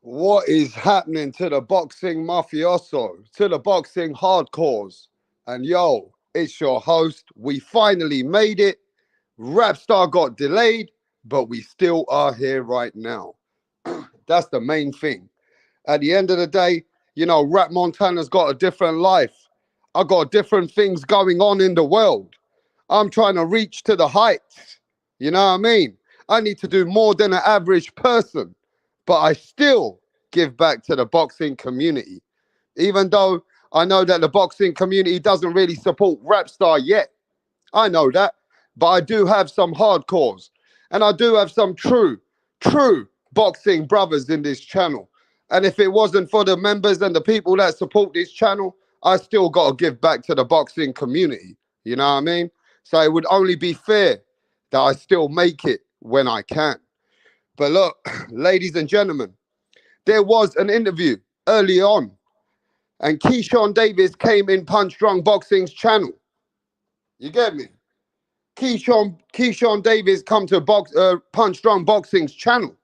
What is happening to the boxing mafioso, to the boxing hardcores? And yo, it's your host. We finally made it. Rapstar got delayed, but we still are here right now. That's the main thing. At the end of the day, Rap Montana's got a different life. I got different things going on in the world. I'm trying to reach to the heights. You know what I mean? I need to do more than an average person, but I still give back to the boxing community. Even though I know that the boxing community doesn't really support Rapstar yet. I know that. But I do have some hardcores. And I do have some true boxing brothers in this channel. And if it wasn't for the members and the people that support this channel, I still got to give back to the boxing community. You know what I mean? So it would only be fair that I still make it when I can. But look, ladies and gentlemen, there was an interview early on, and KEYSHAWN Davis came in Punch Drunk Boxing's channel. You get me? KEYSHAWN Davis come to Punch Drunk Boxing's channel,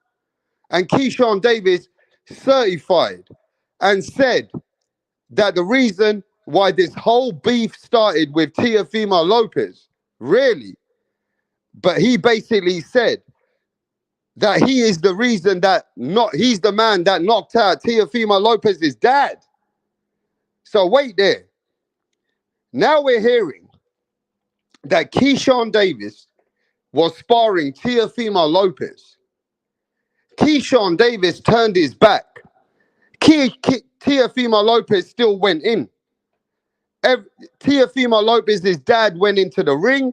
and KEYSHAWN Davis certified and said that the reason why this whole beef started with Teofimo Lopez, really, but he basically said that he is the reason that he's the man that knocked out Teofimo Lopez's dad. So wait there. Now we're hearing that KEYSHAWN Davis was sparring Teofimo Lopez. KEYSHAWN Davis turned his back. Teofimo Lopez still went in. Teofimo Lopez's dad went into the ring,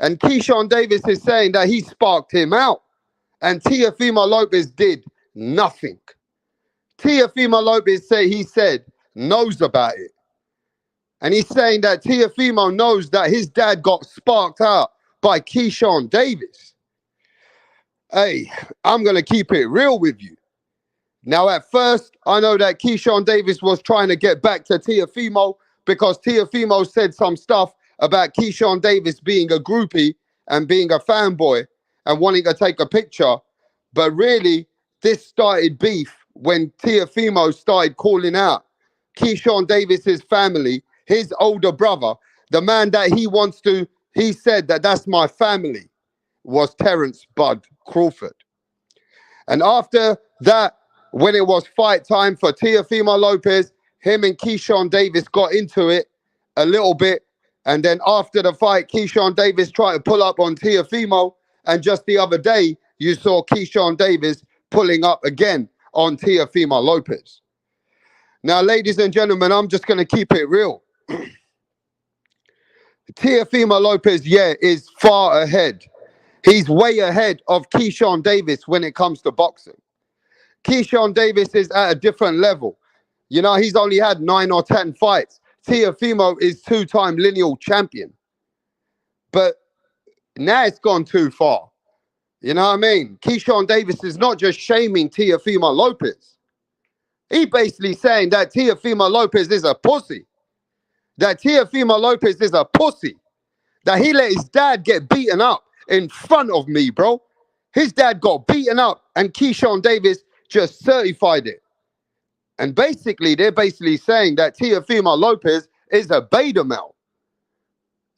and KEYSHAWN Davis is saying that he sparked him out, and Teofimo Lopez did nothing. Teofimo Lopez said knows about it. And he's saying that Teofimo knows that his dad got sparked out by KEYSHAWN Davis. Hey, I'm going to keep it real with you. Now, at first, I know that KEYSHAWN Davis was trying to get back to Teofimo because Teofimo said some stuff about KEYSHAWN Davis being a groupie and being a fanboy and wanting to take a picture. But really, this started beef when Teofimo started calling out KEYSHAWN Davis's family, his older brother, the man that he said that that's my family, was Terence Bud Crawford. And after that, when it was fight time for Teofimo Lopez, him and KEYSHAWN Davis got into it a little bit. And then after the fight, KEYSHAWN Davis tried to pull up on Teofimo. And just the other day, you saw KEYSHAWN Davis pulling up again on Teofimo Lopez. Now, ladies and gentlemen, I'm just going to keep it real. Teofimo Lopez, is far ahead. He's way ahead of KEYSHAWN Davis when it comes to boxing. KEYSHAWN Davis is at a different level. You know, he's only had 9 or 10 fights. Teofimo is 2-time lineal champion. But now it's gone too far. You know what I mean? KEYSHAWN Davis is not just shaming Teofimo Lopez. He basically saying that Teofimo Lopez is a pussy. That Teofimo Lopez is a pussy. That he let his dad get beaten up in front of me, bro. His dad got beaten up and KEYSHAWN Davis just certified it. And basically, they're basically saying that Teofimo Lopez is a beta male.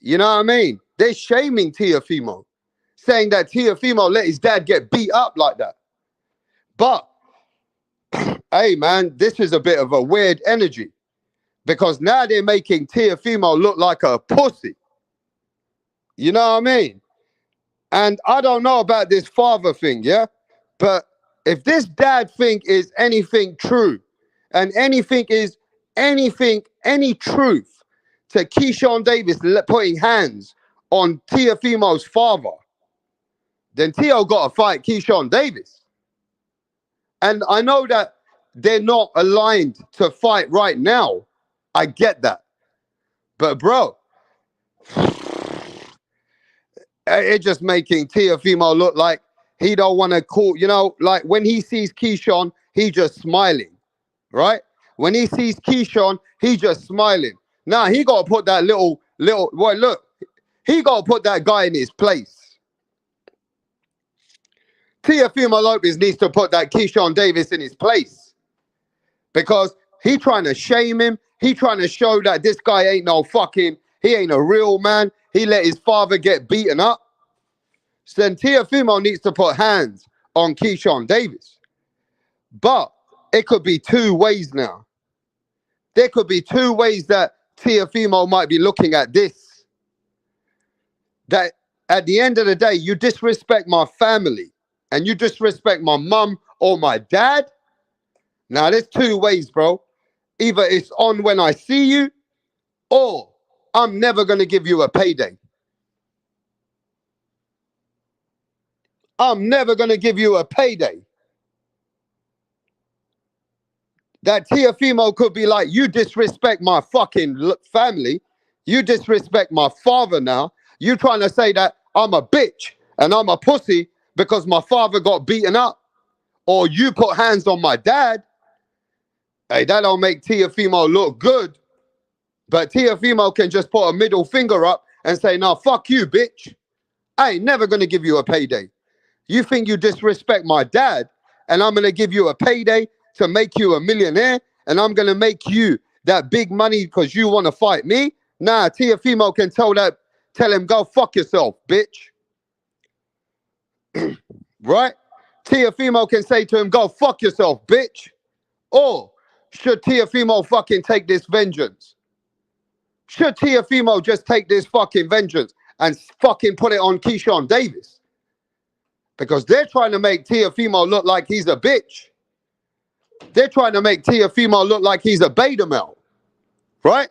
You know what I mean? They're shaming Teofimo, saying that Teofimo let his dad get beat up like that. But, hey, man, this is a bit of a weird energy because now they're making Teofimo look like a pussy. You know what I mean? And I don't know about this father thing, yeah? But if this dad thing is anything true, and any truth to KEYSHAWN Davis putting hands on Teofimo's father, then Teo got to fight KEYSHAWN Davis. And I know that they're not aligned to fight right now. I get that. But, bro, it's just making Teofimo look like he don't want to call, you know, like when he sees KEYSHAWN, he just smiling, right? When he sees KEYSHAWN, he just smiling. Now, he got to put that little, well, look, he got to put that guy in his place. Teofimo Lopez needs to put that KEYSHAWN Davis in his place because he trying to shame him. He trying to show that this guy ain't no he ain't a real man. He let his father get beaten up. So then Teofimo needs to put hands on KEYSHAWN Davis. But it could be two ways now. There could be two ways that Teofimo might be looking at this. That at the end of the day, you disrespect my family and you disrespect my mum or my dad. Now, there's two ways, bro. Either it's on when I see you or I'm never going to give you a payday. I'm never going to give you a payday. That Teofimo could be like, you disrespect my fucking family. You disrespect my father now. You trying to say that I'm a bitch and I'm a pussy because my father got beaten up. Or you put hands on my dad. Hey, that don't make Teofimo look good. But Teofimo can just put a middle finger up and say, nah, fuck you, bitch. I ain't never going to give you a payday. You think you disrespect my dad and I'm going to give you a payday to make you a millionaire and I'm going to make you that big money because you want to fight me? Nah, Teofimo can tell him, go fuck yourself, bitch. Right? Teofimo can say to him, go fuck yourself, bitch. Or should Teofimo fucking take this vengeance? Should Teofimo just take this fucking vengeance and fucking put it on KEYSHAWN Davis. Because they're trying to make Teofimo look like he's a bitch. They're trying to make Teofimo look like he's a beta male. Right?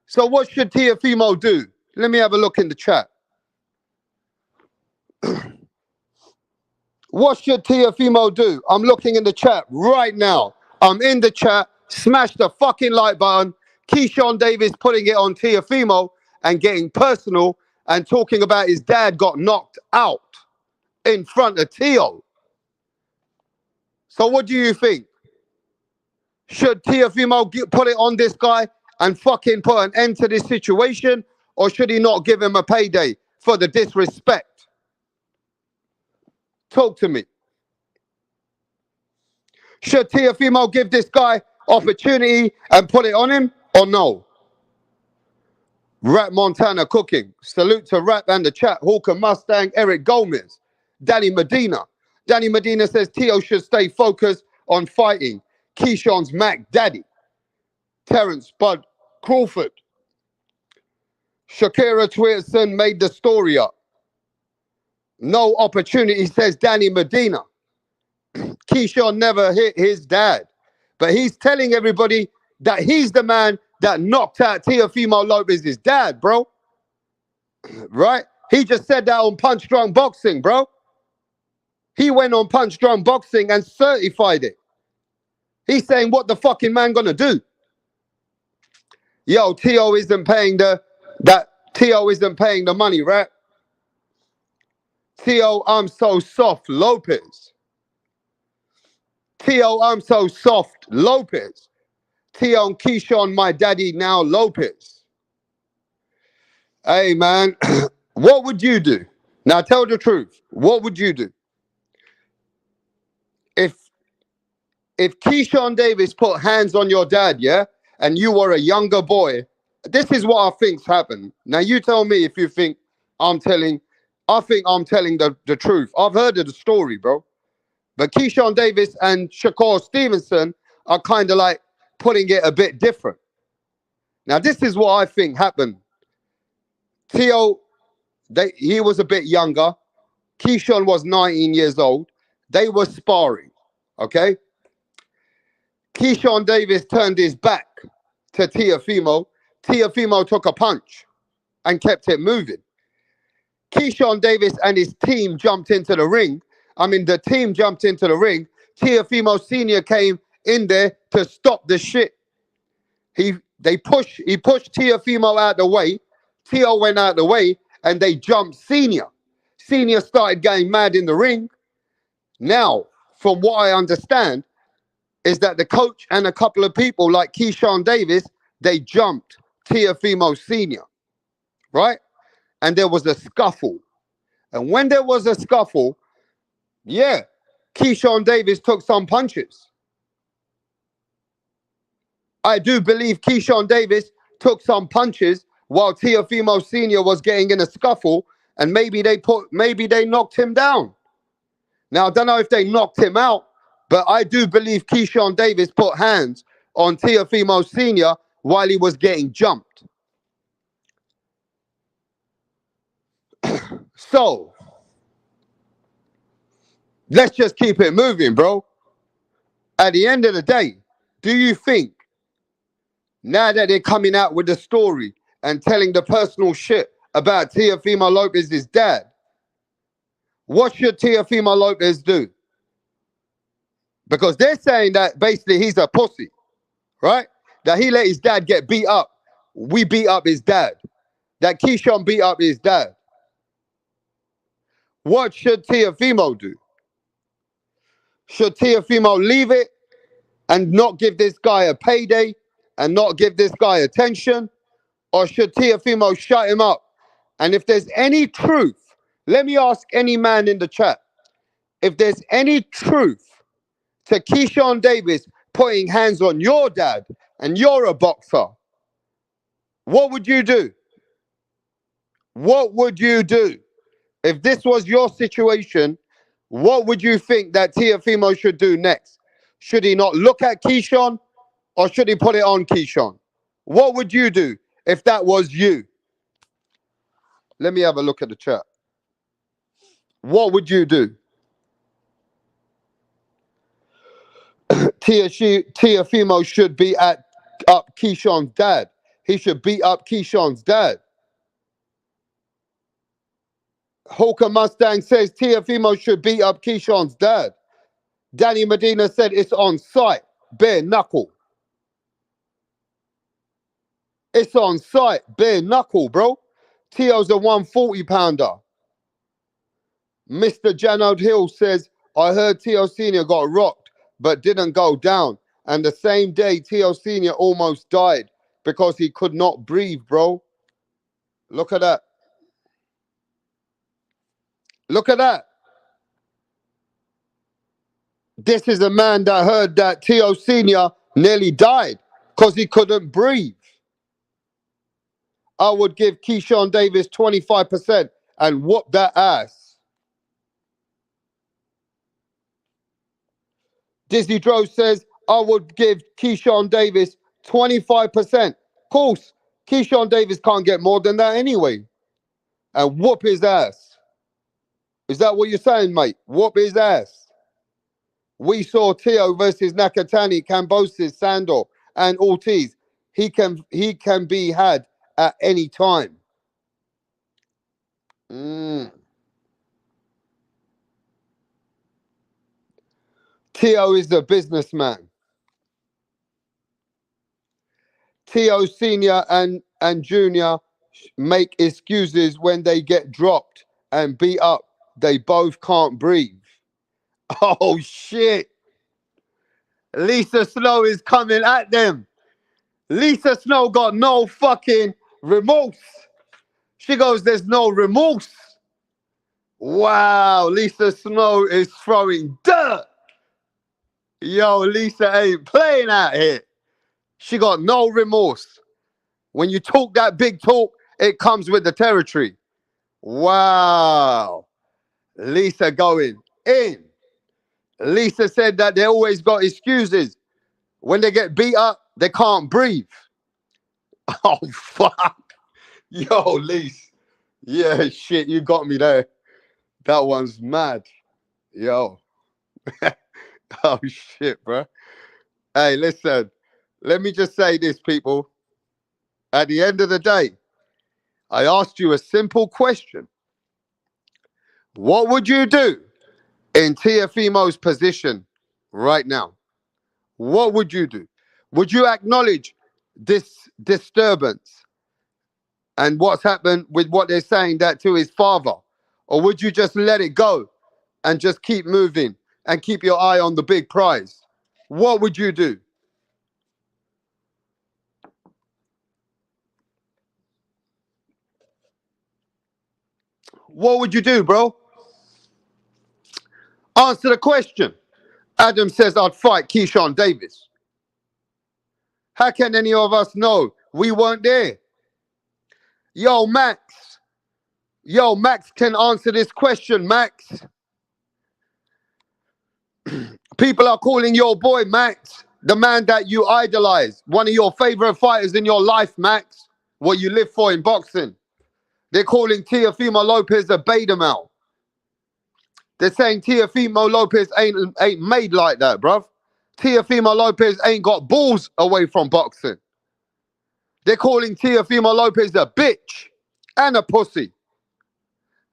So what should Teofimo do? Let me have a look in the chat. What should Teofimo do? I'm looking in the chat right now. I'm in the chat. Smash the fucking like button. KEYSHAWN Davis putting it on Teofimo and getting personal and talking about his dad got knocked out in front of Teo. So what do you think? Should Teofimo put it on this guy and fucking put an end to this situation, or should he not give him a payday for the disrespect? Talk to me. Should Teofimo give this guy opportunity and put it on him, or no? Rap Montana cooking. Salute to Rap and the chat. Hawker Mustang, Eric Gomez, Danny Medina. Danny Medina says Teo should stay focused on fighting. KEYSHAWN's Mac Daddy. Terrence Bud Crawford. Shakira Twitterson made the story up. No opportunity, says Danny Medina. KEYSHAWN never hit his dad. But he's telling everybody that he's the man that knocked out Teofimo Lopez's dad, bro. Right? He just said that on Punch Drunk Boxing, bro. He went on Punch Drunk Boxing and certified it. He's saying, what the fucking man gonna do? Yo, Teo isn't paying the money, right? Teo, I'm so soft, Lopez. Teo, I'm so soft, Lopez. Teo and KEYSHAWN, my daddy now, Lopez. Hey, man, what would you do? Now, tell the truth. What would you do? If KEYSHAWN Davis put hands on your dad, yeah, and you were a younger boy, this is what I think's happened. Now, you tell me if you think I'm telling the truth. I've heard of the story, bro. But KEYSHAWN Davis and Shakur Stevenson are kind of like putting it a bit different. Now, this is what I think happened. Teo, he was a bit younger. KEYSHAWN was 19 years old. They were sparring, okay? KEYSHAWN Davis turned his back to Teofimo. Teofimo took a punch and kept it moving. KEYSHAWN Davis and his team jumped into the ring. The team jumped into the ring. Teofimo Sr. came in there to stop the shit. He pushed Teofimo out the way. Teo went out the way and they jumped Senior. Senior started getting mad in the ring. Now, from what I understand, is that the coach and a couple of people like KEYSHAWN Davis, they jumped Teofimo Sr., right? And there was a scuffle. And when there was a scuffle, yeah, KEYSHAWN Davis took some punches. I do believe KEYSHAWN Davis took some punches while Teofimo Sr. was getting in a scuffle, and maybe they knocked him down. Now, I don't know if they knocked him out, but I do believe KEYSHAWN Davis put hands on Teofimo Sr. while he was getting jumped. So, let's just keep it moving, bro. At the end of the day, do you think, now that they're coming out with the story and telling the personal shit about Teofimo Lopez's dad, what should Teofimo Lopez do? Because they're saying that basically he's a pussy, right? That he let his dad get beat up. We beat up his dad. That KEYSHAWN beat up his dad. What should Teofimo do? Should Teofimo leave it and not give this guy a payday and not give this guy attention? Or should Teofimo shut him up? And if there's any truth, let me ask any man in the chat, if there's any truth to KEYSHAWN Davis putting hands on your dad and you're a boxer, what would you do? What would you do? If this was your situation, what would you think that Teofimo should do next? Should he not look at KEYSHAWN, or should he put it on KEYSHAWN? What would you do if that was you? Let me have a look at the chat. What would you do? Teofimo should be up KEYSHAWN's dad. He should beat up KEYSHAWN's dad. Hawker Mustang says Teofimo should beat up KEYSHAWN's dad. Danny Medina said it's on site. Bare knuckle. It's on site. Bare knuckle, bro. Teo's a 140 pounder. Mr. Janode Hill says, I heard Teo Sr. got rocked, but didn't go down. And the same day, Teo Sr. almost died because he could not breathe, bro. Look at that. Look at that. This is a man that heard that Teo Sr. nearly died because he couldn't breathe. I would give KEYSHAWN Davis 25% and whoop that ass. Disney Drove says, I would give KEYSHAWN Davis 25%. Of course, KEYSHAWN Davis can't get more than that anyway. And whoop his ass. Is that what you're saying, mate? Whoop his ass. We saw Teo versus Nakatani, Kambosis, Sandor, and Ortiz. He can be had at any time. Teo is the businessman. Teo Senior and Junior make excuses when they get dropped and beat up. They both can't breathe. Oh shit. Lisa Snow is coming at them. Lisa Snow got no fucking remorse. She goes, there's no remorse. Wow, Lisa Snow is throwing dirt. Yo, Lisa ain't playing out here. She got no remorse. When you talk that big talk, it comes with the territory. Wow. Lisa going in. Lisa said that they always got excuses. When they get beat up, they can't breathe. Oh, fuck. Yo, Lisa. Yeah, shit, you got me there. That one's mad. Yo. Oh, shit, bro. Hey, listen. Let me just say this, people. At the end of the day, I asked you a simple question. What would you do in Teofimo's position right now? What would you do? Would you acknowledge this disturbance and what's happened with what they're saying that to his father? Or would you just let it go and just keep moving and keep your eye on the big prize? What would you do? What would you do, bro? Answer the question. Adam says, I'd fight KEYSHAWN Davis. How can any of us know? We weren't there. Yo, Max. Yo, Max can answer this question, Max. People are calling your boy, Max, the man that you idolize. One of your favorite fighters in your life, Max. What you live for in boxing. They're calling Teofimo Lopez a beta male. They're saying Teofimo Lopez ain't made like that, bruv. Teofimo Lopez ain't got balls away from boxing. They're calling Teofimo Lopez a bitch and a pussy.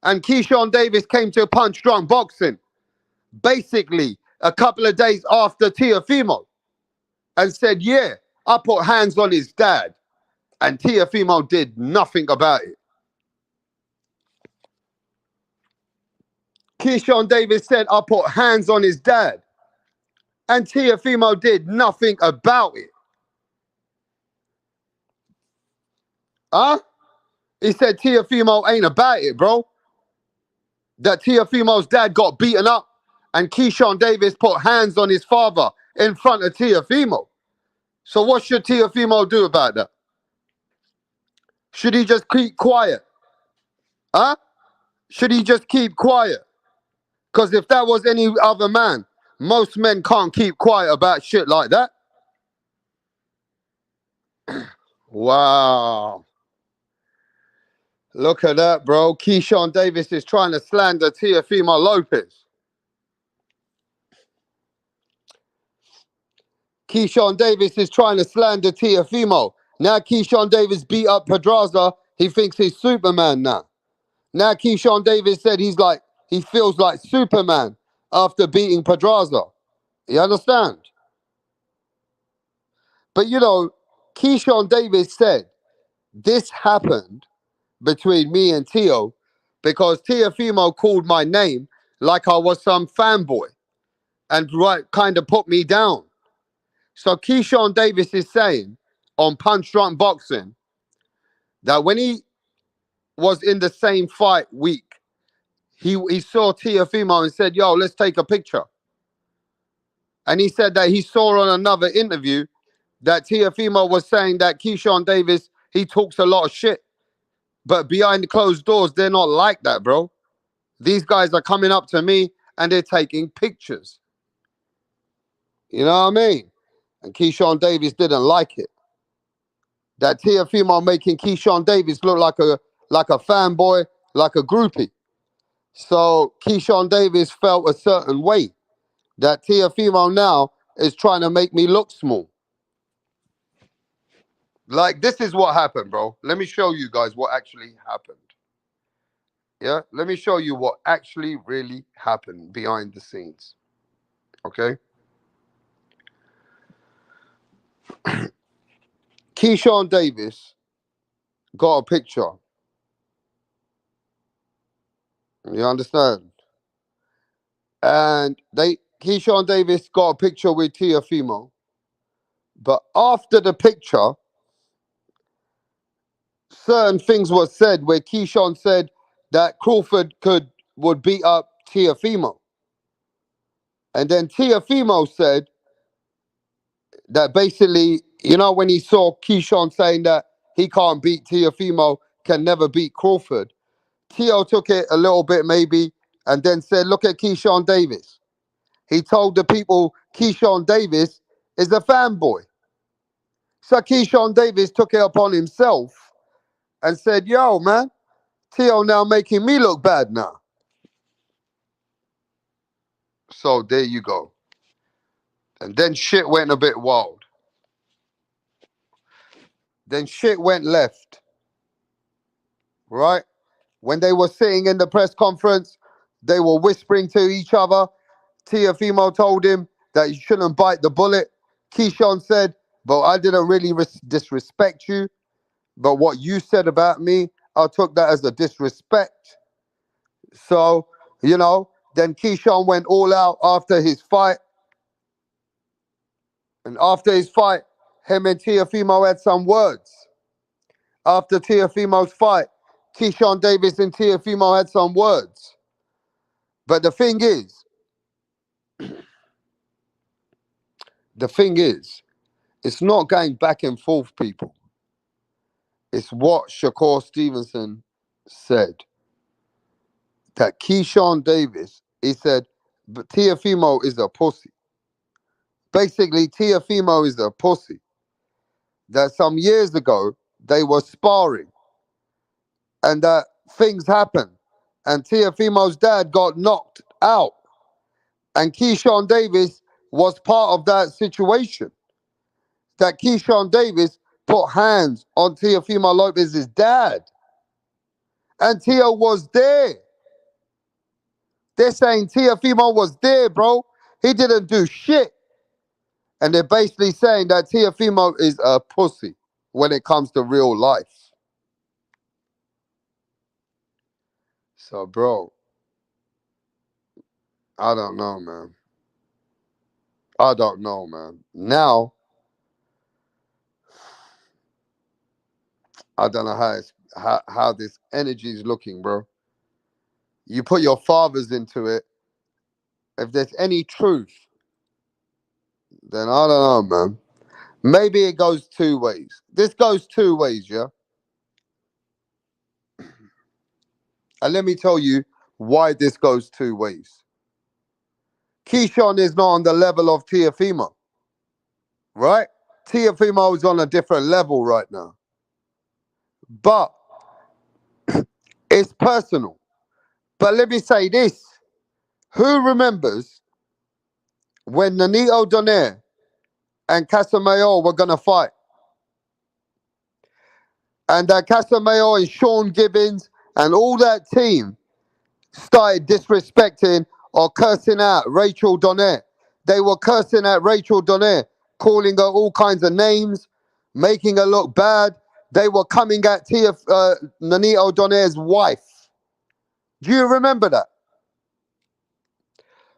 And KEYSHAWN Davis came to punch drunk boxing basically a couple of days after Teofimo and said, yeah, I put hands on his dad. And Teofimo did nothing about it. KEYSHAWN Davis said, I put hands on his dad. And Teofimo did nothing about it. Huh? He said Teofimo ain't about it, bro. That Teofimo's dad got beaten up and KEYSHAWN Davis put hands on his father in front of Teofimo. So what should Teofimo do about that? Should he just keep quiet? Huh? Should he just keep quiet? Because if that was any other man, most men can't keep quiet about shit like that. Wow. Look at that, bro. KEYSHAWN Davis is trying to slander Teofimo Lopez. KEYSHAWN Davis is trying to slander Teofimo. Now KEYSHAWN Davis beat up Pedraza. He thinks he's Superman now. Now KEYSHAWN Davis said he feels like Superman after beating Pedraza. You understand? But you know, KEYSHAWN Davis said this happened between me and Teo because Teofimo called my name like I was some fanboy and kind of put me down. So KEYSHAWN Davis is saying on Punch Drunk Boxing that when he was in the same fight week, he saw Teofimo and said, "Yo, let's take a picture." And he said that he saw on another interview that Teofimo was saying that KEYSHAWN Davis, he talks a lot of shit. But behind the closed doors, they're not like that, bro. These guys are coming up to me and they're taking pictures. You know what I mean? And KEYSHAWN Davis didn't like it. That Teofimo making KEYSHAWN Davis look like a fanboy, like a groupie. So KEYSHAWN Davis felt a certain way that Teofimo now is trying to make me look small. Like, this is what happened, bro. Let me show you guys what actually happened. Yeah, let me show you what actually really happened behind the scenes. Okay? KEYSHAWN Davis got a picture. You understand? And KEYSHAWN Davis got a picture with Teofimo. But after the picture, certain things were said where KEYSHAWN said that Crawford would beat up Teofimo. And then Teofimo said that basically, you know, when he saw KEYSHAWN saying that he can't beat Teofimo, can never beat Crawford, Teo took it a little bit maybe and then said, look at KEYSHAWN Davis. He told the people KEYSHAWN Davis is a fanboy. So KEYSHAWN Davis took it upon himself and said, yo, man, Teo now making me look bad now. So there you go. And then shit went a bit wild. Then shit went left. Right? When they were sitting in the press conference, they were whispering to each other. Teofimo told him that you shouldn't bite the bullet. KEYSHAWN said, but I didn't really disrespect you. But what you said about me, I took that as a disrespect. So, you know, then KEYSHAWN went all out after his fight. And after his fight, him and Teofimo had some words. After Teofimo's fight, KEYSHAWN Davis and Teofimo had some words. But the thing is, it's not going back and forth, people. It's what Shakur Stevenson said. That KEYSHAWN Davis, he said, but Teofimo is a pussy. Basically, Teofimo is a pussy. That some years ago, they were sparring. And that things happened. And Teofimo's dad got knocked out. And KEYSHAWN Davis was part of that situation. That KEYSHAWN Davis put hands on Teofimo Lopez's dad. And Teo was there. They're saying Teofimo was there, bro. He didn't do shit. And they're basically saying that Teofimo is a pussy when it comes to real life. So, bro, I don't know, man. I don't know, man. Now, I don't know how this energy is looking, bro. You put your fathers into it. If there's any truth, then I don't know, man. Maybe it goes two ways. This goes two ways, yeah? And let me tell you why this goes two ways. KEYSHAWN is not on the level of Teofimo, right? Teofimo is on a different level right now. But It's personal. But let me say this. Who remembers when Nonito Donaire and Casamayor were going to fight? And Casamayor and Sean Gibbons and all that team started disrespecting or cursing out Rachel Donaire. They were cursing at Rachel Donaire, calling her all kinds of names, making her look bad. They were coming at Nonito Donaire's wife. Do you remember that?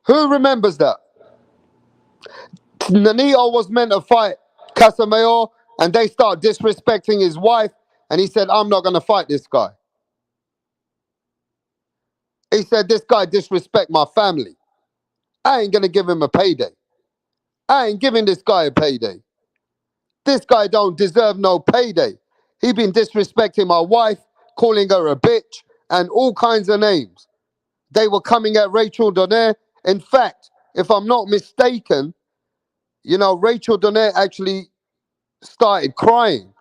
Who remembers that? Nonito was meant to fight Casamayor, and they start disrespecting his wife, and he said, I'm not going to fight this guy. He said, this guy disrespect my family. I ain't going to give him a payday. I ain't giving this guy a payday. This guy don't deserve no payday. He been disrespecting my wife, calling her a bitch, and all kinds of names. They were coming at Rachel Donaire. In fact, if I'm not mistaken, Rachel Donaire actually started crying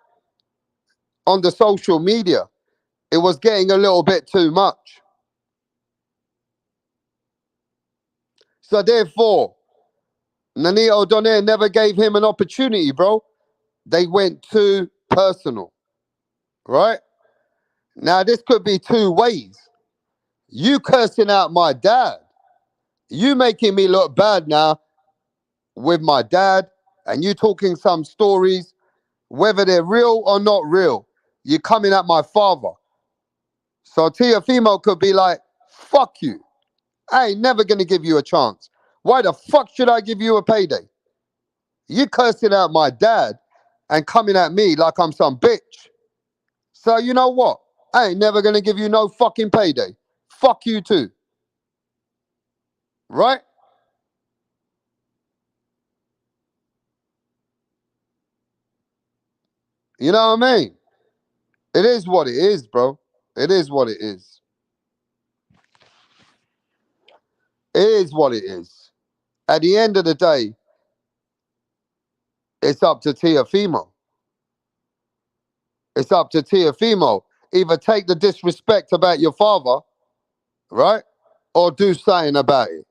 on the social media. It was getting a little bit too much. So therefore, Nonito Donaire never gave him an opportunity, bro. They went too personal, right? Now, this could be two ways. You cursing out my dad. You making me look bad now with my dad, and you talking some stories, whether they're real or not real. You're coming at my father. So Teofimo could be like, fuck you. I ain't never going to give you a chance. Why the fuck should I give you a payday? You cursing out my dad and coming at me like I'm some bitch. So you know what? I ain't never going to give you no fucking payday. Fuck you too. Right? You know what I mean? It is what it is, bro. It is what it is. It is what it is. At the end of the day, it's up to Teofimo. It's up to Teofimo. Either take the disrespect about your father, right? Or do something about it.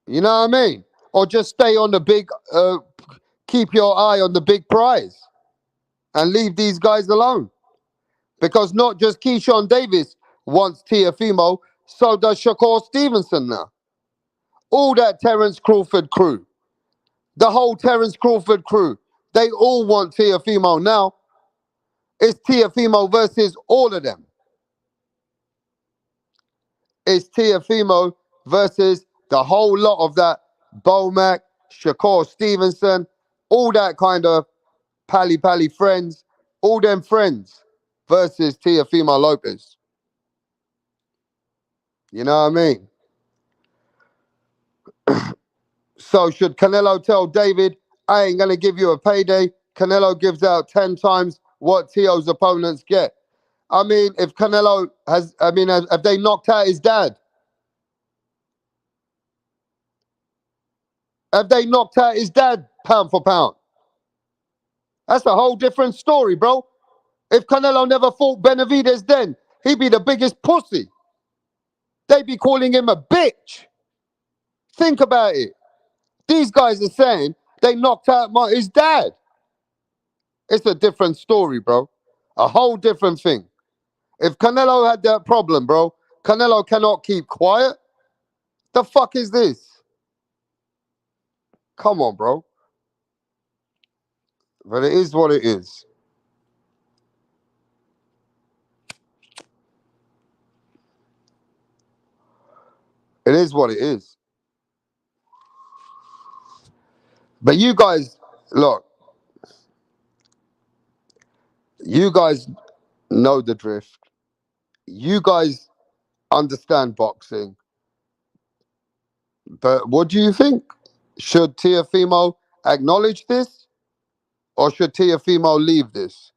You know what I mean? Or just stay on the keep your eye on the big prize and leave these guys alone. Because not just KEYSHAWN Davis wants Teofimo, so does Shakur Stevenson now. All that Terence Crawford crew, the whole Terence Crawford crew, they all want Teofimo now. It's Teofimo versus all of them. It's Teofimo versus the whole lot of that Bomac, Shakur Stevenson, all that kind of pally friends, all them friends versus Teofimo Lopez. You know what I mean? So should Canelo tell David, I ain't going to give you a payday? Canelo gives out 10 times what Teo's opponents get. I mean, if Canelo have they knocked out his dad? Have they knocked out his dad pound for pound? That's a whole different story, bro. If Canelo never fought Benavidez then, he'd be the biggest pussy. They'd be calling him a bitch. Think about it. These guys are saying they knocked out his dad. It's a different story, bro. A whole different thing. If Canelo had that problem, bro, Canelo cannot keep quiet. The fuck is this? Come on, bro. But it is what it is. It is what it is. But you guys, look, you guys know the drift. You guys understand boxing. But what do you think? Should Teofimo acknowledge this or should Teofimo leave this?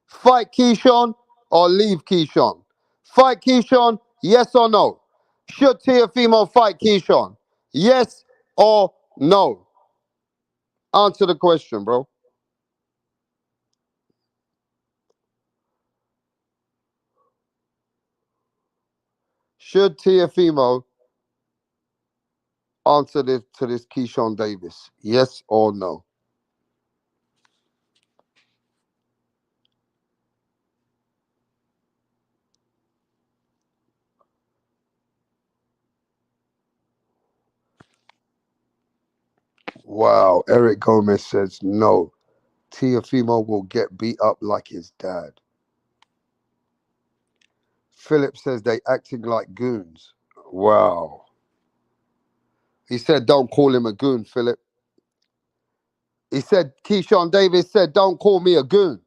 Fight KEYSHAWN or leave KEYSHAWN? Fight KEYSHAWN, yes or no? Should Teofimo fight KEYSHAWN? Yes or no? Answer the question, bro. Should Teofimo answer this to this KEYSHAWN Davis? Yes or no? Wow. Eric Gomez says no. Teofimo will get beat up like his dad. Philip says they acting like goons. Wow. He said don't call him a goon, Philip. He said, KEYSHAWN Davis said, don't call me a goon.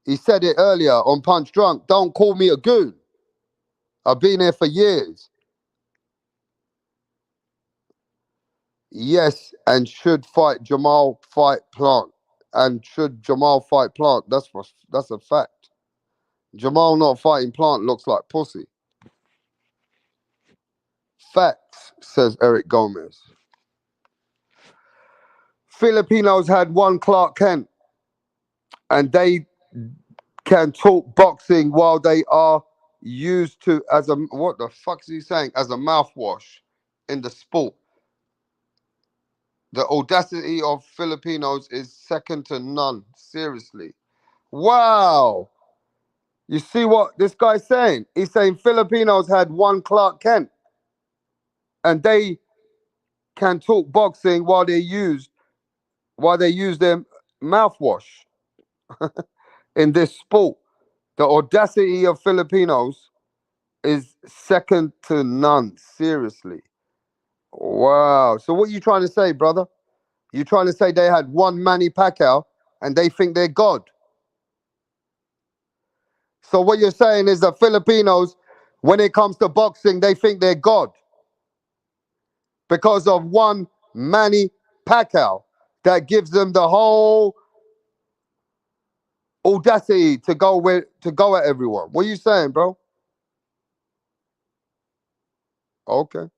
He said it earlier on Punch Drunk. Don't call me a goon. I've been here for years. Yes, and should fight Jamal fight Plant. And should Jamal fight Plant? That's a fact. Jamal not fighting Plant looks like pussy. Facts, says Eric Gomez. Filipinos had one Clark Kent, and they can talk boxing while they are used to as a what the fuck is he saying? As a mouthwash in the sport. The audacity of Filipinos is second to none. Seriously. Wow. You see what this guy's saying? He's saying Filipinos had one Clark Kent and they can talk boxing while they use their mouthwash in this sport. The audacity of Filipinos is second to none. Seriously. Wow. So what are you trying to say, brother? You trying to say they had one Manny Pacquiao and they think they're God? So what you're saying is that Filipinos, when it comes to boxing, they think they're God because of one Manny Pacquiao that gives them the whole audacity to go at everyone. What are you saying, bro? Okay.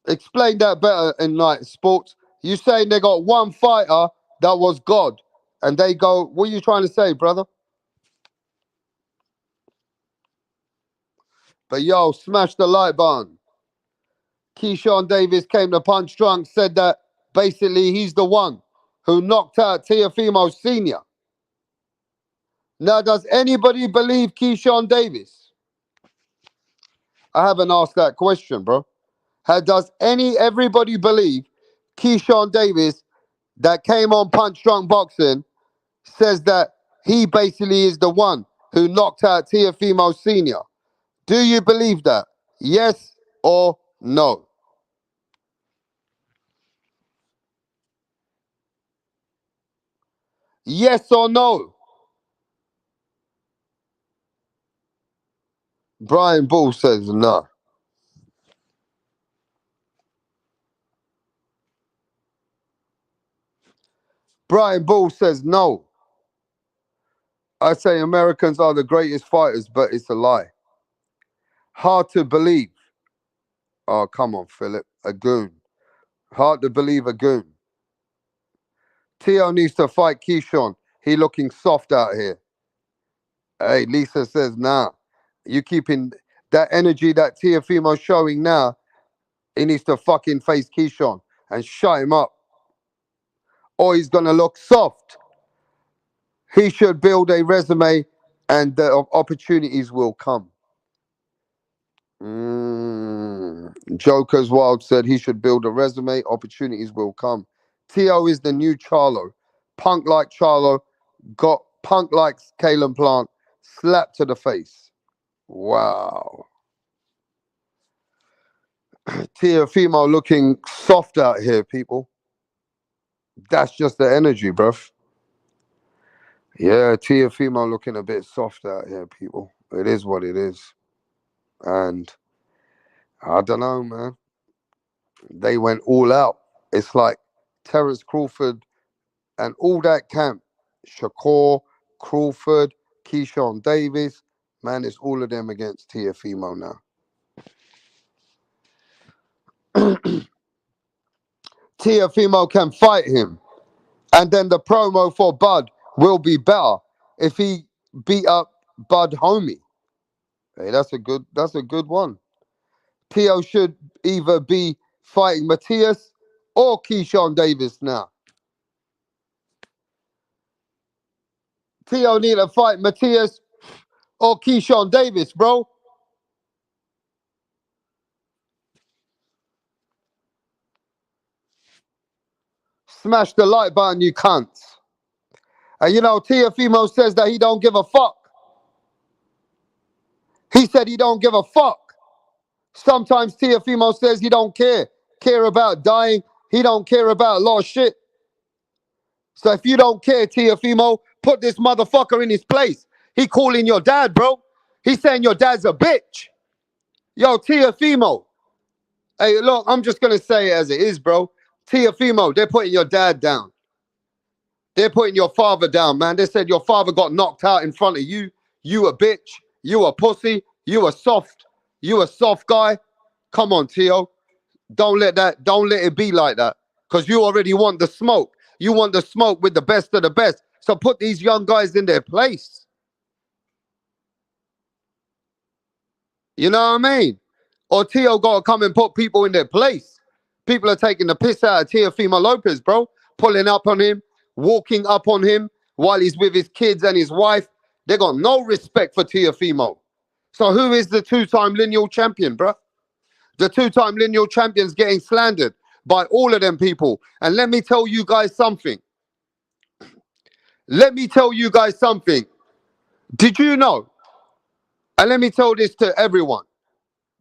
Explain that better in like sports. You saying they got one fighter that was God, and they go, what are you trying to say, brother? But yo, smash the like button. KEYSHAWN Davis came to Punch Drunk, said that basically he's the one who knocked out Teofimo Sr. Now, does anybody believe KEYSHAWN Davis? I haven't asked that question, bro. Does everybody believe KEYSHAWN Davis that came on Punch Drunk Boxing says that he basically is the one who knocked out Teofimo Sr.? Do you believe that? Yes or no? Yes or no? Brian Bull says no. Brian Bull says no. I say Americans are the greatest fighters, but it's a lie. Hard to believe. Oh, come on, Philip. A goon. Hard to believe a goon. Tio needs to fight KEYSHAWN. He looking soft out here. Hey, Lisa says, nah. You keeping that energy that Teofimo's showing now, he needs to fucking face KEYSHAWN and shut him up. Or he's going to look soft. He should build a resume and the opportunities will come. Joker's Wild said he should build a resume, opportunities will come. Tio is the new Charlo. Punk like Charlo, got punk like Kalen Plant, slapped to the face. Wow. Teofimo looking soft out here, people. That's just the energy, bruv. Yeah, Teofimo looking a bit soft out here, people. It is what it is. And I don't know, man. They went all out. It's like Terence Crawford and all that camp. Shakur, Crawford, KEYSHAWN Davis. Man, it's all of them against Teofimo now. Teofimo can fight him. And then the promo for Bud will be better. if he beat up Bud Homie. Hey, that's a good one. Teo should either be fighting Matthias or KEYSHAWN Davis now. Teo need to fight Matthias or KEYSHAWN Davis, bro. Smash the like button, you cunts. And you know, Teofimo says that he don't give a fuck. He said he don't give a fuck. Sometimes Teofimo says he don't care about dying. He don't care about a lot of shit. So if you don't care, Teofimo, put this motherfucker in his place. He calling your dad, bro. He's saying your dad's a bitch. Yo, Teofimo. Hey, look, I'm just gonna say it as it is, bro. Teofimo, they're putting your dad down. They're putting your father down, man. They said your father got knocked out in front of you. You a bitch. You a pussy. You a soft. You a soft guy. Come on, Teo. Don't let it be like that. Because you already want the smoke. You want the smoke with the best of the best. So put these young guys in their place. You know what I mean? Or Teo got to come and put people in their place. People are taking the piss out of Teofimo Lopez, bro. Pulling up on him, walking up on him while he's with his kids and his wife. They got no respect for Teofimo. So who is the two-time lineal champion, bro? The two-time lineal champion's getting slandered by all of them people. And let me tell you guys something. Let me tell you guys something. Did you know? And let me tell this to everyone.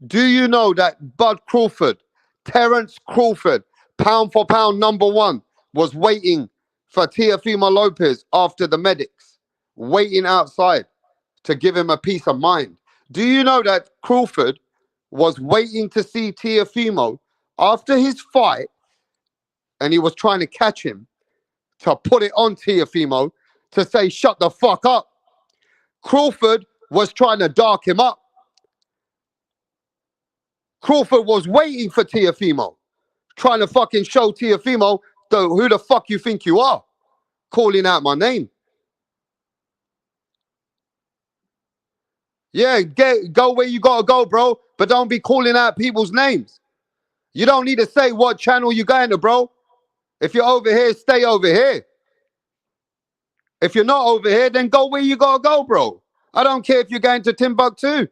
Do you know that Bud Crawford, Terence Crawford, pound for pound number one, was waiting for Teofimo Lopez after the medics, waiting outside to give him a peace of mind? Do you know that Crawford was waiting to see Teofimo after his fight and he was trying to catch him to put it on Teofimo to say, shut the fuck up? Crawford was trying to dark him up. Crawford was waiting for Teofimo, trying to fucking show Teofimo who the fuck you think you are, calling out my name. Yeah, go where you gotta go, bro, but don't be calling out people's names. You don't need to say what channel you going to, bro. If you're over here, stay over here. If you're not over here, then go where you gotta go, bro. I don't care if you're going to Timbuktu.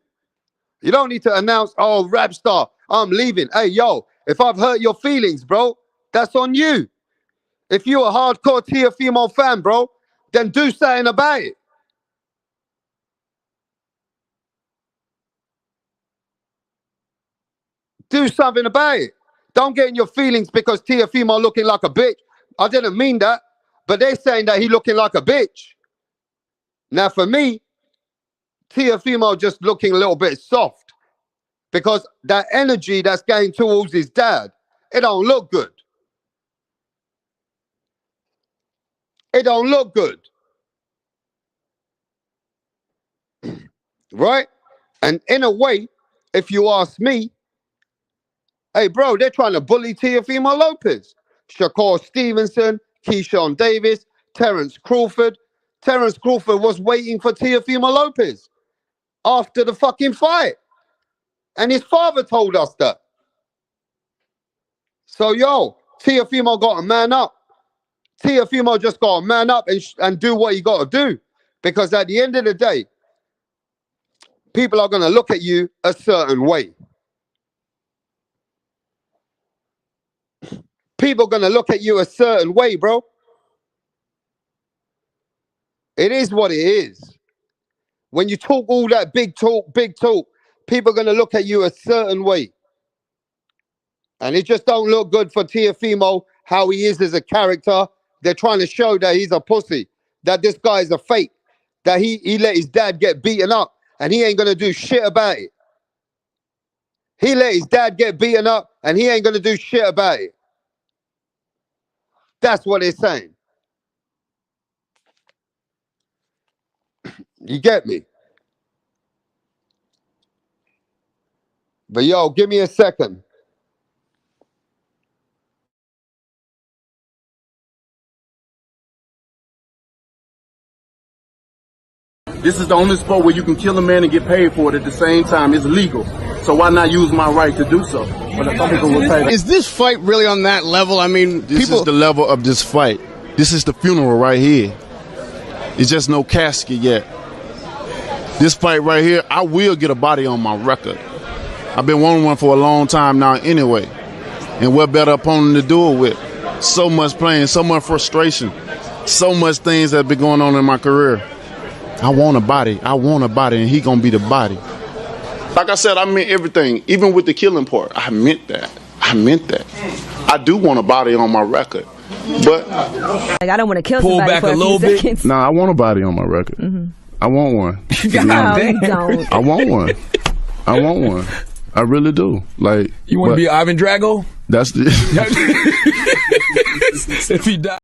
You don't need to announce, oh, rap star, I'm leaving. Hey, yo, if I've hurt your feelings, bro, that's on you. If you're a hardcore Teofimo fan, bro, then do something about it. Do something about it. Don't get in your feelings because Teofimo looking like a bitch. I didn't mean that, but they're saying that he looking like a bitch. Now, for me, Teofimo just looking a little bit soft because that energy that's going towards his dad, it don't look good. It don't look good, right? And in a way, if you ask me, hey, bro, they're trying to bully Teofimo Lopez. Shakur Stevenson, KEYSHAWN Davis, Terence Crawford. Terence Crawford was waiting for Teofimo Lopez after the fucking fight. And his father told us that. So, yo, Teofimo got to man up. Teofimo just got to man up and do what he got to do. Because at the end of the day, people are going to look at you a certain way. People are going to look at you a certain way, bro. It is what it is. When you talk all that big talk, people are going to look at you a certain way. And it just don't look good for Teofimo, how he is as a character. They're trying to show that he's a pussy, that this guy is a fake, that he let his dad get beaten up, and he ain't going to do shit about it. He let his dad get beaten up, and he ain't going to do shit about it. That's what they're saying. You get me? But yo, give me a second. This is the only sport where you can kill a man and get paid for it at the same time. It's legal. So why not use my right to do so? But some people will say that. Is this fight really on that level? I mean, This is the level of this fight. This is the funeral right here. It's just no casket yet. This fight right here, I will get a body on my record. I've been wanting one for a long time now anyway. And what better opponent to do it with? So much pain, so much frustration, so much things that have been going on in my career. I want a body, and he gonna be the body. Like I said, I meant everything, even with the killing part. I meant that. I do want a body on my record, but like, I don't want to kill somebody back for a little bit. seconds. nah, I want a body on my record. I want one. No, you don't. I want one. I really do. Like, You want to be Ivan Drago? That's the. If he died.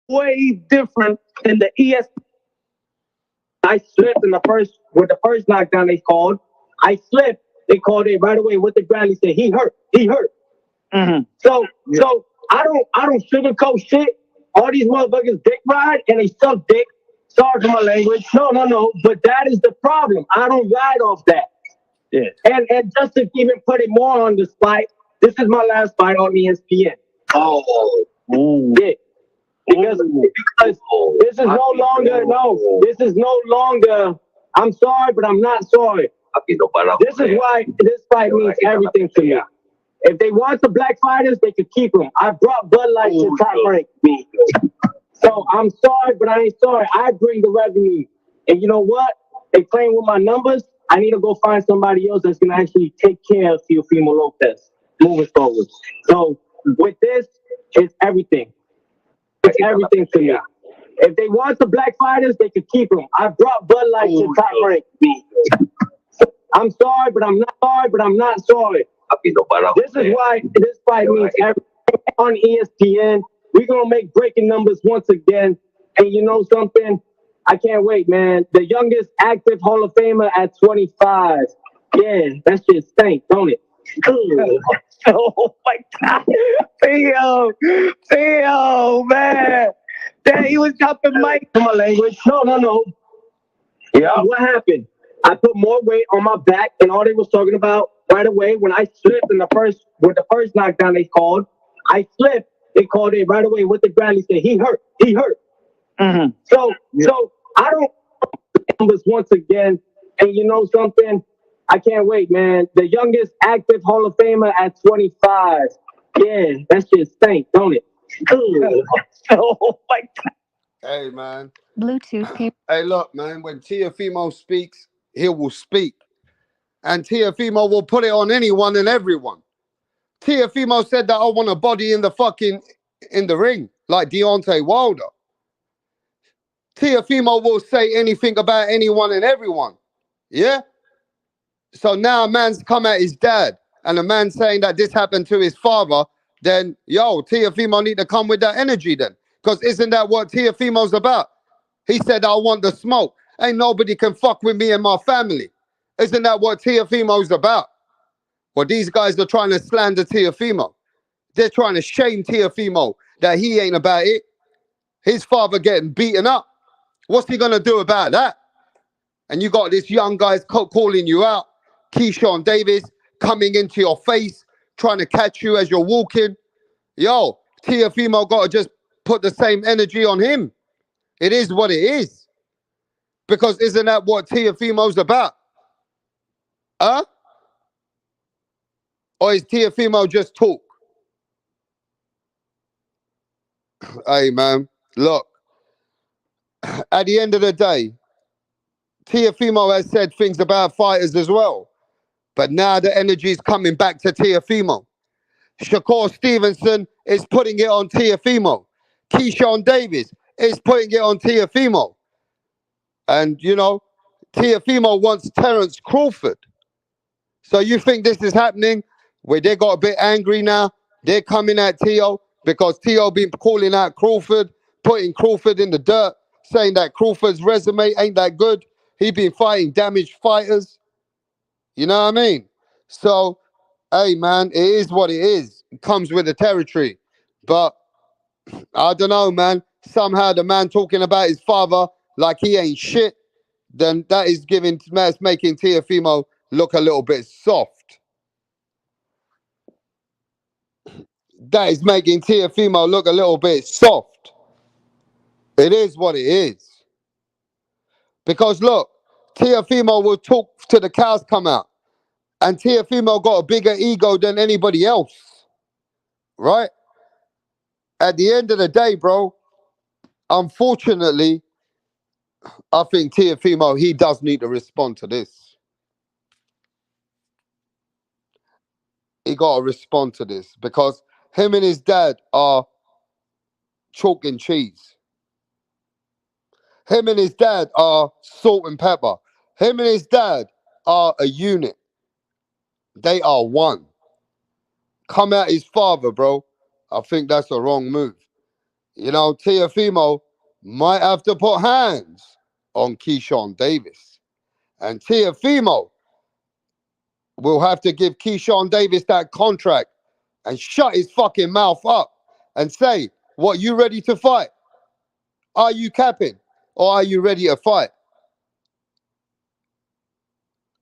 Way different than the ES. I slipped in the first with the first knockdown they called. I slipped. They called it right away with the ground. He said he hurt. So I don't sugarcoat shit. All these motherfuckers dick ride and they suck dick. Sorry for my language. No. But that is the problem. I don't ride off that. Yeah. And just to even put it more on the spot, this is my last fight on ESPN. Oh. Yeah. Because this is no longer, I'm sorry, but I'm not sorry. This is why this fight means everything to me. If they want the black fighters, they could keep them. I brought Bud Light to top rank. So I'm sorry, but I ain't sorry. I bring the revenue. And you know what? They playing with my numbers. I need to go find somebody else that's going to actually take care of Teofimo Lopez moving forward. So with this, it's everything. It's everything to me. If they want the black fighters, they could keep them. I brought Bud Light to top rank. I'm sorry, but I'm not sorry. This is why this fight means everything on ESPN. We're going to make breaking numbers once again. And you know something? I can't wait, man. The youngest active Hall of Famer at 25. Yeah, that shit stank, don't it? Oh my God. Theo, man. Damn, he was dropping mic to my language. No. Yeah. What happened? I put more weight on my back, and all they was talking about right away when I slipped in the first knockdown they called. I slipped. They called it right away with the ground. He said he hurt. So I don't numbers once again. And you know something? I can't wait, man. The youngest active Hall of Famer at 25. Yeah, that shit stank, don't it? Oh my god. Hey, man. Bluetooth cable. Hey, look, man. When Teofimo speaks, he will speak. And Teofimo will put it on anyone and everyone. Teofimo said that I want a body in the ring, like Deontay Wilder. Teofimo will say anything about anyone and everyone. Yeah? So now a man's come at his dad and a man saying that this happened to his father, then yo, Teofimo need to come with that energy then. Because isn't that what Teofimo's about? He said, I want the smoke. Ain't nobody can fuck with me and my family. Isn't that what Teofimo's about? Well, these guys are trying to slander Teofimo. They're trying to shame Teofimo that he ain't about it. His father getting beaten up. What's he going to do about that? And you got this young guys calling you out. KEYSHAWN Davis coming into your face, trying to catch you as you're walking. Yo, Teofimo got to just put the same energy on him. It is what it is. Because isn't that what Teofimo's about? Huh? Or is Teofimo just talk? Hey, man, look. At the end of the day, Teofimo has said things about fighters as well. But now the energy is coming back to Teofimo. Shakur Stevenson is putting it on Teofimo. KEYSHAWN Davis is putting it on Teofimo. And, you know, Teofimo wants Terence Crawford. So you think this is happening where they got a bit angry now? They're coming at Teo because Teo been calling out Crawford, putting Crawford in the dirt, saying that Crawford's resume ain't that good. He been fighting damaged fighters. You know what I mean? So, hey, man, it is what it is. It comes with the territory. But I don't know, man. Somehow the man talking about his father like he ain't shit, then that is that's making Teofimo look a little bit soft. That is making Teofimo look a little bit soft. It is what it is. Because look, Teofimo will talk till the cows come out. And Teofimo got a bigger ego than anybody else. Right? At the end of the day, bro, unfortunately, I think Teofimo, he does need to respond to this. He got to respond to this because him and his dad are chalk and cheese. Him and his dad are salt and pepper. Him and his dad are a unit. They are one. Come at his father, bro. I think that's a wrong move. You know, Teofimo might have to put hands on KEYSHAWN Davis. And Teofimo will have to give KEYSHAWN Davis that contract and shut his fucking mouth up and say, what, you ready to fight? Are you capping? Or are you ready to fight?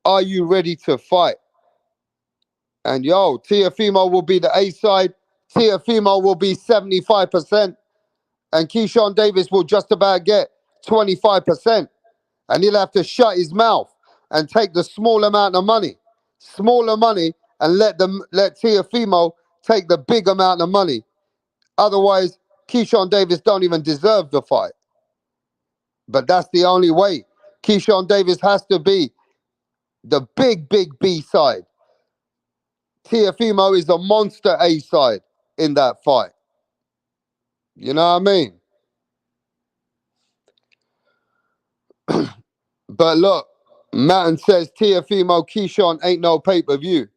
Are you ready to fight? And yo, Teofimo will be the A side. Teofimo will be 75%. And KEYSHAWN Davis will just about get 25%. And he'll have to shut his mouth and take the small amount of money. Smaller money and let Teofimo take the big amount of money. Otherwise, KEYSHAWN Davis don't even deserve the fight. But that's the only way. KEYSHAWN Davis has to be the big B side. Teofimo is the monster A side in that fight. You know what I mean? But look, Matten says Teofimo KEYSHAWN ain't no pay-per-view.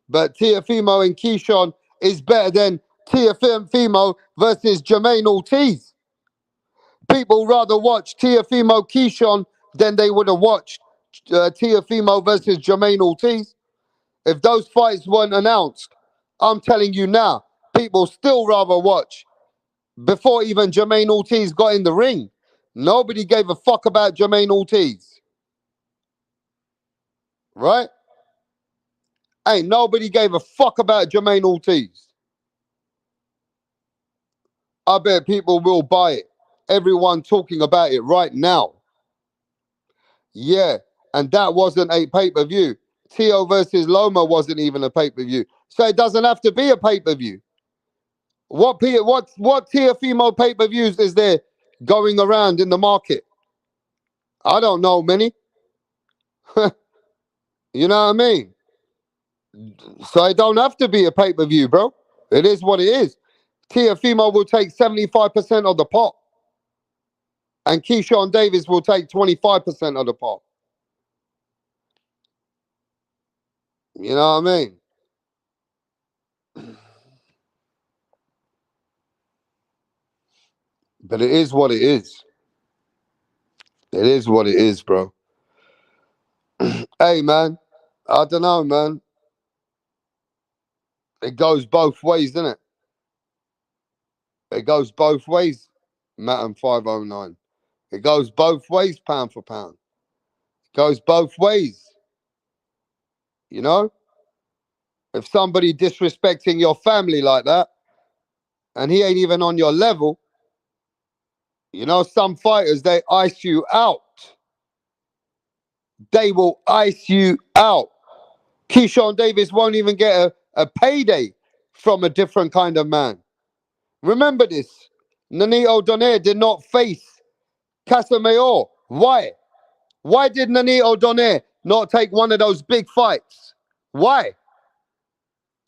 But Teofimo and KEYSHAWN is better than Teofimo versus Jermaine Ortiz. People rather watch Teofimo KEYSHAWN than they would have watched Teofimo versus Jermaine Ortiz. If those fights weren't announced, I'm telling you now, people still rather watch before even Jermaine Ortiz got in the ring. Nobody gave a fuck about Jermaine Ortiz. Right? Ain't nobody gave a fuck about Jermaine Ortiz. I bet people will buy it. Everyone talking about it right now. Yeah, and that wasn't a pay-per-view. Teo versus Loma wasn't even a pay-per-view. So it doesn't have to be a pay-per-view. What Teofimo pay-per-views is there going around in the market? I don't know many. You know what I mean? So it don't have to be a pay-per-view, bro. It is what it is. Teofimo will take 75% of the pot, and Keyshawn Davis will take 25% of the pot. You know what I mean? But it is what it is. It is what it is, bro. Hey, man. I don't know, man. It goes both ways, doesn't it? It goes both ways, Matt 509. It goes both ways, pound for pound. It goes both ways. You know? If somebody disrespecting your family like that, and he ain't even on your level, you know, some fighters, they ice you out. They will ice you out. Keyshawn Davis won't even get a payday from a different kind of man. Remember this. Nonito Donaire did not face Casamayor. Why? Why did Nonito Donaire not take one of those big fights? Why?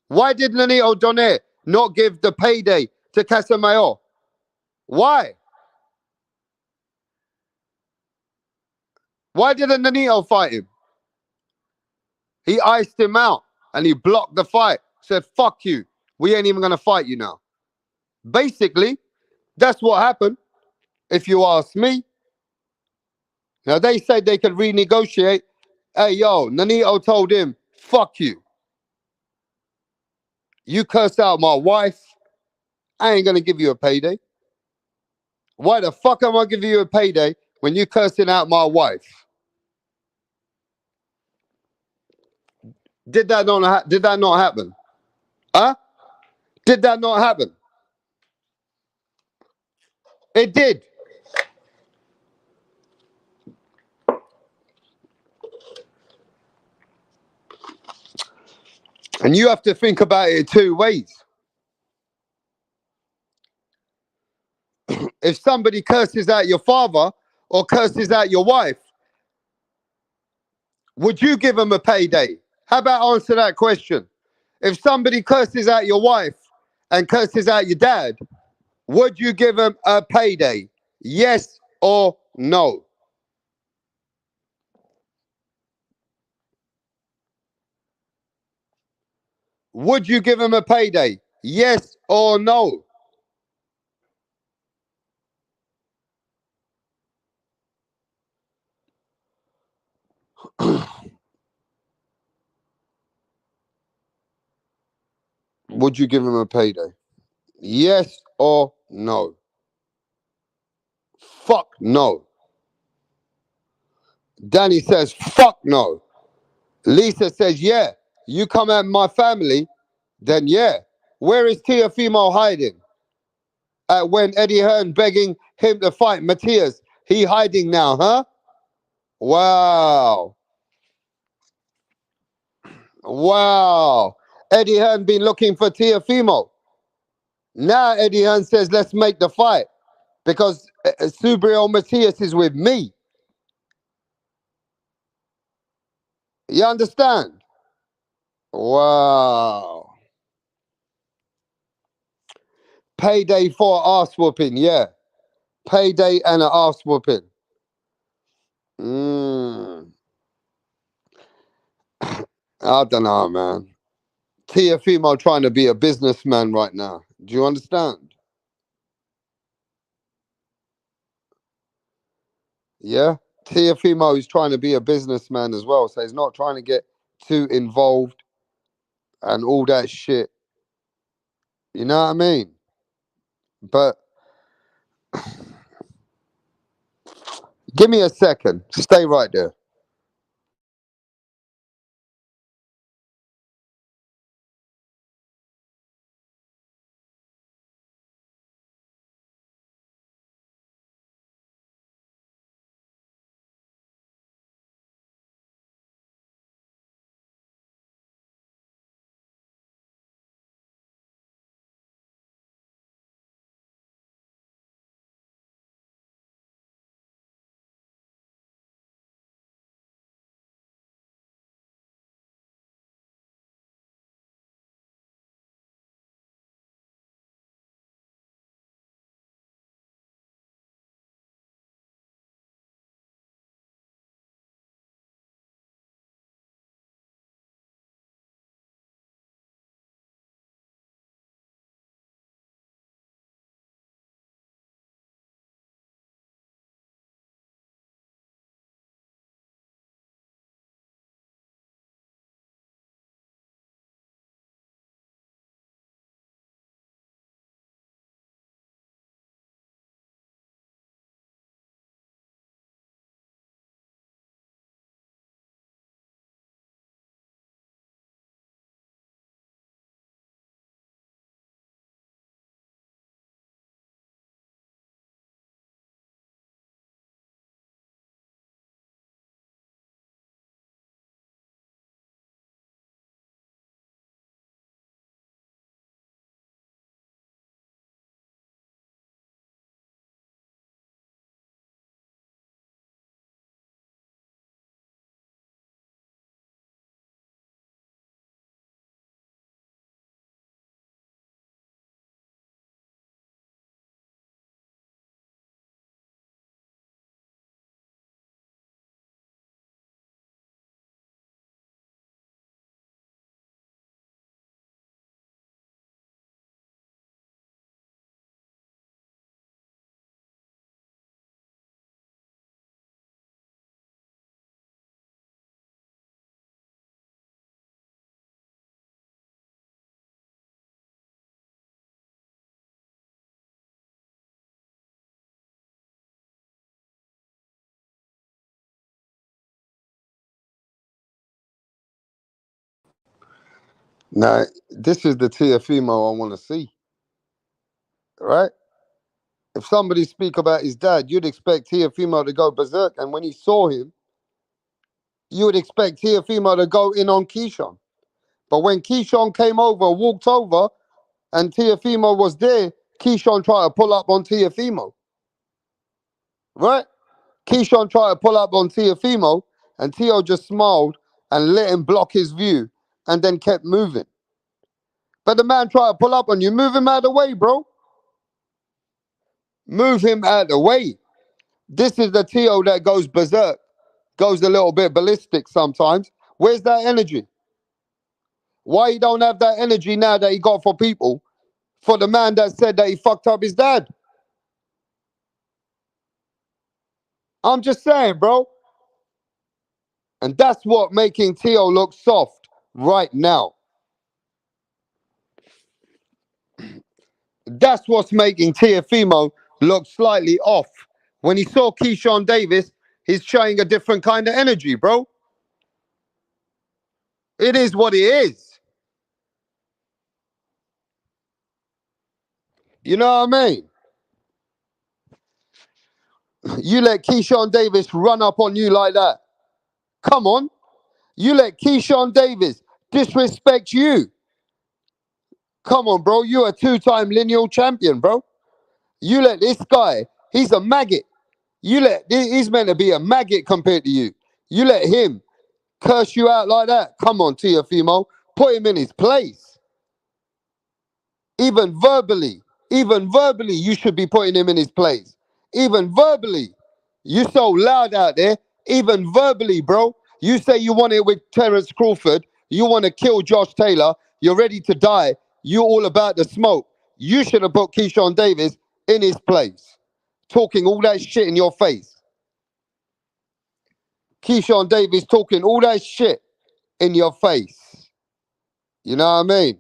Why did Nonito Donaire not give the payday to Casamayor? Why? Why didn't Nonito fight him? He iced him out and he blocked the fight. Said, fuck you. We ain't even going to fight you now. Basically, that's what happened, if you ask me. Now, they said they could renegotiate. Hey, yo, Nonito told him, fuck you. You cursed out my wife. I ain't going to give you a payday. Why the fuck am I giving you a payday when you cursing out my wife? Did that not happen? Huh? Did that not happen? It did. And you have to think about it two ways. If somebody curses out your father or curses out your wife, would you give them a payday? How about answer that question? If somebody curses out your wife and curses out your dad, would you give them a payday? Yes or no? Would you give him a payday? Yes or no? Would you give him a payday? Yes or no? Fuck no. Danny says, fuck no. Lisa says, yeah. You come at my family, then yeah. Where is Teofimo hiding? When Eddie Hearn begging him to fight Matthias, he hiding now, huh? Wow. Wow. Eddie Hearn been looking for Teofimo. Now Eddie Hearn says, let's make the fight because Subriel Matthias is with me. You understand? Wow. Payday for ass whooping, yeah. Payday and an ass whooping. I don't know, man. Teofimo trying to be a businessman right now. Do you understand? Yeah. Teofimo is trying to be a businessman as well, so he's not trying to get too involved and all that shit. You know what I mean? But give me a second. Stay right there. Now, this is the Teofimo I want to see, right? If somebody speak about his dad, you'd expect Teofimo to go berserk. And when he saw him, you would expect Teofimo to go in on KEYSHAWN. But when KEYSHAWN came over, walked over, and Teofimo was there, KEYSHAWN tried to pull up on Teofimo, right? KEYSHAWN tried to pull up on Teofimo, and Teo just smiled and let him block his view and then kept moving. But the man tried to pull up on you. Move him out of the way, bro. Move him out of the way. This is the Teo that goes berserk, goes a little bit ballistic sometimes. Where's that energy? Why he don't have that energy now that he got for people, for the man that said that he fucked up his dad? I'm just saying, bro. And that's what making Teo look soft right now. That's what's making Teofimo look slightly off. When he saw Keyshawn Davis, he's showing a different kind of energy, bro. It is what it is. You know what I mean? You let Keyshawn Davis run up on you like that. Come on. You let Keyshawn Davis disrespect you. Come on, bro. You're a two-time lineal champion, bro. You let this guy, he's a maggot. He's meant to be a maggot compared to you. You let him curse you out like that. Come on, Teofimo. Put him in his place. Even verbally, you should be putting him in his place. Even verbally. You so loud out there. Even verbally, bro. You say you want it with Terence Crawford. You want to kill Josh Taylor. You're ready to die. You all about the smoke. You should have put Keyshawn Davis in his place. Talking all that shit in your face. Keyshawn Davis talking all that shit in your face. You know what I mean?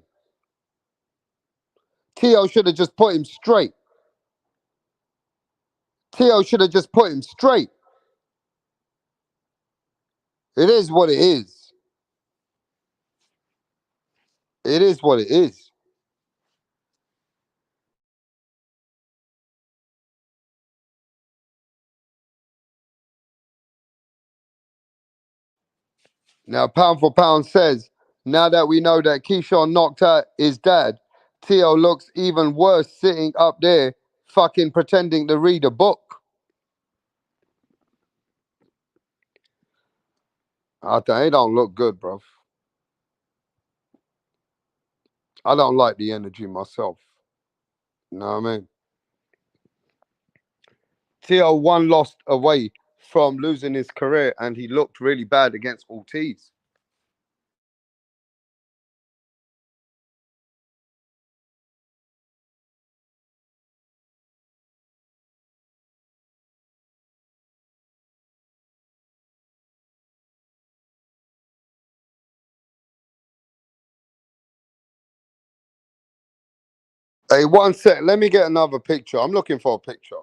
Teo should have just put him straight. Teo should have just put him straight. It is what it is. It is what it is. Now, Pound for Pound says, now that we know that Keyshawn knocked out his dad, Teo looks even worse sitting up there fucking pretending to read a book. It don't look good, bro. I don't like the energy myself. You know what I mean? Teo one lost away from losing his career, and he looked really bad against Ortiz. Hey, one sec. Let me get another picture. I'm looking for a picture.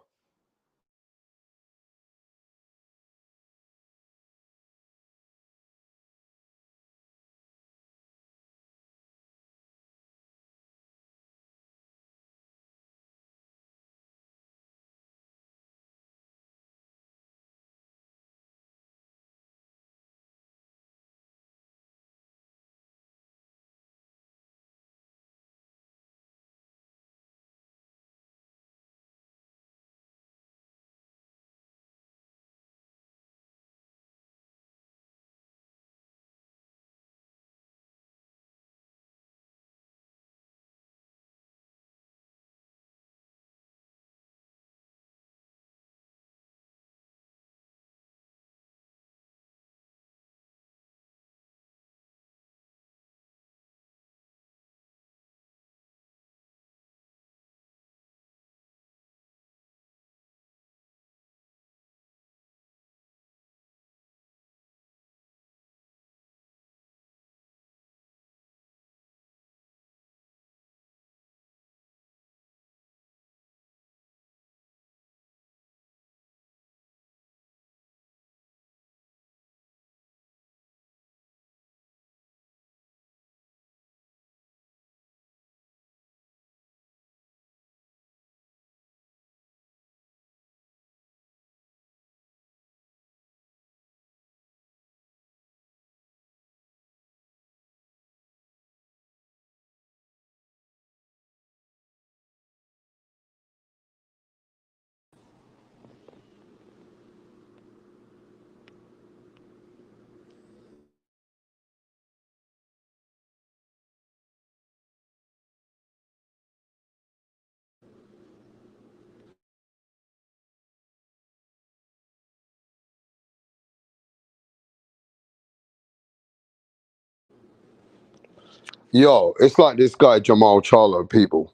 Yo, it's like this guy Jamal Charlo, people.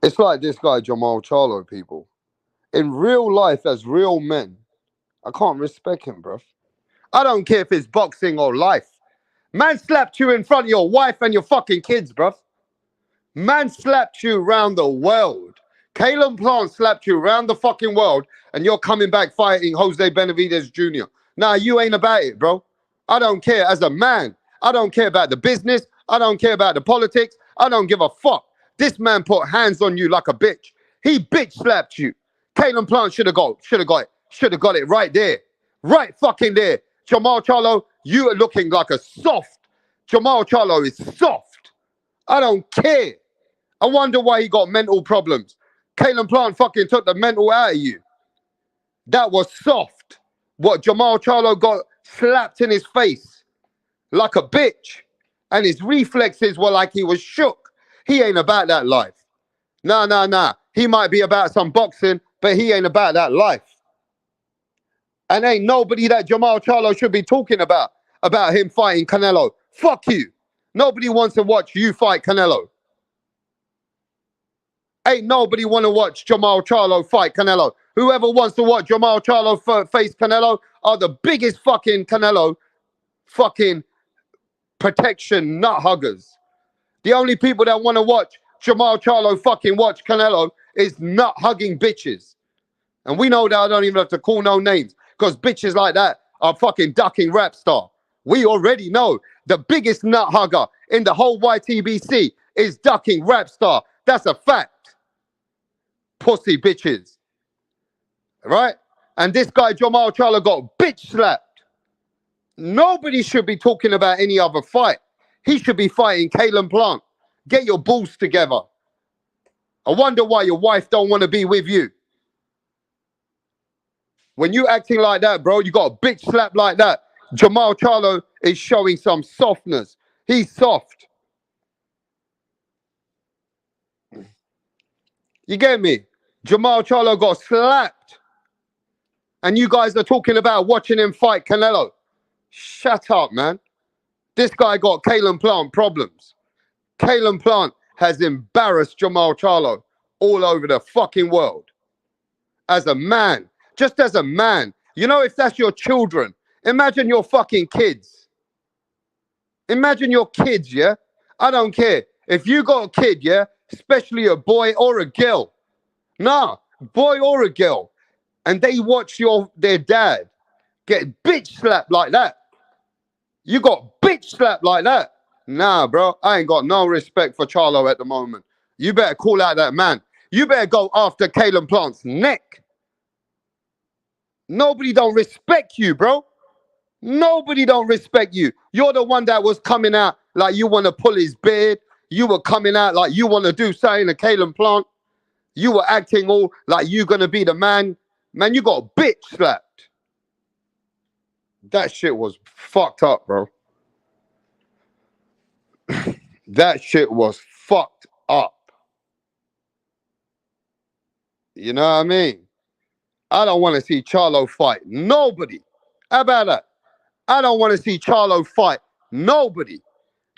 It's like this guy Jamal Charlo, people. In real life, as real men, I can't respect him, bro. I don't care if it's boxing or life. Man slapped you in front of your wife and your fucking kids, bro. Man slapped you around the world. Kalen Plant slapped you around the fucking world, and you're coming back fighting Jose Benavidez Jr. Nah, you ain't about it, bro. I don't care. As a man, I don't care about the business. I don't care about the politics. I don't give a fuck. This man put hands on you like a bitch. He bitch slapped you. Kalen Plant should have got it right there. Right fucking there. Jamal Charlo, you are looking like a soft. Jamal Charlo is soft. I don't care. I wonder why he got mental problems. Kalen Plant fucking took the mental out of you. That was soft. What Jamal Charlo got slapped in his face like a bitch. And his reflexes were like he was shook. He ain't about that life. Nah. He might be about some boxing, but he ain't about that life. And ain't nobody that Jamal Charlo should be talking about him fighting Canelo. Fuck you. Nobody wants to watch you fight Canelo. Ain't nobody want to watch Jamal Charlo fight Canelo. Whoever wants to watch Jamal Charlo face Canelo are the biggest fucking Canelo fucking protection nut huggers. The only people that want to watch Jamal Charlo fucking watch Canelo is nut hugging bitches. And we know that I don't even have to call no names because bitches like that are fucking ducking rap star. We already know the biggest nut hugger in the whole YTBC is ducking rap star. That's a fact. Pussy bitches. Right? And this guy Jamal Charlo got bitch slapped. Nobody should be talking about any other fight. He should be fighting Kalen Plant. Get your balls together. I wonder why your wife don't want to be with you. When you acting like that, bro, you got a bitch slap like that. Jamal Charlo is showing some softness. He's soft. You get me? Jamal Charlo got slapped. And you guys are talking about watching him fight Canelo. Shut up, man. This guy got Kalen Plant problems. Kalen Plant has embarrassed Jamal Charlo all over the fucking world. As a man, just as a man. You know, if that's your children, imagine your fucking kids. Imagine your kids, yeah? I don't care. If you got a kid, yeah, especially a boy or a girl. Nah, boy or a girl. And they watch their dad get bitch slapped like that. You got bitch slapped like that. Nah, bro, I ain't got no respect for Charlo at the moment. You better call out that man. You better go after Kalen Plant's neck. Nobody don't respect you, bro. Nobody don't respect you. You're the one that was coming out like you want to pull his beard. You were coming out like you want to do something to Kalen Plant. You were acting all like you're going to be the man. Man, you got bitch slapped. That shit was fucked up, bro. That shit was fucked up. You know what I mean? I don't want to see Charlo fight nobody. How about that? I don't want to see Charlo fight nobody.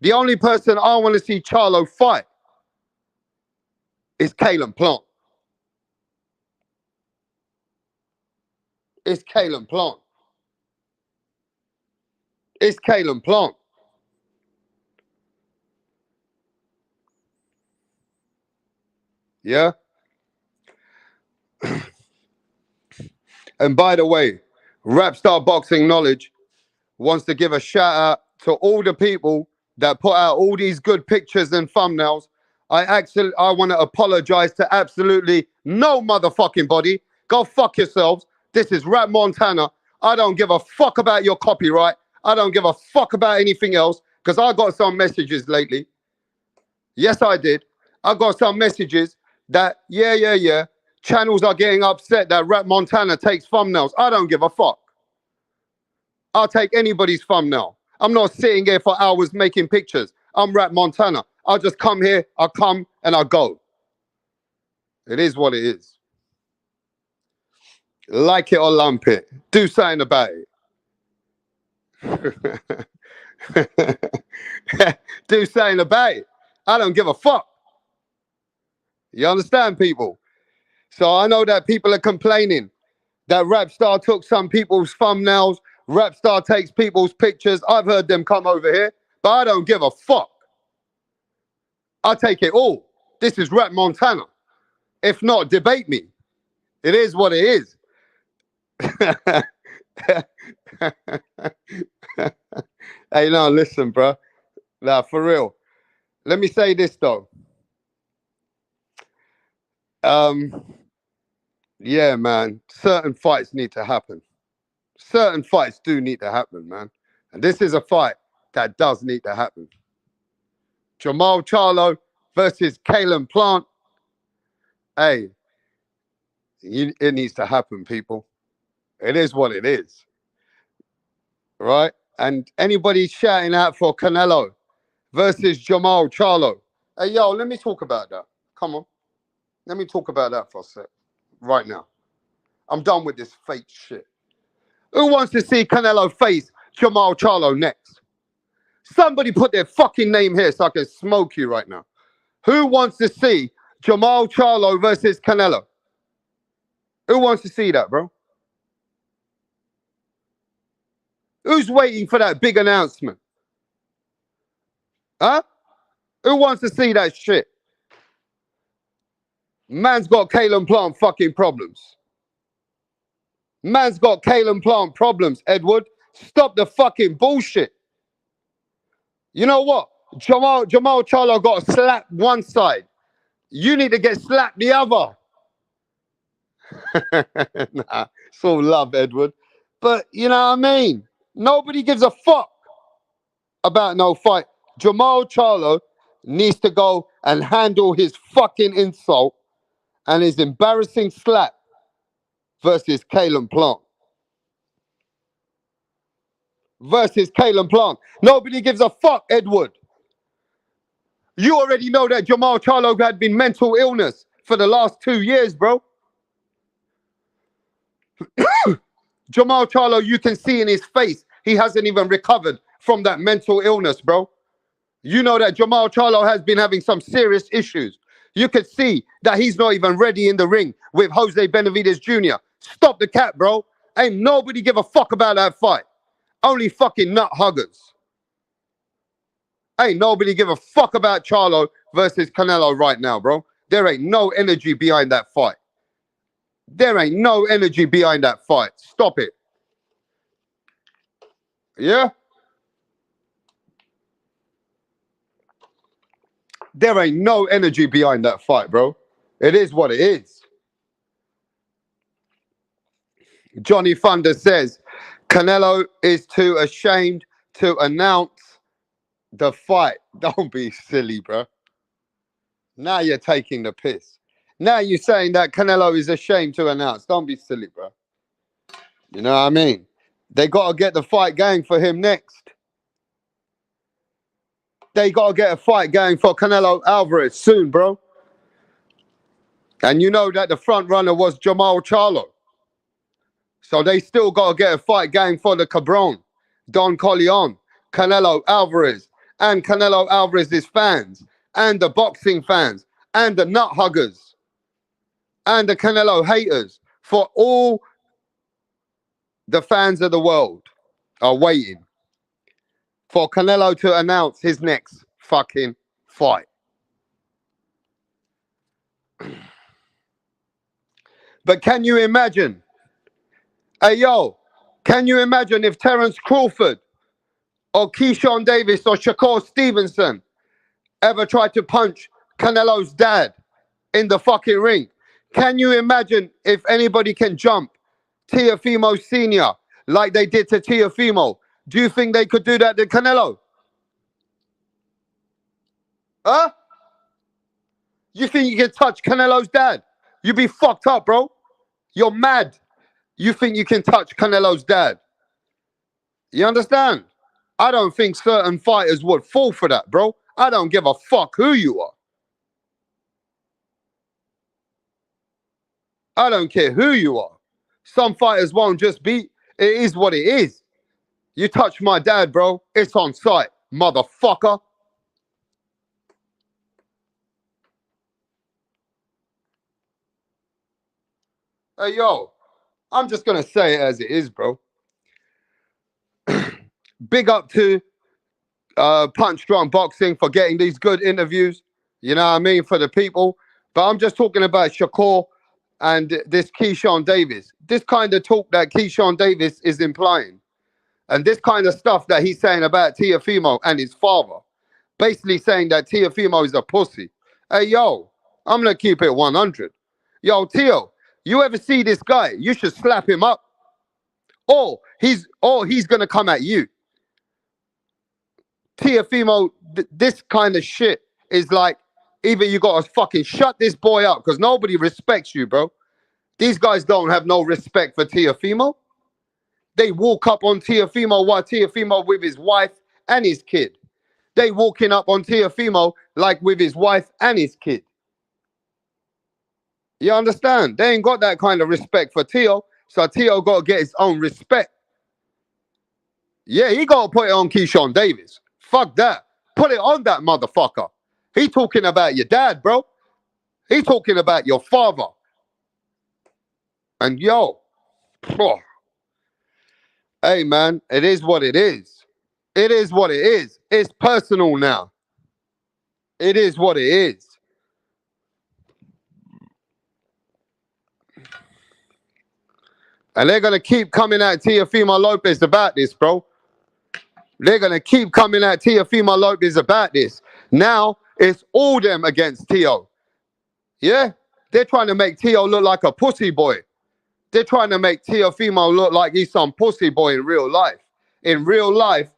The only person I want to see Charlo fight is Kalen Plant. It's Kalen Plant. It's Kalen Plant. Yeah? And by the way, Rapstar Boxing Knowledge wants to give a shout out to all the people that put out all these good pictures and thumbnails. I want to apologize to absolutely no motherfucking body. Go fuck yourselves. This is Rap Montana. I don't give a fuck about your copyright. I don't give a fuck about anything else because I got some messages lately. Yes, I did. I got some messages that, yeah. Channels are getting upset that Rap Montana takes thumbnails. I don't give a fuck. I'll take anybody's thumbnail. I'm not sitting here for hours making pictures. I'm Rap Montana. I'll just come here, I'll come, and I'll go. It is what it is. Like it or lump it. Do something about it. do something about it. I don't give a fuck. You understand, people? So I know that people are complaining that Rapstar took some people's thumbnails. Rapstar takes people's pictures. I've heard them come over here, but I don't give a fuck. I take it all. This is Rap Montana. If not, debate me. It is what it is. Hey, no, listen, bro. Nah, for real. Let me say this though. Yeah, man. Certain fights need to happen. Certain fights do need to happen, man. And this is a fight that does need to happen. Jamal Charlo versus Kalen Plant. Hey, it needs to happen, people. It is what it is. Right? And anybody shouting out for Canelo versus Jamal Charlo. Hey, yo, let me talk about that. Come on. Let me talk about that for a sec. Right now. I'm done with this fake shit. Who wants to see Canelo face Jamal Charlo next? Somebody put their fucking name here so I can smoke you right now. Who wants to see Jamal Charlo versus Canelo? Who wants to see that, bro? Who's waiting for that big announcement? Huh? Who wants to see that shit? Man's got Kalen Plant fucking problems. Man's got Kalen Plant problems, Edward. Stop the fucking bullshit. You know what? Jamal Charlo got slapped one side. You need to get slapped the other. Nah, it's all love, Edward. But you know what I mean? Nobody gives a fuck about no fight. Jamal Charlo needs to go and handle his fucking insult and his embarrassing slap versus Kalen Plant. Versus Kalen Plant. Nobody gives a fuck, Edward. You already know that Jamal Charlo had been mental illness for the last 2 years, bro. Jamal Charlo, you can see in his face, he hasn't even recovered from that mental illness, bro. You know that Jamal Charlo has been having some serious issues. You could see that he's not even ready in the ring with Jose Benavidez Jr. Stop the cap, bro. Ain't nobody give a fuck about that fight. Only fucking nut huggers. Ain't nobody give a fuck about Charlo versus Canelo right now, bro. There ain't no energy behind that fight. There ain't no energy behind that fight. Stop it. Yeah? There ain't no energy behind that fight, bro. It is what it is. Johnny Thunder says, Canelo is too ashamed to announce the fight. Don't be silly, bro. Now you're taking the piss. Now you're saying that Canelo is ashamed to announce. Don't be silly, bro. You know what I mean? They got to get the fight going for him next. They got to get a fight going for Canelo Alvarez soon, bro. And you know that the front runner was Jamal Charlo. So they still got to get a fight going for the Cabron, Don Corleone, Canelo Alvarez, and Canelo Alvarez's fans, and the boxing fans, and the nut huggers, and the Canelo haters. For all the fans of the world are waiting for Canelo to announce his next fucking fight. But can you imagine? Hey, yo, can you imagine if Terence Crawford or KEYSHAWN Davis or Shakur Stevenson ever tried to punch Canelo's dad in the fucking ring? Can you imagine if anybody can jump Teofimo Sr. like they did to Teofimo? Do you think they could do that to Canelo? Huh? You think you can touch Canelo's dad? You be fucked up, bro. You're mad. You think you can touch Canelo's dad? You understand? I don't think certain fighters would fall for that, bro. I don't give a fuck who you are. I don't care who you are. Some fighters won't just beat. It is what it is. You touch my dad, bro, it's on sight. motherfucker. Hey, yo, I'm just going to say it as it is, bro. Big up to Punch Drunk Boxing for getting these good interviews. You know what I mean? For the people. But I'm just talking about Shakur and this KEYSHAWN Davis. This kind of talk that KEYSHAWN Davis is implying. And this kind of stuff that he's saying about Teofimo and his father. Basically saying that Teofimo is a pussy. Hey, yo, I'm going to keep it 100. Yo, Teo, you ever see this guy? You should slap him up. Or he's going to come at you. Teofimo, this kind of shit is like, either you got to fucking shut this boy up because nobody respects you, bro. These guys don't have no respect for Teofimo. They walk up on Teofimo while Teofimo with his wife and his kid. They walking up on Teofimo like with his wife and his kid. You understand? They ain't got that kind of respect for Teo, so Teo got to get his own respect. Yeah, he got to put it on KEYSHAWN Davis. Fuck that. Put it on that motherfucker. He talking about your dad, bro. He talking about your father. And yo, oh, hey man, it is what it is. It is what it is. It's personal now. It is what it is. And they're going to keep coming at Teofimo Lopez about this, bro. They're going to keep coming at Teofimo Lopez about this. Now, it's all them against Teo. Yeah? They're trying to make Teo look like a pussy boy. They're trying to make Teofimo look like he's some pussy boy in real life. In real life,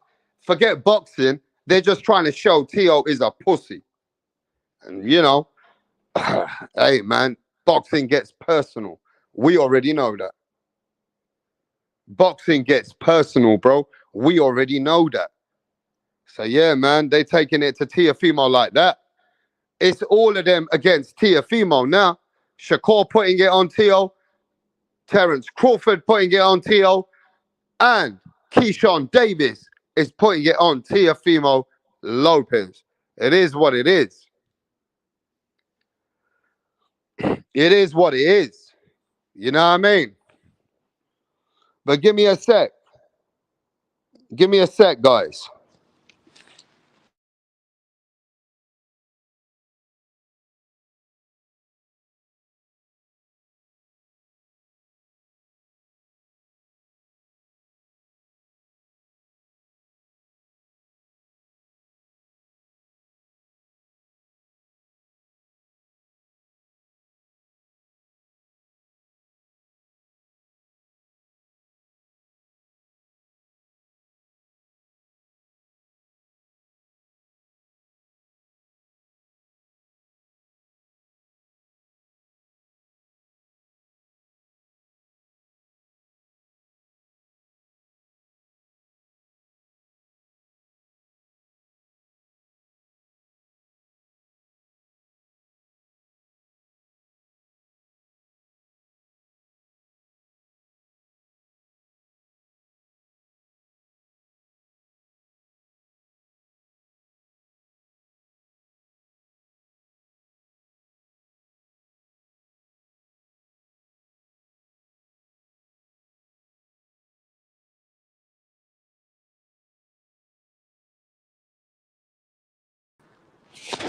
forget boxing, they're just trying to show Teo is a pussy. And, you know, hey, man, boxing gets personal. We already know that. Boxing gets personal, bro. We already know that. So, yeah, man, they taking it to Teofimo like that. It's all of them against Teofimo now. Shakur putting it on Teo. Terence Crawford putting it on Teo. And KEYSHAWN Davis is putting it on Teofimo Lopez. It is what it is. It is what it is. You know what I mean? But give me a sec. Give me a sec, guys.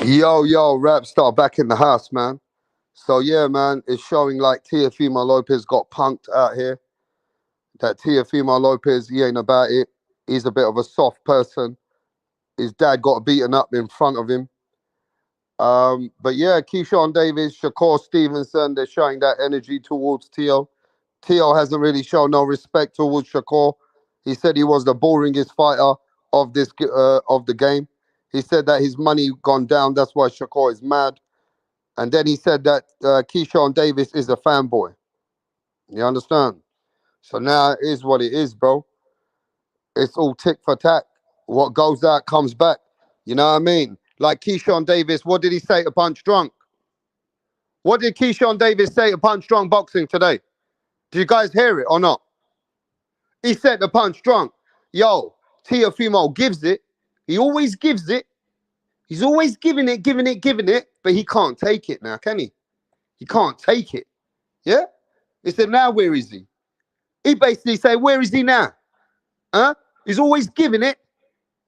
Yo, rap star back in the house, man. So yeah, man, it's showing like Teofimo Lopez got punked out here. That Teofimo Lopez, he ain't about it. He's a bit of a soft person. His dad got beaten up in front of him. But yeah, KEYSHAWN Davis, Shakur Stevenson, they're showing that energy towards Teo. Teo hasn't really shown no respect towards Shakur. He said he was the boringest fighter of the game. He said that his money gone down. That's why Shakur is mad. And then he said that KEYSHAWN Davis is a fanboy. You understand? So now it is what it is, bro. It's all tick for tack. What goes out comes back. You know what I mean? Like KEYSHAWN Davis, what did he say to Punch Drunk? What did KEYSHAWN Davis say to Punch Drunk Boxing today? Did you guys hear it or not? He said to Punch Drunk, yo, Teofimo gives it, He always gives it. He's always giving it, but he can't take it now, can he? He can't take it. Yeah? He said, now where is he? He basically said, where is he now? Huh? He's always giving it,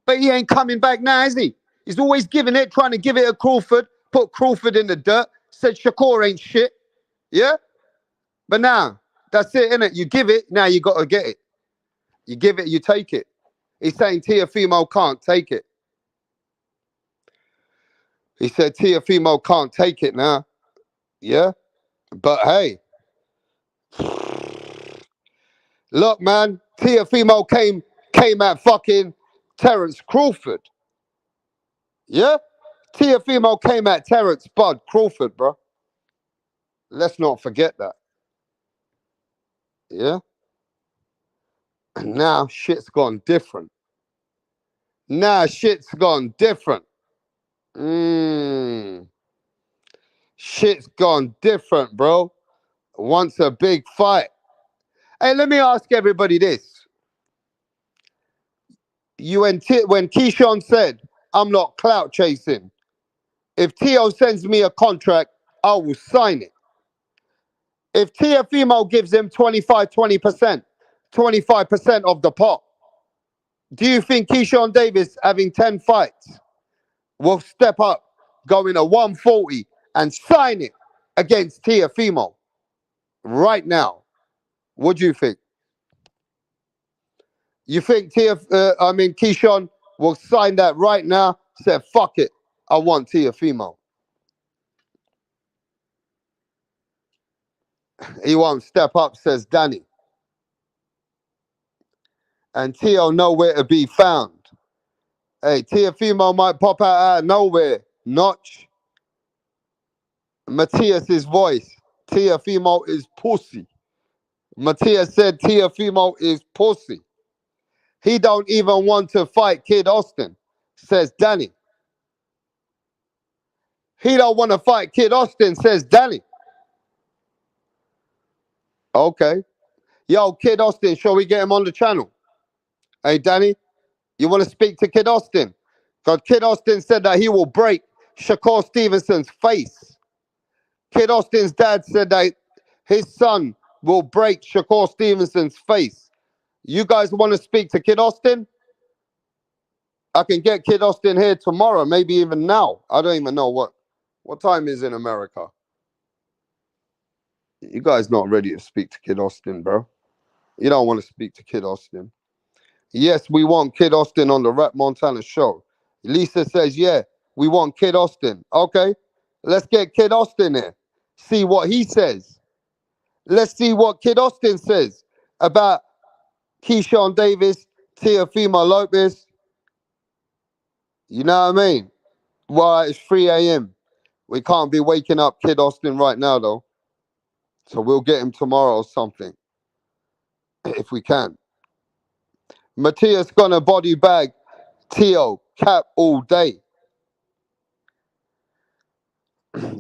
but he ain't coming back now, is he? He's always giving it, trying to give it to Crawford, put Crawford in the dirt, said Shakur ain't shit. Yeah? But now, that's it, innit? You give it, now you got to get it. You give it, you take it. He's saying Teofimo can't take it. He said Teofimo can't take it now. Yeah? But hey, look, man, Teofimo came at fucking Terence Crawford. Yeah? Teofimo came at Terence Bud Crawford, bro. Let's not forget that. Yeah? And now shit's gone different. Now shit's gone different. Shit's gone different, bro. Wants a big fight. Hey, let me ask everybody this. When KEYSHAWN said, I'm not clout chasing, if Teo sends me a contract, I will sign it. If Teofimo gives him 20%, 25% of the pot, do you think KEYSHAWN Davis, having 10 fights, will step up, go in a 140 and sign it against Teofimo right now? What do you think? You think KEYSHAWN will sign that right now? Say, fuck it, I want Teofimo. He won't step up, says Danny. And Teo nowhere to be found. Hey, Teofimo might pop out of nowhere. Notch. Matthias's voice. Teofimo is pussy. Matthias said Teofimo is pussy. He don't even want to fight Kid Austin, says Danny. He don't want to fight Kid Austin, says Danny. Okay. Yo, Kid Austin, shall we get him on the channel? Hey, Danny, you want to speak to Kid Austin? Because Kid Austin said that he will break Shakur Stevenson's face. Kid Austin's dad said that his son will break Shakur Stevenson's face. You guys want to speak to Kid Austin? I can get Kid Austin here tomorrow, maybe even now. I don't even know what time is in America. You guys not ready to speak to Kid Austin, bro. You don't want to speak to Kid Austin. Yes, we want Kid Austin on the Rap Montana show. Lisa says, yeah, we want Kid Austin. Okay, let's get Kid Austin here. See what he says. Let's see what Kid Austin says about KEYSHAWN Davis, Teofimo Lopez. You know what I mean? Well, it's 3 a.m. We can't be waking up Kid Austin right now, though. So we'll get him tomorrow or something, if we can. Matthias gonna body bag Teo, cap all day.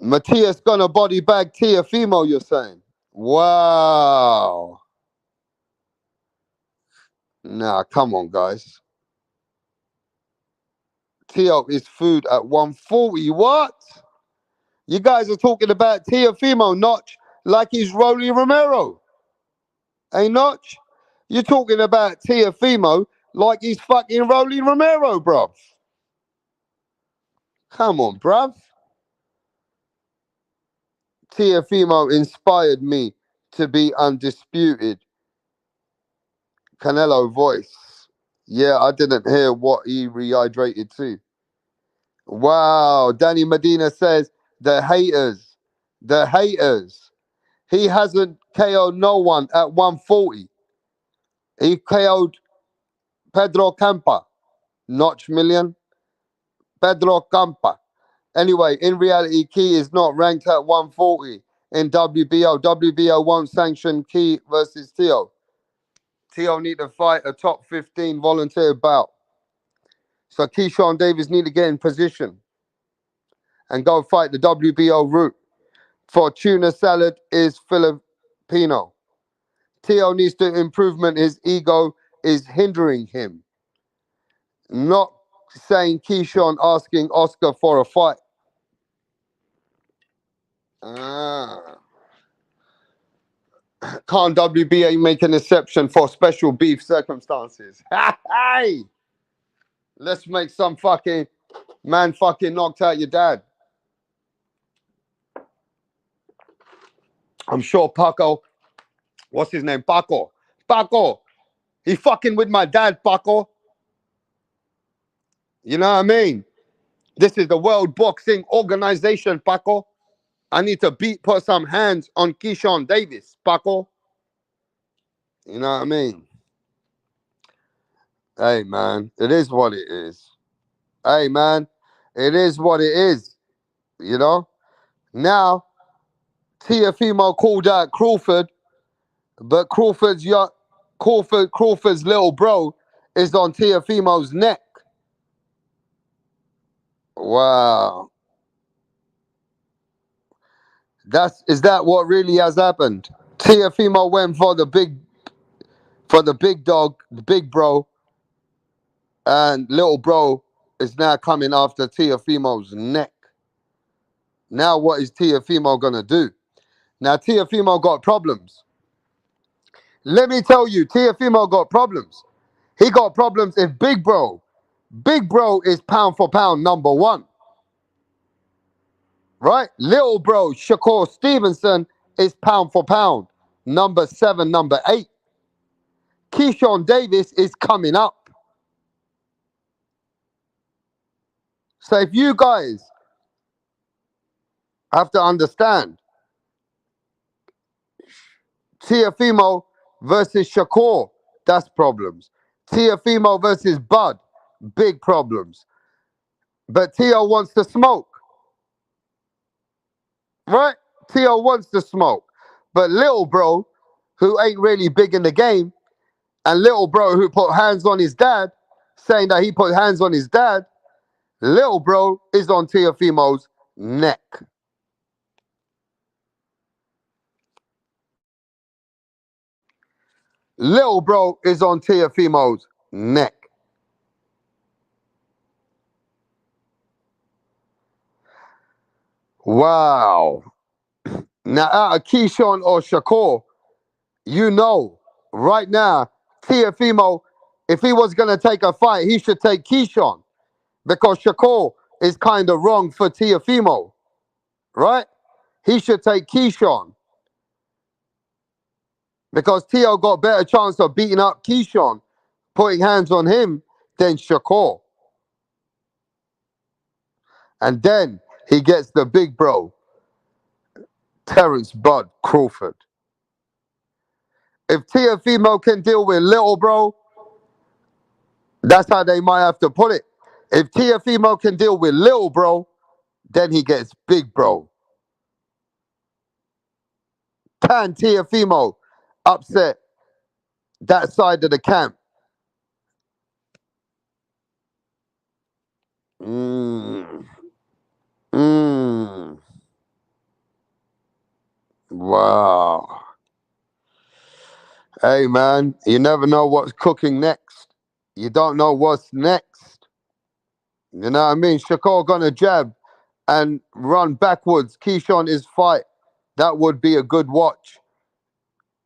Matthias gonna body bag Teofimo, you're saying? Wow. Nah, come on, guys. Teo is food at 140. What? You guys are talking about Teofimo, Notch, like he's Rolly Romero. Hey, Notch? You're talking about Teofimo like he's fucking Rolly Romero, bruv. Come on, bruv. Teofimo inspired me to be undisputed. Canelo voice. Yeah, I didn't hear what he rehydrated to. Wow. Danny Medina says, the haters. The haters. He hasn't KO'd no one at 140. He KO'd Pedro Campa. Notch million. Pedro Campa. Anyway, in reality, Key is not ranked at 140 in WBO. WBO won't sanction Key versus Teo. Teo need to fight a top 15 volunteer bout. So KEYSHAWN Davis need to get in position and go fight the WBO route. For tuna salad is Filipino. Teo needs to improvement. His ego is hindering him. Not saying KEYSHAWN asking Oscar for a fight. Ah. Can't WBA make an exception for special beef circumstances? Hey! Let's make some fucking man fucking knocked out your dad. I'm sure Paco, what's his name? Paco. He fucking with my dad, Paco. You know what I mean? This is the World Boxing Organization, Paco. I need to put some hands on KEYSHAWN Davis, Paco. You know what I mean? Hey, man, it is what it is. Hey, man, it is what it is. You know? Now, Teofimo called out Crawford, but Crawford's little bro is on Teofimo's neck. Wow. Is that what really has happened? Teofimo went for the big dog, the big bro, and little bro is now coming after Teofimo's neck. Now what is Teofimo gonna do? Now Teofimo got problems. Let me tell you, Teofimo got problems. He got problems if Big Bro is pound for pound number one. Right? Little bro, Shakur Stevenson, is pound for pound number 7, number 8. KEYSHAWN Davis is coming up. So if you guys have to understand, Teofimo versus Shakur, that's problems. Teofimo versus Bud, big problems. But Teo wants to smoke. Right? Teo wants to smoke. But little bro, who ain't really big in the game, and little bro who put hands on his dad, saying that he put hands on his dad, little bro is on Teofimo's neck. Little bro is on Teofimo's neck. Wow. Now, out of KEYSHAWN or Shakur, you know, right now, Teofimo, if he was going to take a fight, he should take KEYSHAWN, because Shakur is kind of wrong for Teofimo, right? He should take KEYSHAWN, because Teo got better chance of beating up KEYSHAWN, putting hands on him, than Shakur. And then he gets the big bro, Terrence Bud Crawford. If Teofimo can deal with little bro, that's how they might have to put it. If Teofimo can deal with little bro, then he gets big bro. Can Teofimo upset that side of the camp? Wow. Hey, man, you never know what's cooking next. You don't know what's next. You know what I mean? Shakur gonna jab and run backwards. KEYSHAWN is fight. That would be a good watch.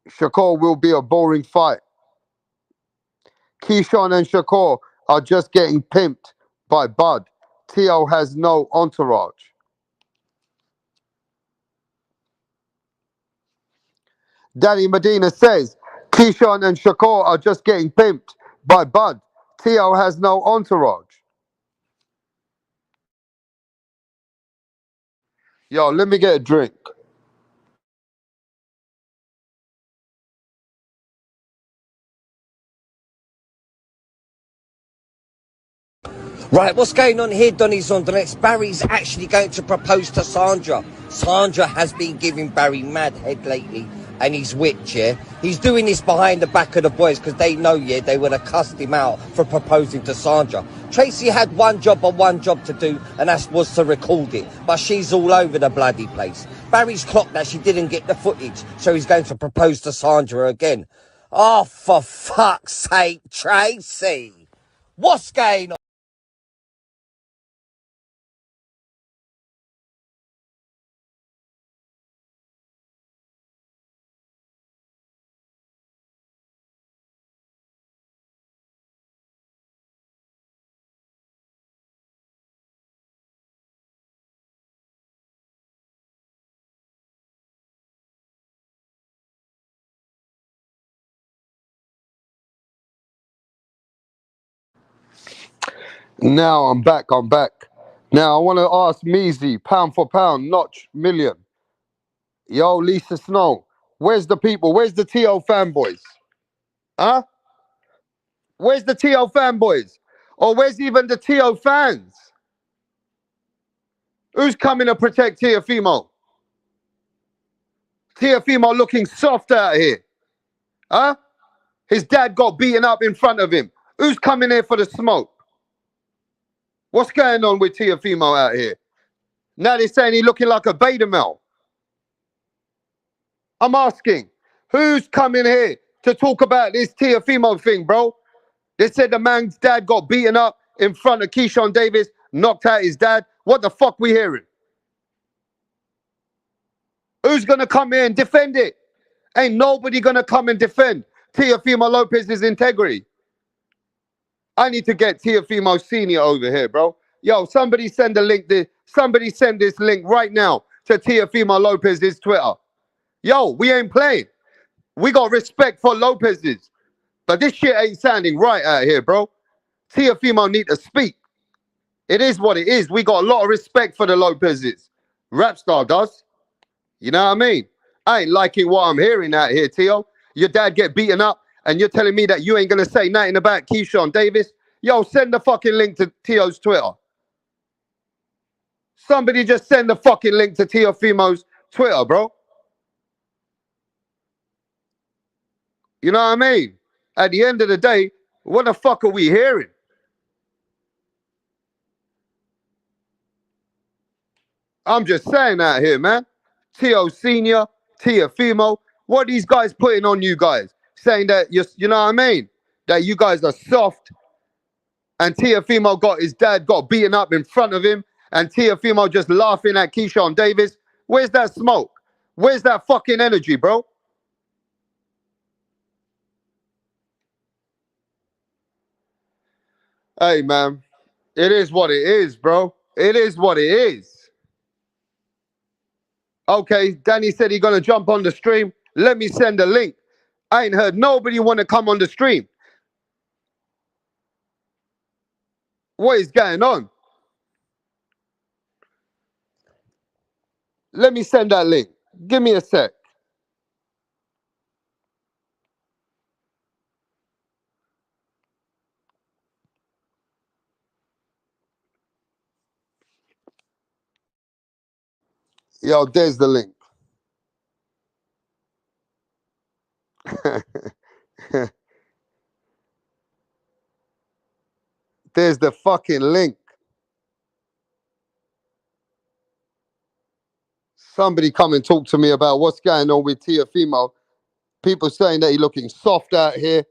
Shakur will be a boring fight. KEYSHAWN and Shakur are just getting pimped by Bud. Teo has no entourage. Danny Medina says KEYSHAWN and Shakur are just getting pimped by Bud. Teo has no entourage. Yo, let me get a drink. Right, what's going on here, Donny Zonderlex? Barry's actually going to propose to Sandra. Sandra has been giving Barry mad head lately, and he's whipped, yeah? He's doing this behind the back of the boys, because they know, yeah, they would have cussed him out for proposing to Sandra. Tracy had one job to do, and that was to record it. But she's all over the bloody place. Barry's clocked that she didn't get the footage, so he's going to propose to Sandra again. Oh, for fuck's sake, Tracy! What's going on? Now I'm back. I'm back. Now I want to ask Measy, pound for pound, notch million. Yo, Lisa Snow, where's the people? Where's the TO fanboys? Huh? Where's the TO fanboys? Or where's even the TO fans? Who's coming to protect Teofimo? Teofimo looking soft out here. Huh? His dad got beaten up in front of him. Who's coming here for the smoke? What's going on with Teofimo out here? Now they're saying he's looking like a beta male. I'm asking, who's coming here to talk about this Teofimo thing, bro? They said the man's dad got beaten up in front of KEYSHAWN Davis, knocked out his dad. What the fuck we hearing? Who's gonna come here and defend it? Ain't nobody gonna come and defend Teofimo Lopez's integrity. I need to get Teofimo Senior over here, bro. Yo, somebody send a link. Somebody send this link right now to Teofimo Lopez's Twitter. Yo, we ain't playing. We got respect for Lopez's. But this shit ain't sounding right out here, bro. Teofimo need to speak. It is what it is. We got a lot of respect for the Lopez's. Rapstar does. You know what I mean? I ain't liking what I'm hearing out here, Teo. Your dad get beaten up and you're telling me that you ain't going to say nothing about KEYSHAWN Davis? Yo, send the fucking link to Teo's Twitter. Somebody just send the fucking link to Teofimo's Twitter, bro. You know what I mean? At the end of the day, what the fuck are we hearing? I'm just saying out here, man. Teo Senior, Teofimo, what are these guys putting on you guys? Saying that, you know what I mean? That you guys are soft. And Teofimo his dad got beaten up in front of him. And Teofimo just laughing at KEYSHAWN Davis. Where's that smoke? Where's that fucking energy, bro? Hey, man. It is what it is, bro. It is what it is. Okay, Danny said he's going to jump on the stream. Let me send a link. I ain't heard nobody want to come on the stream. What is going on? Let me send that link. Give me a sec. Yo, there's the link. There's the fucking link. Somebody come and talk to me about what's going on with Teofimo. People saying that he's looking soft out here.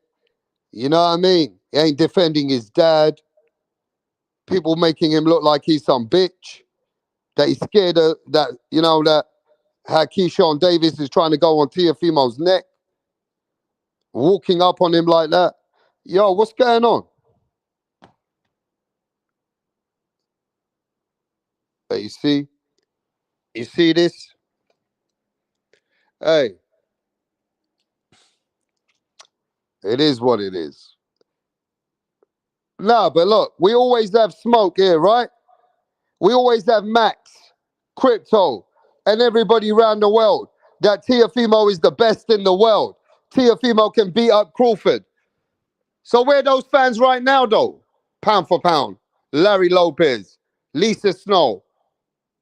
You know what I mean? He ain't defending his dad. People making him look like he's some bitch. That he's scared of that, you know, that how KEYSHAWN Davis is trying to go on Teofimo's neck. Walking up on him like that. Yo, what's going on? Hey, you see? You see this? Hey. It is what it is. Nah, but look, we always have smoke here, right? We always have Max, Crypto, and everybody around the world that Teofimo is the best in the world. Teofimo can beat up Crawford. So where are those fans right now, though? Pound for pound. Larry Lopez, Lisa Snow.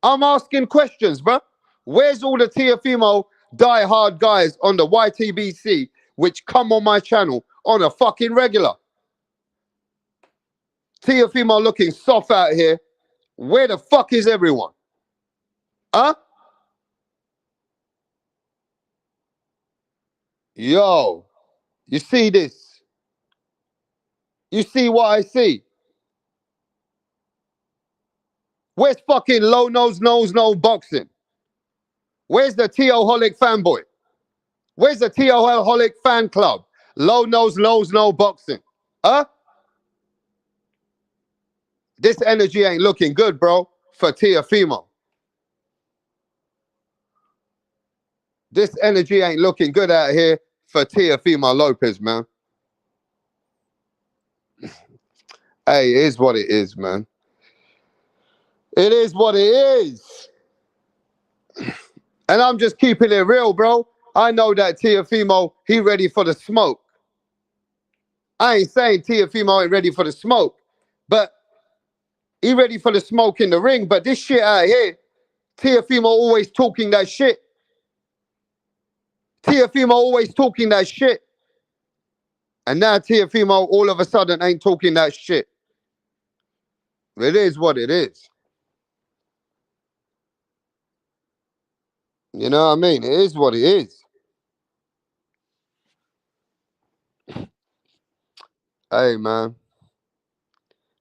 I'm asking questions, bro. Where's all the Teofimo die-hard guys on the YTBC which come on my channel on a fucking regular? Teofimo looking soft out here. Where the fuck is everyone? Huh? Yo, you see this? You see what I see? Where's fucking low nose, no boxing? Where's the Teoholic fanboy? Where's the Teoholic fan club? Low nose, no boxing. Huh? This energy ain't looking good, bro, for Teofimo. This energy ain't looking good out here for Teofimo Lopez, man. Hey, it is what it is, man. It is what it is. And I'm just keeping it real, bro. I know that Teofimo, he ready for the smoke. I ain't saying Teofimo ain't ready for the smoke, but he ready for the smoke in the ring. But this shit out here, Teofimo always talking that shit. Teofimo always talking that shit. And now Teofimo all of a sudden ain't talking that shit. It is what it is. You know what I mean? It is what it is. Hey, man.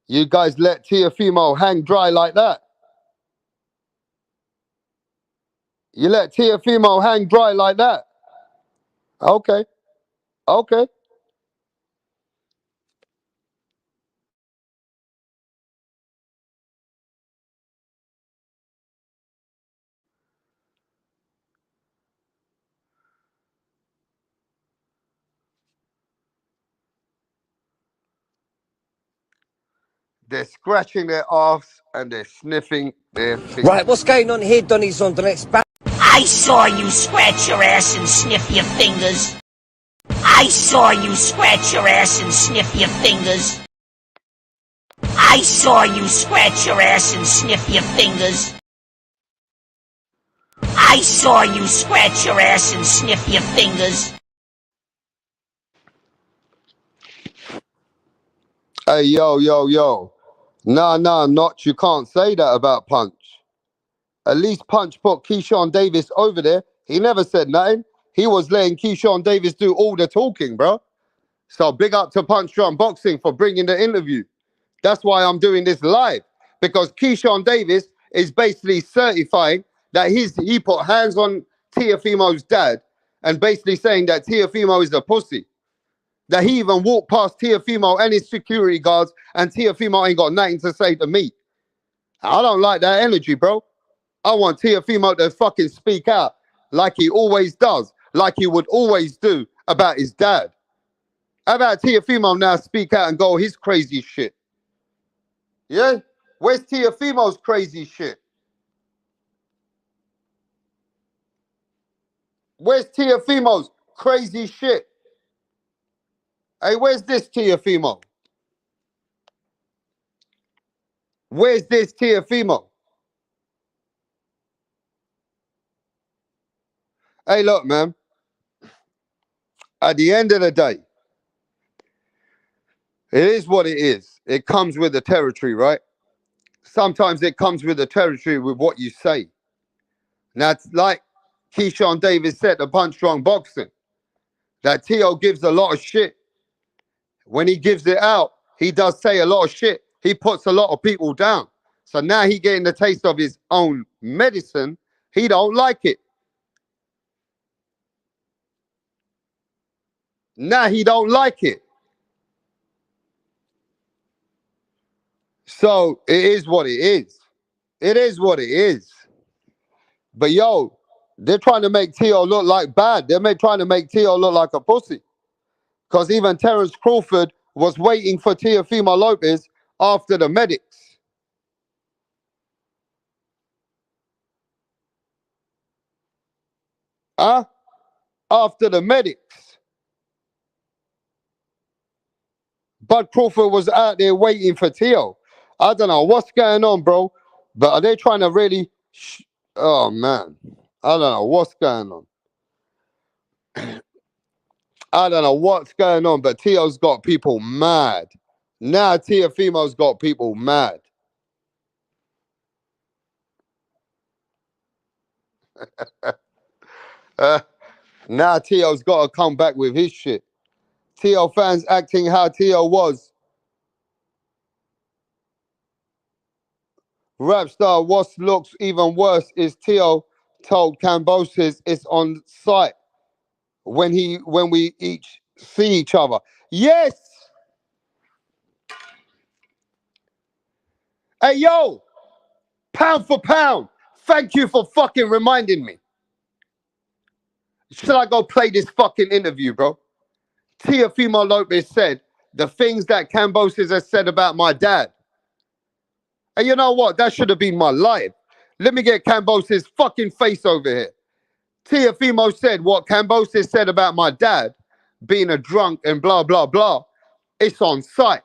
You guys let Teofimo hang dry like that. You let Teofimo hang dry like that. Okay. Okay. They're scratching their arse and they're sniffing their fingers. Right, what's going on here, Donny's on the next back. I saw you scratch your ass and sniff your fingers. I saw you scratch your ass and sniff your fingers. I saw you scratch your ass and sniff your fingers. I saw you scratch your ass and sniff your fingers. Hey, yo. Nah, not. You can't say that about Punch. At least Punch put KEYSHAWN Davis over there. He never said nothing. He was letting KEYSHAWN Davis do all the talking, bro. So big up to Punch Drunk Boxing for bringing the interview. That's why I'm doing this live. Because KEYSHAWN Davis is basically certifying that he put hands on Teofimo's dad and basically saying that Teofimo is a pussy. That he even walked past Teofimo and his security guards and Teofimo ain't got nothing to say to me. I don't like that energy, bro. I want Teofimo to fucking speak out like he always does, like he would always do about his dad. How about Teofimo now speak out and go his crazy shit? Yeah? Where's Teofimo's crazy shit? Where's Teofimo's crazy shit? Hey, where's this Teofimo? Where's this Teofimo? Hey, look, man. At the end of the day, it is what it is. It comes with the territory, right? Sometimes it comes with the territory with what you say. Now, it's like KEYSHAWN Davis said to Punch Drunk Boxing, that Teo gives a lot of shit. When he gives it out, he does say a lot of shit. He puts a lot of people down. So now he getting the taste of his own medicine. He don't like it. Now he don't like it. So it is what it is. It is what it is. But yo, they're trying to make Teo look like bad. They're trying to make Teo look like a pussy. Because even Terence Crawford was waiting for Teofimo Lopez after the medics. Huh? After the medics. Bud Crawford was out there waiting for Teo. I don't know what's going on, bro. But are they trying to really... Oh, man. I don't know what's going on. I don't know what's going on, but Teo's got people mad. Now Teofimo's got people mad. Now Teo's got to come back with his shit. Teo fans acting how Teo was. Rapstar, what looks even worse is Teo told Cambosis it's on site when we each see each other. Yes. Hey yo, pound for pound. Thank you for fucking reminding me. Should I go play this fucking interview, bro? Teofimo Lopez said the things that Cambosis has said about my dad. And you know what? That should have been my life. Let me get Cambosis' fucking face over here. Teofimo said what Cambosis said about my dad being a drunk and blah, blah, blah. It's on site.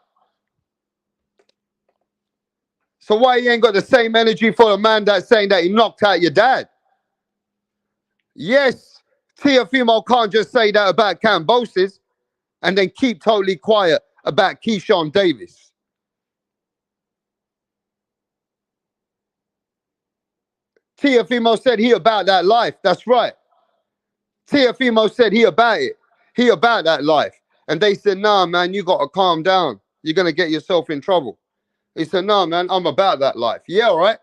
So why you ain't got the same energy for a man that's saying that he knocked out your dad? Yes, Teofimo can't just say that about Cambosis and then keep totally quiet about KEYSHAWN Davis. Teofimo said he about that life. That's right. Teofimo said he about it. He about that life. And they said, nah, man, you got to calm down. You're going to get yourself in trouble. He said, nah, man, I'm about that life. Yeah, all right.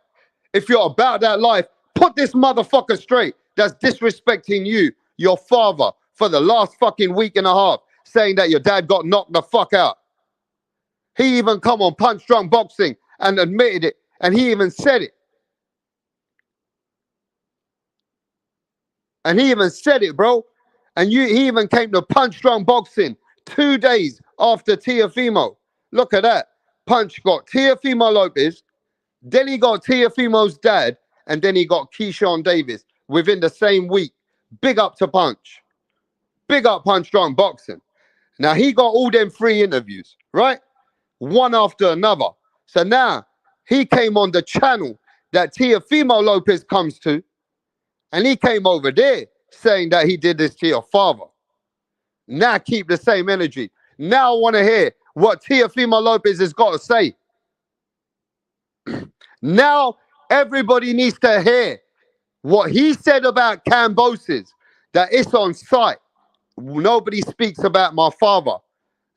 If you're about that life, put this motherfucker straight that's disrespecting you, your father, for the last fucking week and a half, saying that your dad got knocked the fuck out. He even come on Punch Drunk Boxing and admitted it. And he even said it. And he even said it, bro. And he even came to Punch Drunk Boxing 2 days after Teofimo. Look at that. Punch got Teofimo Lopez, then he got Teofimo's dad, and then he got KEYSHAWN Davis within the same week. Big up to Punch. Big up Punch Drunk Boxing. Now, he got all them 3 interviews, right? One after another. So now, he came on the channel that Teofimo Lopez comes to, and he came over there saying that he did this to your father. Now keep the same energy. Now I want to hear what Teofimo Lopez has got to say. Now everybody needs to hear what he said about Cambosis, that it's on site. Nobody speaks about my father.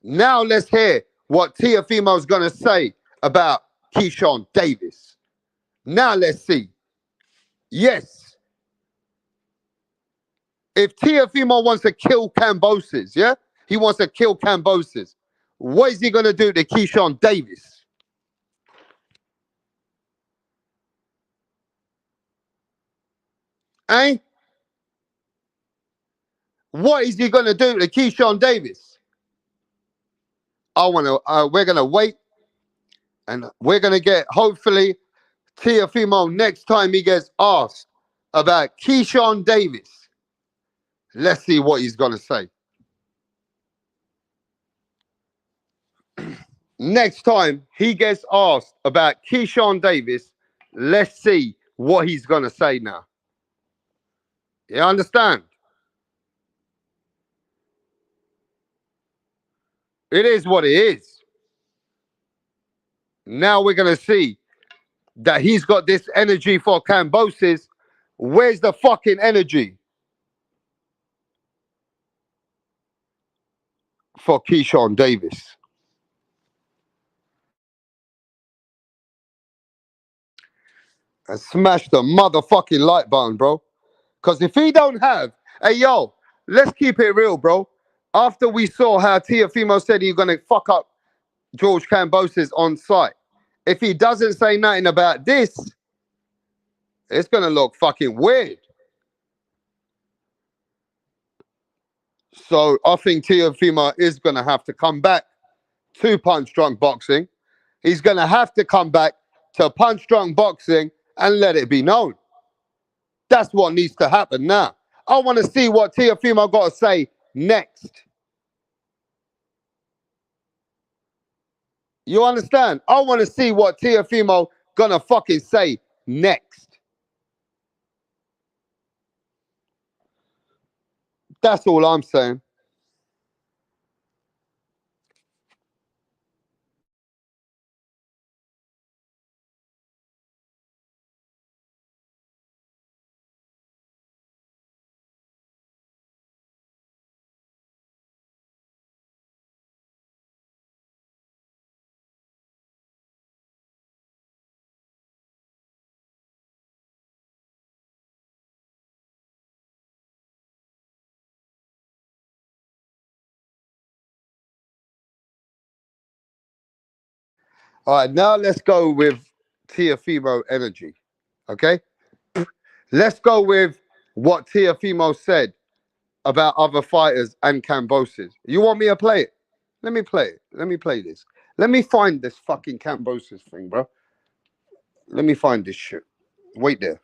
Now let's hear what Teofimo's going to say about KEYSHAWN Davis. Now let's see. Yes. If Teofimo wants to kill Cambosis, yeah? He wants to kill Cambosis. What is he going to do to KEYSHAWN Davis? Eh? What is he going to do to KEYSHAWN Davis? We're going to wait, and we're going to get, hopefully, Teofimo next time he gets asked about KEYSHAWN Davis. Let's see what he's going to say. Next time he gets asked about KEYSHAWN Davis, let's see what he's going to say now. You understand? It is what it is. Now we're going to see that he's got this energy for Cambosis. Where's the fucking energy for KEYSHAWN Davis? And smash the motherfucking like button, bro. Because if he don't have, hey, yo, let's keep it real, bro. After we saw how Teofimo said he's going to fuck up George Cambosis on site, if he doesn't say nothing about this, it's going to look fucking weird. So I think Teofimo is going to have to come back to Punch Drunk Boxing. He's going to have to come back to Punch Drunk Boxing and let it be known. That's what needs to happen now. I want to see what Teofimo got to say next. You understand? I want to see what Teofimo gonna fucking say next. That's all I'm saying. All right, now let's go with Teofimo energy. Okay? Let's go with what Teofimo said about other fighters and Cambosis. You want me to play it? Let me play it. Let me play this. Let me find this fucking Cambosis thing, bro. Let me find this shit. Wait there.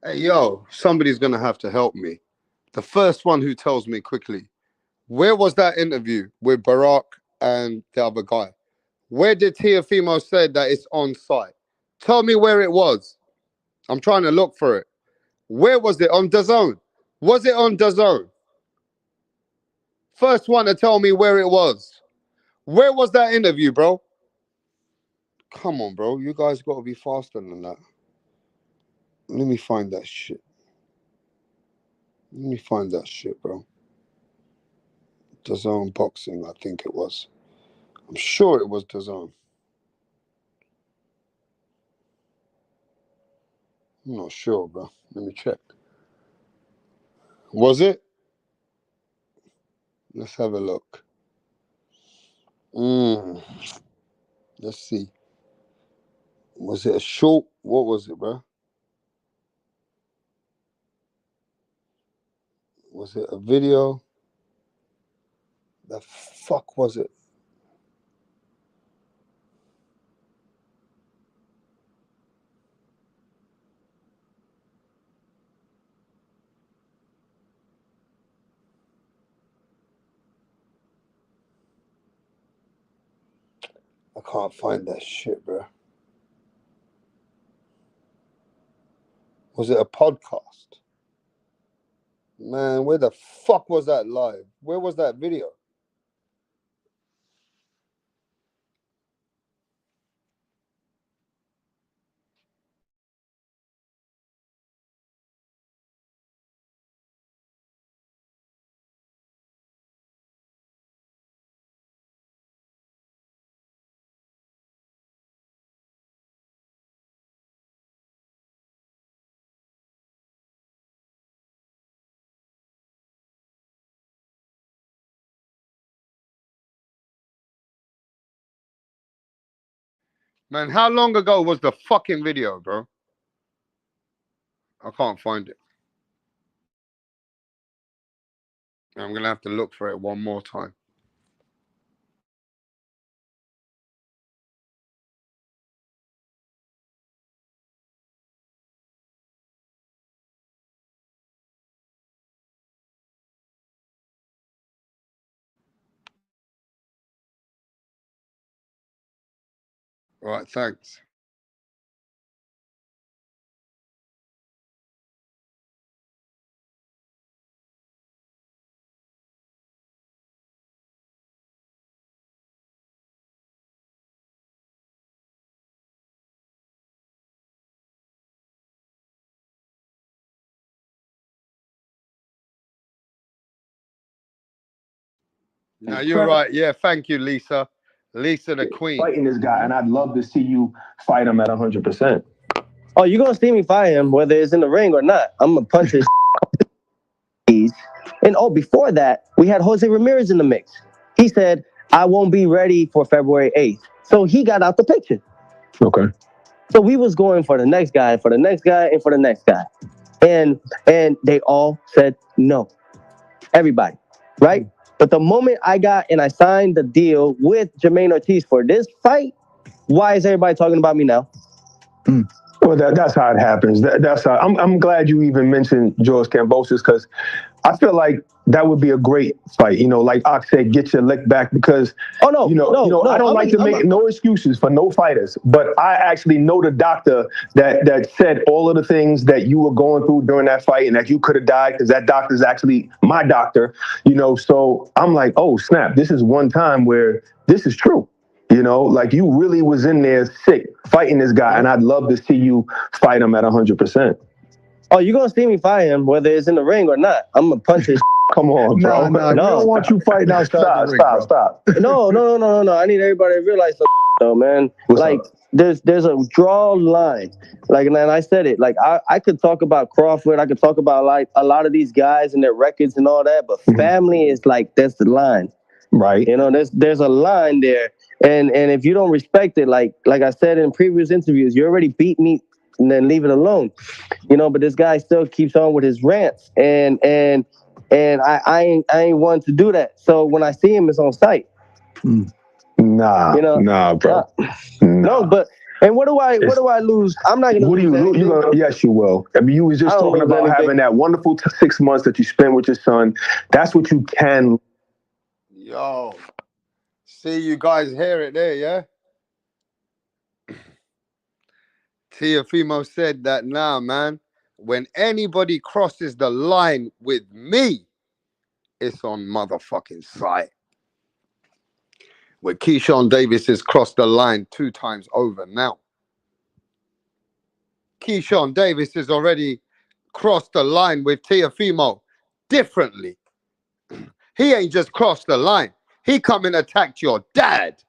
Hey, yo, somebody's gonna have to help me. The first one who tells me quickly, where was that interview with Barack and the other guy? Where did Teofimo say that it's on site? Tell me where it was. I'm trying to look for it. Where was it? On DAZN? Was it on DAZN? First one to tell me where it was. Where was that interview, bro? Come on, bro. You guys got to be faster than that. Let me find that shit. Let me find that shit, bro. DAZN boxing, I think it was. I'm sure it was DAZN. I'm not sure, bro. Let me check. Was it? Let's have a look. Let's see. Was it a short? What was it, bro? Was it a video? The fuck was it? I can't find that shit, bro. Was it a podcast? Man, where the fuck was that live? Where was that video? Man, how long ago was the fucking video, bro? I can't find it. I'm gonna have to look for it one more time. All right, thanks. No, you're right. Yeah, thank you, Lisa. Lisa the queen. Fighting this guy, and I'd love to see you fight him at 100%. Oh, you're gonna see me fight him, whether it's in the ring or not. I'm gonna punch his. And before that, we had Jose Ramirez in the mix. He said, I won't be ready for February 8th. So he got out the picture. Okay. So we was going for the next guy, for the next guy, and for the next guy. And they all said no. Everybody, right? But the moment I signed the deal with Jermaine Ortiz for this fight, why is everybody talking about me now? Well, that's how it happens. That's how. I'm glad you even mentioned George Kambosos, because I feel like that would be a great fight. You know, like Ox said, get your lick back, because I don't like to make no excuses for no fighters, but I actually know the doctor that said all of the things that you were going through during that fight and that you could have died, because that doctor is actually my doctor. You know, so I'm like, oh snap, this is one time where this is true. You know, like you really was in there sick fighting this guy, and I'd love to see you fight him at 100%. Oh, you're gonna see me fight him, whether it's in the ring or not. I'm gonna punch his. Come on, bro. No, we don't want you fighting outside the ring, Stop. No. I need everybody to realize something, though, man. What's like, up? there's a draw line. Like, and I said it. Like, I could talk about Crawford. I could talk about like a lot of these guys and their records and all that. But family is like, that's the line, right? You know, there's a line there, and if you don't respect it, like I said in previous interviews, you already beat me, and then leave it alone. You know, but this guy still keeps on with his rants, and I ain't one to do that. So when I see him, it's on sight. Nah, bro. No, but and what do I lose? I'm not gonna. What do you lose? You gonna? Yes, you will. I mean, you was just talking about having that wonderful 6 months that you spent with your son. That's what you can. Yo, see, you guys hear it there, yeah? Teofimo said that now, man. When anybody crosses the line with me, it's on motherfucking sight. Where KEYSHAWN Davis has crossed the line 2 times over now. KEYSHAWN Davis has already crossed the line with Teofimo differently. He ain't just crossed the line. He come and attacked your dad.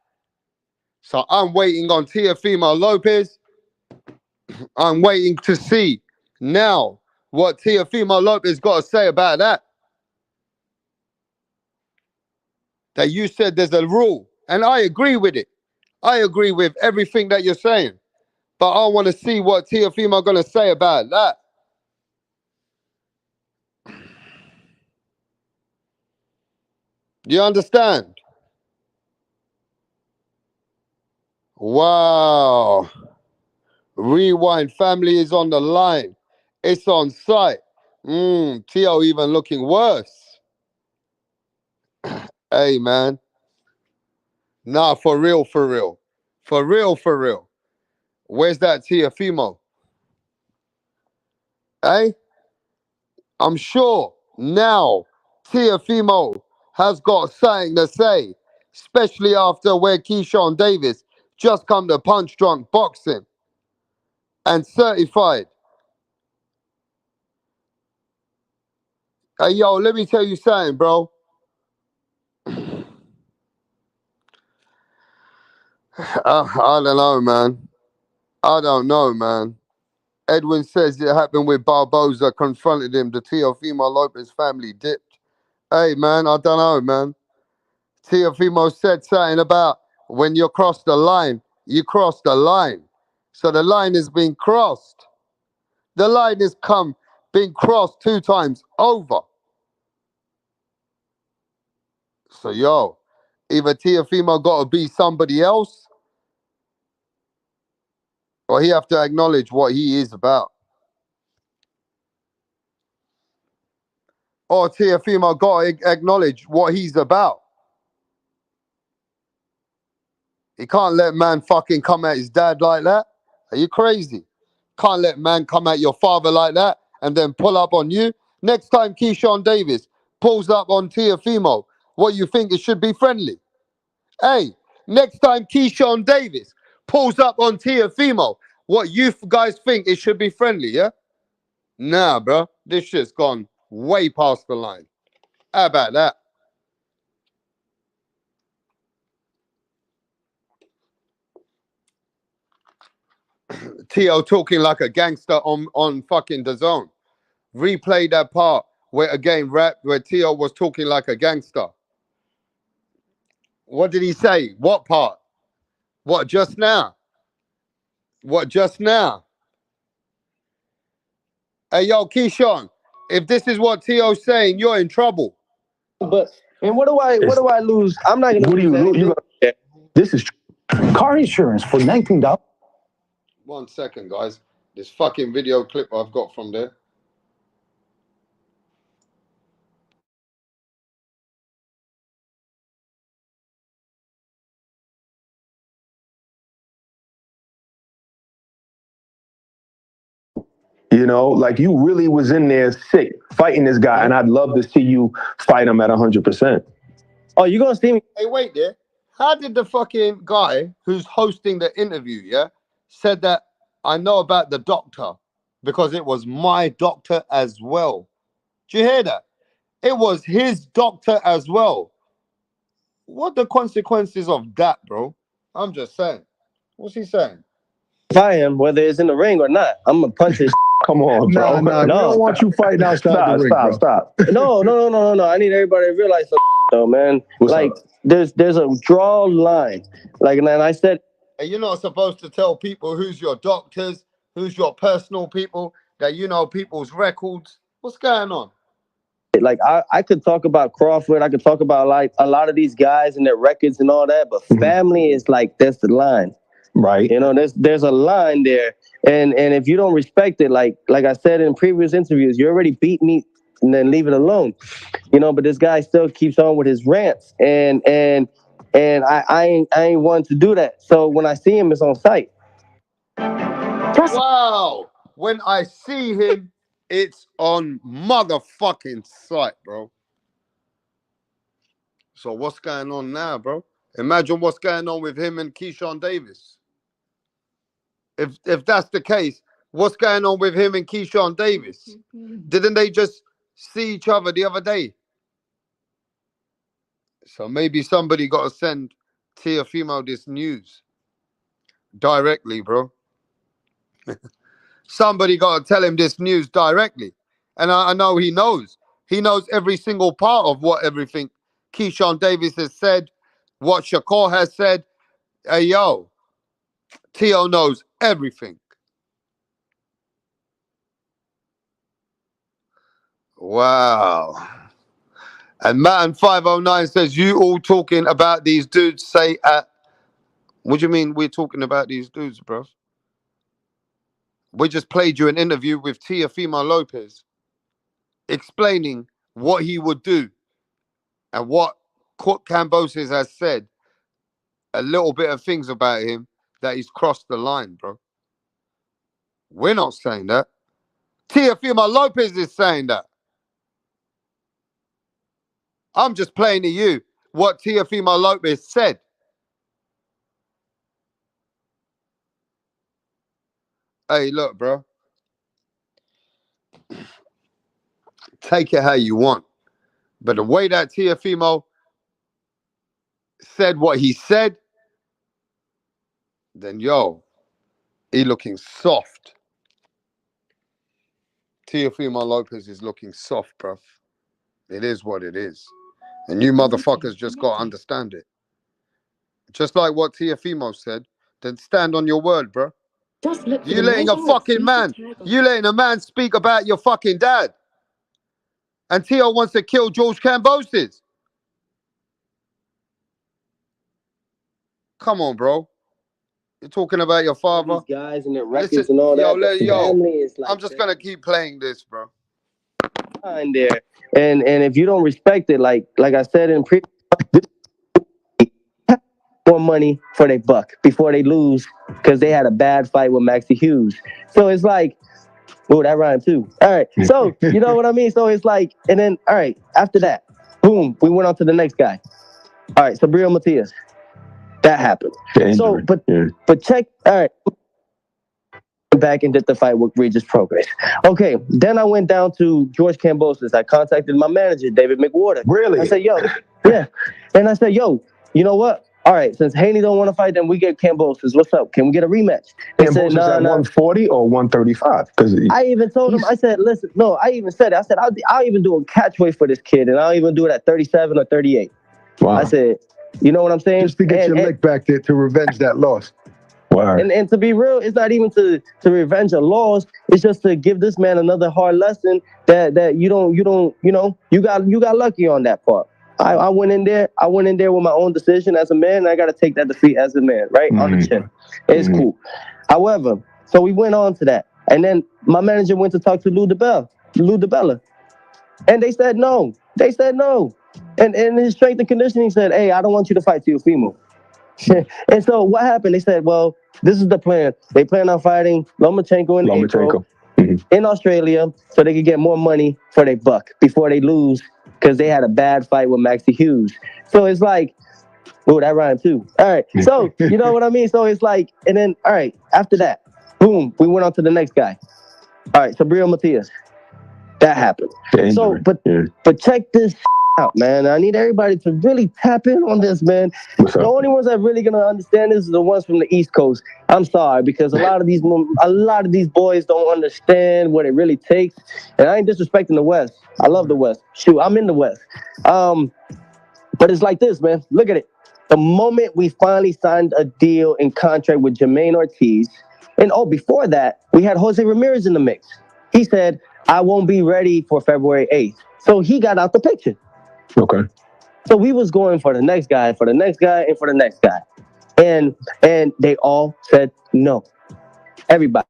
So I'm waiting on Teofimo Lopez. I'm waiting to see now what Teofimo Lopez got to say about that. That you said there's a rule, and I agree with it. I agree with everything that you're saying, but I want to see what Teofimo going to say about that. You understand? Wow. Rewind family is on the line. It's on site. Tio even looking worse. Hey, man. Nah, for real. For real. Where's that Teofimo? Hey? I'm sure now Teofimo has got something to say, especially after where KEYSHAWN Davis just come to Punch Drunk Boxing and certified. Hey, yo, let me tell you something, bro. I don't know, man. I don't know, man. Edwin says it happened with Barboza, confronted him. The Teofimo Lopez family dipped. Hey, man, I don't know, man. Teofimo said something about when you cross the line, you cross the line. So the line is being crossed. The line is being crossed 2 times over. So, yo, either Teofimo got to be somebody else, or he have to acknowledge what he is about. Or Teofimo got to acknowledge what he's about. He can't let man fucking come at his dad like that. Are you crazy? Can't let man come at your father like that and then pull up on you. Next time KEYSHAWN Davis pulls up on Teofimo, what you think it should be friendly? Hey, next time KEYSHAWN Davis pulls up on Teofimo, what you guys think it should be friendly, yeah? Nah, bro. This shit's gone way past the line. How about that? Tio talking like a gangster on fucking DAZN. Replay that part where again where Tio was talking like a gangster. What did he say? What part? What just now? What just now? Hey yo, KEYSHAWN, if this is what Tio's saying, you're in trouble. But and what do I lose? I'm not gonna. What do you lose? This is car insurance for $19. 1 second, guys. This fucking video clip I've got from there. You know, like you really was in there sick fighting this guy, and I'd love to see you fight him at 100%. Oh, you gonna see me? Hey, wait there. How did the fucking guy who's hosting the interview, yeah, said that I know about the doctor because it was my doctor as well? Did you hear that? It was his doctor as well. What the consequences of that, bro? I'm just saying. What's he saying? Fight him, whether it's in the ring or not. I'm gonna punch his. Come on, bro. Nah, we don't want you fighting outside the ring, bro. Stop. No. I need everybody to realize something, though, man. What's like, up? there's a draw line. Like, and then I said, And you're not supposed to tell people who's your doctors, who's your personal people, that you know people's records. What's going on? like, I could talk about Crawford. I could talk about like a lot of these guys and their records and all that. But family is like, that's the line. Right. You know, there's a line there. And if you don't respect it, like I said in previous interviews, you already beat me and then leave it alone. You know, but this guy still keeps on with his rants. And I ain't one to do that. So when I see him, it's on sight. Wow. When I see him, it's on motherfucking sight, bro. So what's going on now, bro? Imagine what's going on with him and KEYSHAWN Davis. If that's the case, what's going on with him and KEYSHAWN Davis? Didn't they just see each other the other day? So maybe somebody got to send Teofimo this news directly, bro. Somebody got to tell him this news directly. And I know he knows. He knows every single part of what everything KEYSHAWN Davis has said, what Shakur has said. Hey, yo, Teo knows everything. Wow. And Matten509 says, you all talking about these dudes say at... What do you mean we're talking about these dudes, bro? We just played you an interview with Teofimo Lopez explaining what he would do and what Cambosis has said, a little bit of things about him that he's crossed the line, bro. We're not saying that. Teofimo Lopez is saying that. I'm just playing to you what Teofimo Lopez said. Hey, look, bro. Take it how you want. But the way that Teofimo said what he said, then, yo, he looking soft. Teofimo Lopez is looking soft, bro. It is what it is. And you motherfuckers just got to understand it. Just like what Teofimo said, then stand on your word, bro. You letting a fucking man, you letting a man speak about your fucking dad. And Teo wants to kill George Cambosis. Come on, bro. You're talking about your father. These guys and their records and all that. Family is like, I'm just going to keep playing this, bro. There. And if you don't respect it, like I said in previous, more money for their buck before they lose because they had a bad fight with Maxie Hughes. So it's like, oh, that rhymed too. All right. So, you know what I mean? So it's like, and then, all right, after that, boom, we went on to the next guy. All right, Sabrina Matias. That happened. So, but check, all right. Back and did the fight with Regis Progress. Okay, then I went down to George Cambosis. I contacted my manager, David McWhorter. Really? I said, yo, yeah. And I said, yo, you know what? All right, since Haney don't want to fight, then we get Cambosis. What's up? Can we get a rematch? They said, no, at 140 or 135? Because I even told him, I said, listen, no, I even said it. I said, I'll even do a catch weight for this kid, and I'll even do it at 37 or 38. Wow. I said, you know what I'm saying? Just to get your leg back there to revenge that loss. Wow. And to be real, it's not even to revenge a loss. It's just to give this man another hard lesson that you got lucky on that part. I went in there with my own decision as a man, and I got to take that defeat as a man, right? On the chin. It's cool. However, so we went on to that. And then my manager went to talk to Lou DiBella. And they said no. And his strength and conditioning said, hey, I don't want you to fight Teofimo. And so what happened? They said, well, this is the plan. They plan on fighting Lomachenko in April in Australia so they could get more money for their buck before they lose because they had a bad fight with Maxie Hughes. So it's like, oh, that rhymed too. All right. So, you know what I mean? So it's like, and then, all right, after that, boom, we went on to the next guy. All right, Sabrina Matias. That happened. So, but check this out, man. I need everybody to really tap in on this, man. The only ones that really gonna understand this is the ones from the East Coast. I'm sorry, because a lot of these boys don't understand what it really takes. And I ain't disrespecting the West. I love the West. Shoot, I'm in the West. But it's like this, man. Look at it. The moment we finally signed a deal and contract with Jermaine Ortiz, and before that, we had Jose Ramirez in the mix. He said, I won't be ready for February 8th. So he got out the picture. Okay. So we was going for the next guy, and for the next guy. And they all said no. Everybody.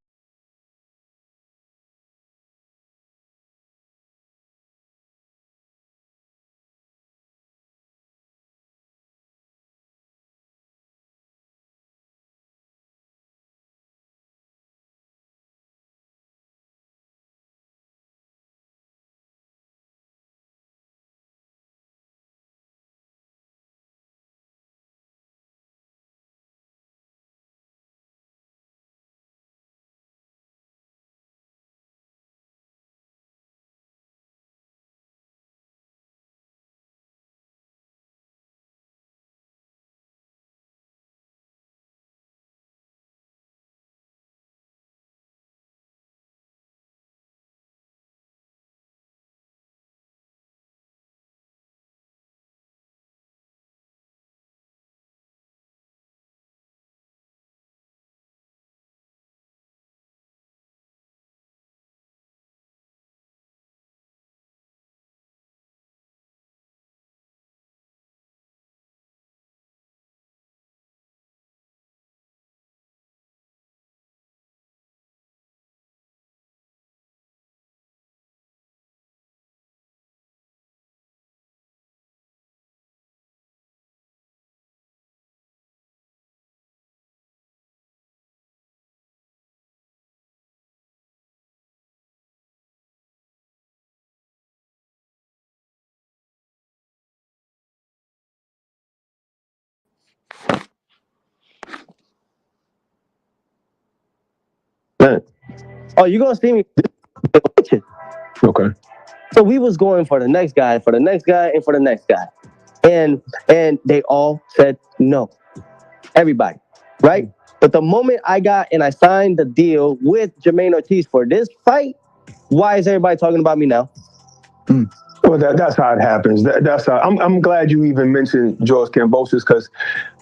Man. Oh, you're gonna see me. Okay. So we was going for the next guy, and for the next guy. And they all said no. Everybody. Right? But the moment I signed the deal with Jermaine Ortiz for this fight, why is everybody talking about me now? Well, that's how it happens. That's how. I'm glad you even mentioned George Kambosos because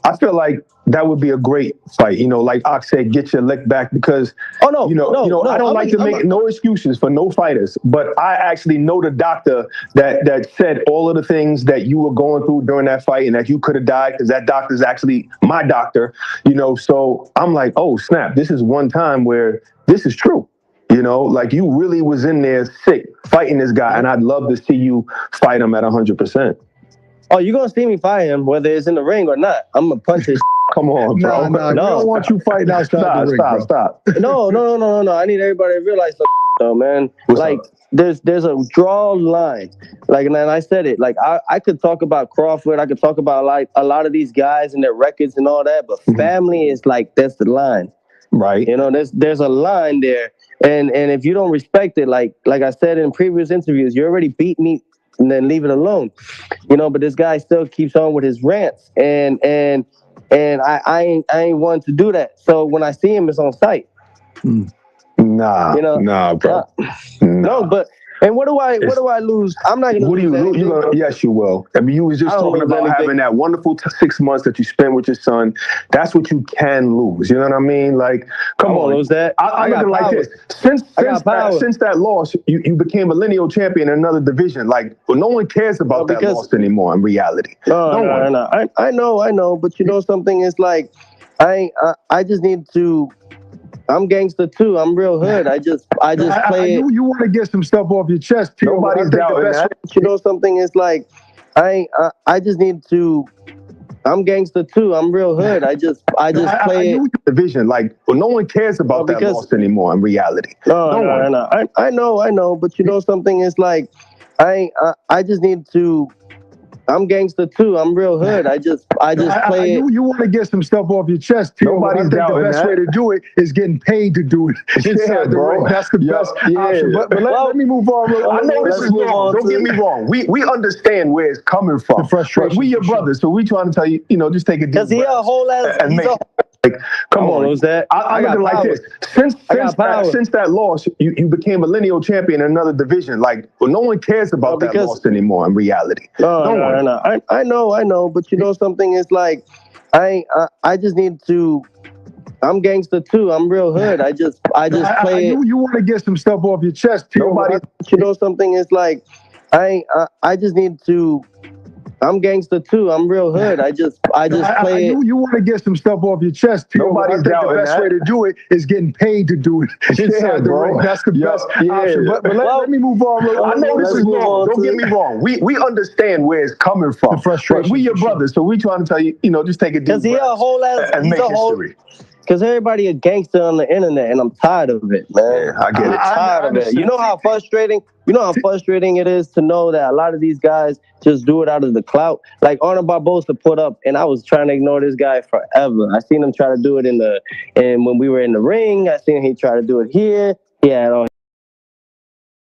I feel like that would be a great fight. You know, like Ox said, get your lick back because I don't like to make no excuses for no fighters, but I actually know the doctor that said all of the things that you were going through during that fight and that you could have died because that doctor's actually my doctor. You know, so I'm like, oh snap, this is one time where this is true. You know, like you really was in there sick fighting this guy, and I'd love to see you fight him at 100%. Oh, you're going to see me fight him, whether it's in the ring or not. I'm going to punch his Come on, bro. No, we don't want you fighting outside the ring, Stop. No. I need everybody to realize though, man. What's like, up? there's a draw line. Like, and I said it. Like, I could talk about Crawford. I could talk about, like, a lot of these guys and their records and all that, but family is, like, that's the line. Right. You know, there's a line there. And if you don't respect it, like I said in previous interviews, you already beat me and then leave it alone. You know, but this guy still keeps on with his rants. And I ain't one to do that. So when I see him, it's on sight. Nah, you know, nah, bro. No, but and what do I lose? I'm not gonna lose anything. Yes, you will. I mean, you was just talking about having that wonderful 6 months that you spent with your son. That's what you can lose. You know what I mean? Like, come on, lose that. I look at it like this. Since that loss, you became a lineal champion in another division. Like, well, no one cares about that loss anymore. In reality, no. I know. But you know something? It's like I just need to I'm gangster too. I'm real hood. I just play it. You want to get some stuff off your chest. Nobody's doubting that. You know something? It's like I just need to. I'm gangster too. I'm real hood. I just play it. Division, like, well, no one cares about that loss anymore. In reality, no. I know. But you know something? It's like I just need to. I'm gangster too. I'm real hood. I just play it. You want to get some stuff off your chest. Nobody's doubting that. The best way to do it is getting paid to do it inside the ring. That's the best option. But let me move on. I know this is wrong. Don't get me wrong. We understand where it's coming from. The frustration. We your brothers, so we trying to tell you, just take a deep breath. Because he a whole ass. Come on, who's that? I'm looking like this. Since that loss, you became a lineal champion in another division. Like, well, no one cares about that loss anymore. In reality, no. I know. But you know something? It's like I just need to. I'm gangster too. I'm real hood. I just play it. You want to get some stuff off your chest. You know something? It's like I just need to. I'm gangster too. I'm real hood. I just play it. You want to get some stuff off your chest. Nobody's doubting that. The best way to do it is getting paid to do it inside the ring. That's the best option. But let me move on. I know this is wrong. Don't get me wrong. We understand where it's coming from. The frustration. We your brothers, so we trying to tell you, just take a deep breath. Because he a whole ass. And make history. Because everybody a gangster on the internet, and I'm tired of it, man. Yeah, I get it. I'm tired of it. You know how frustrating it is to know that a lot of these guys just do it out of the clout. Like Arnold Barbosa put up, and I was trying to ignore this guy forever. I seen him try to do it and when we were in the ring, I seen him try to do it here. Yeah.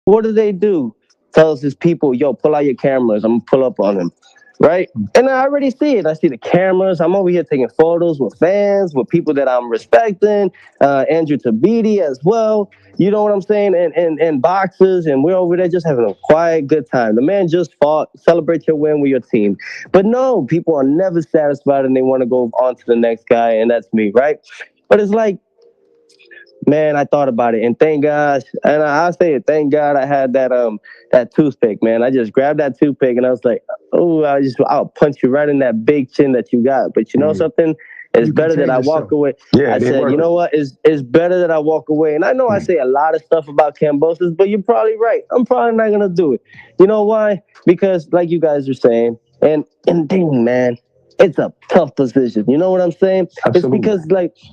What do they do? Tells his people, yo, pull out your cameras. I'm gonna pull up on him. Right? And I already see it. I see the cameras. I'm over here taking photos with fans, with people that I'm respecting, Andrew Tabiti as well. You know what I'm saying? And boxers, and we're over there just having a quiet, good time. The man just fought. Celebrate your win with your team. But no, people are never satisfied, and they want to go on to the next guy, and that's me, right? But it's like, man, I thought about it, and thank God, and I say it, thank God I had that toothpick, man. I just grabbed that toothpick, and I was like, oh, I'll punch you right in that big chin that you got. But you know something? It's better that I walk away. Yeah, I said, you know what? It's better that I walk away. And I know I say a lot of stuff about Kambosos, but you're probably right. I'm probably not gonna do it. You know why? Because like you guys are saying, and dang, man, it's a tough position. You know what I'm saying? Absolutely. It's because,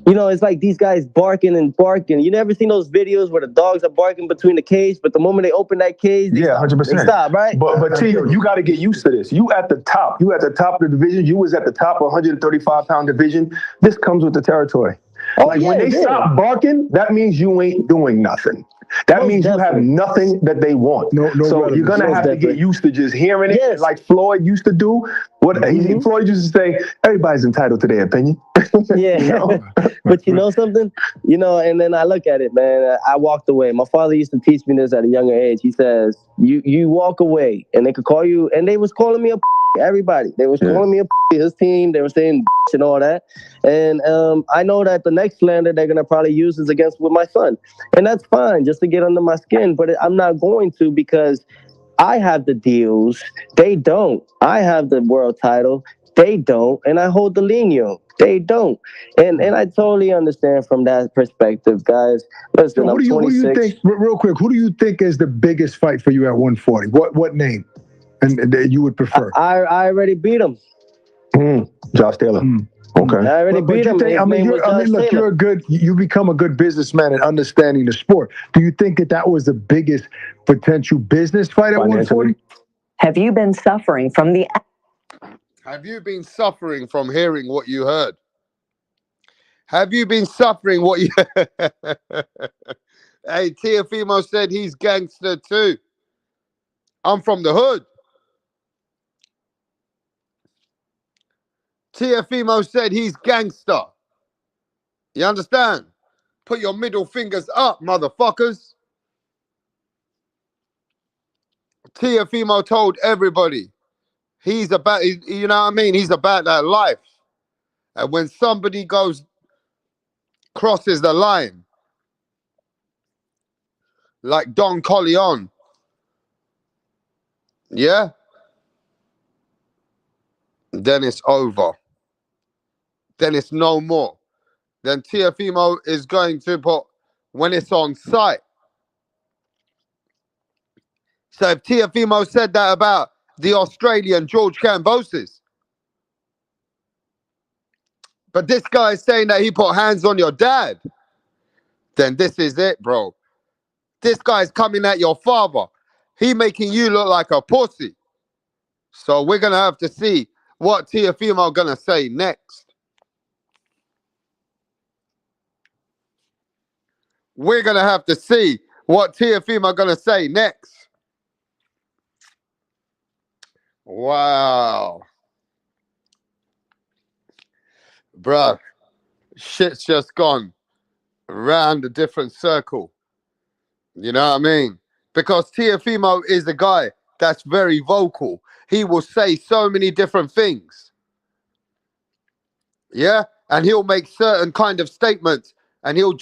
it's like these guys barking and barking. You never seen those videos where the dogs are barking between the cage, but the moment they open that cage, they 100%. They stop, right? But Tio, you got to get used to this. You at the top. You at the top of the division. You was at the top of 135-pound division. This comes with the territory. When they stop barking, that means you ain't doing nothing. That means you have nothing that they want. So you're going to have to get used to just hearing it, like Floyd used to do. Floyd used to say, everybody's entitled to their opinion. Yeah. But you know something? And then I look at it, man. I walked away. My father used to teach me this at a younger age. He says, you walk away, and they could call you, and they was calling me a everybody. They was calling me a his team. They were saying and all that. And I know that the next slander they're going to probably use is against with my son. And that's fine, just to get under my skin. But I'm not going to, because I have the deals. They don't. I have the world title. They don't. And I hold the Lino. They don't. And I totally understand from that perspective, guys. Listen, I'm 26. Who do you think, real quick, who do you think is the biggest fight for you at 140? What name? And you would prefer? I already beat him. Josh Taylor. Okay. I already beat him. You become a good businessman in understanding the sport. Do you think that was the biggest potential business fight at 140? Have you been suffering from the... Have you been suffering from hearing what you heard? Have you been suffering what you... Hey, Teofimo said he's gangster too. I'm from the hood. Teofimo said he's gangster. You understand? Put your middle fingers up, motherfuckers. Teofimo told everybody he's about, you know what I mean? He's about that life. And when somebody crosses the line, like Don Corleone, yeah, then it's over. Then it's no more. then Teofimo is going to put when it's on site. So if Teofimo said that about the Australian George Kambosos, but this guy is saying that he put hands on your dad, then this is it, bro. This guy's coming at your father. He making you look like a pussy. So we're going to have to see what Teofimo going to say next. We're going to have to see what Teofimo going to say next. Wow. Bruh, shit's just gone round a different circle. You know what I mean? Because Teofimo is a guy that's very vocal. He will say so many different things. Yeah? And he'll make certain kind of statements, and he'll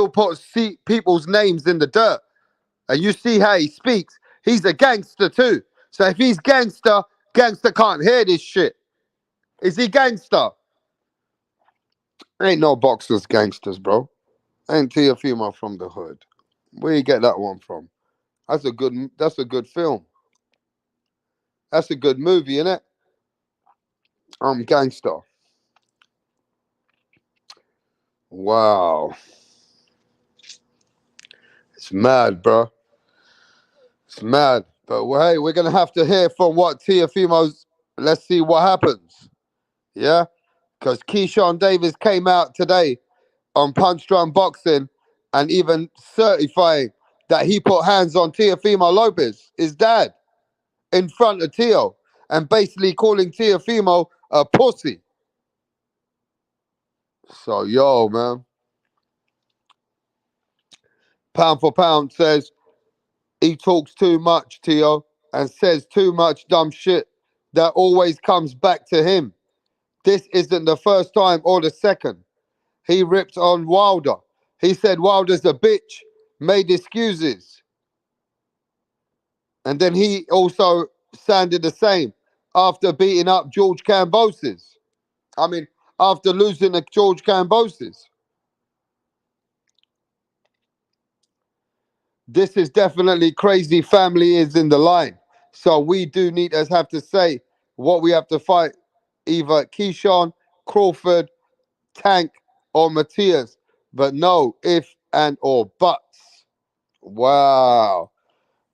put people's names in the dirt. And you see how he speaks. He's a gangster too. So if he's gangster, gangster can't hear this shit. Is he gangster? Ain't no boxers gangsters, bro. Ain't Teofimo from the hood. Where you get that one from? That's a good film. That's a good movie, innit? I'm gangster. Wow. It's mad, bro. It's mad. But hey, we're going to have to hear from what Teofimo's... Let's see what happens. Yeah? Because KEYSHAWN Davis came out today on Punch Drunk Boxing and even certifying that he put hands on Teofimo Lopez, his dad, in front of Teo, and basically calling Teofimo a pussy. So, yo, man. Pound for Pound says he talks too much, Teo, and says too much dumb shit that always comes back to him. This isn't the first time or the second. He ripped on Wilder. He said Wilder's a bitch, made excuses. And then he also sounded the same after beating up George Kambosos. I mean, after losing to George Kambosos. This is definitely crazy. Family is in the line. So we do need to have to say what we have to fight. Either KEYSHAWN, Crawford, Tank, or Matthias. But no if and or buts. Wow.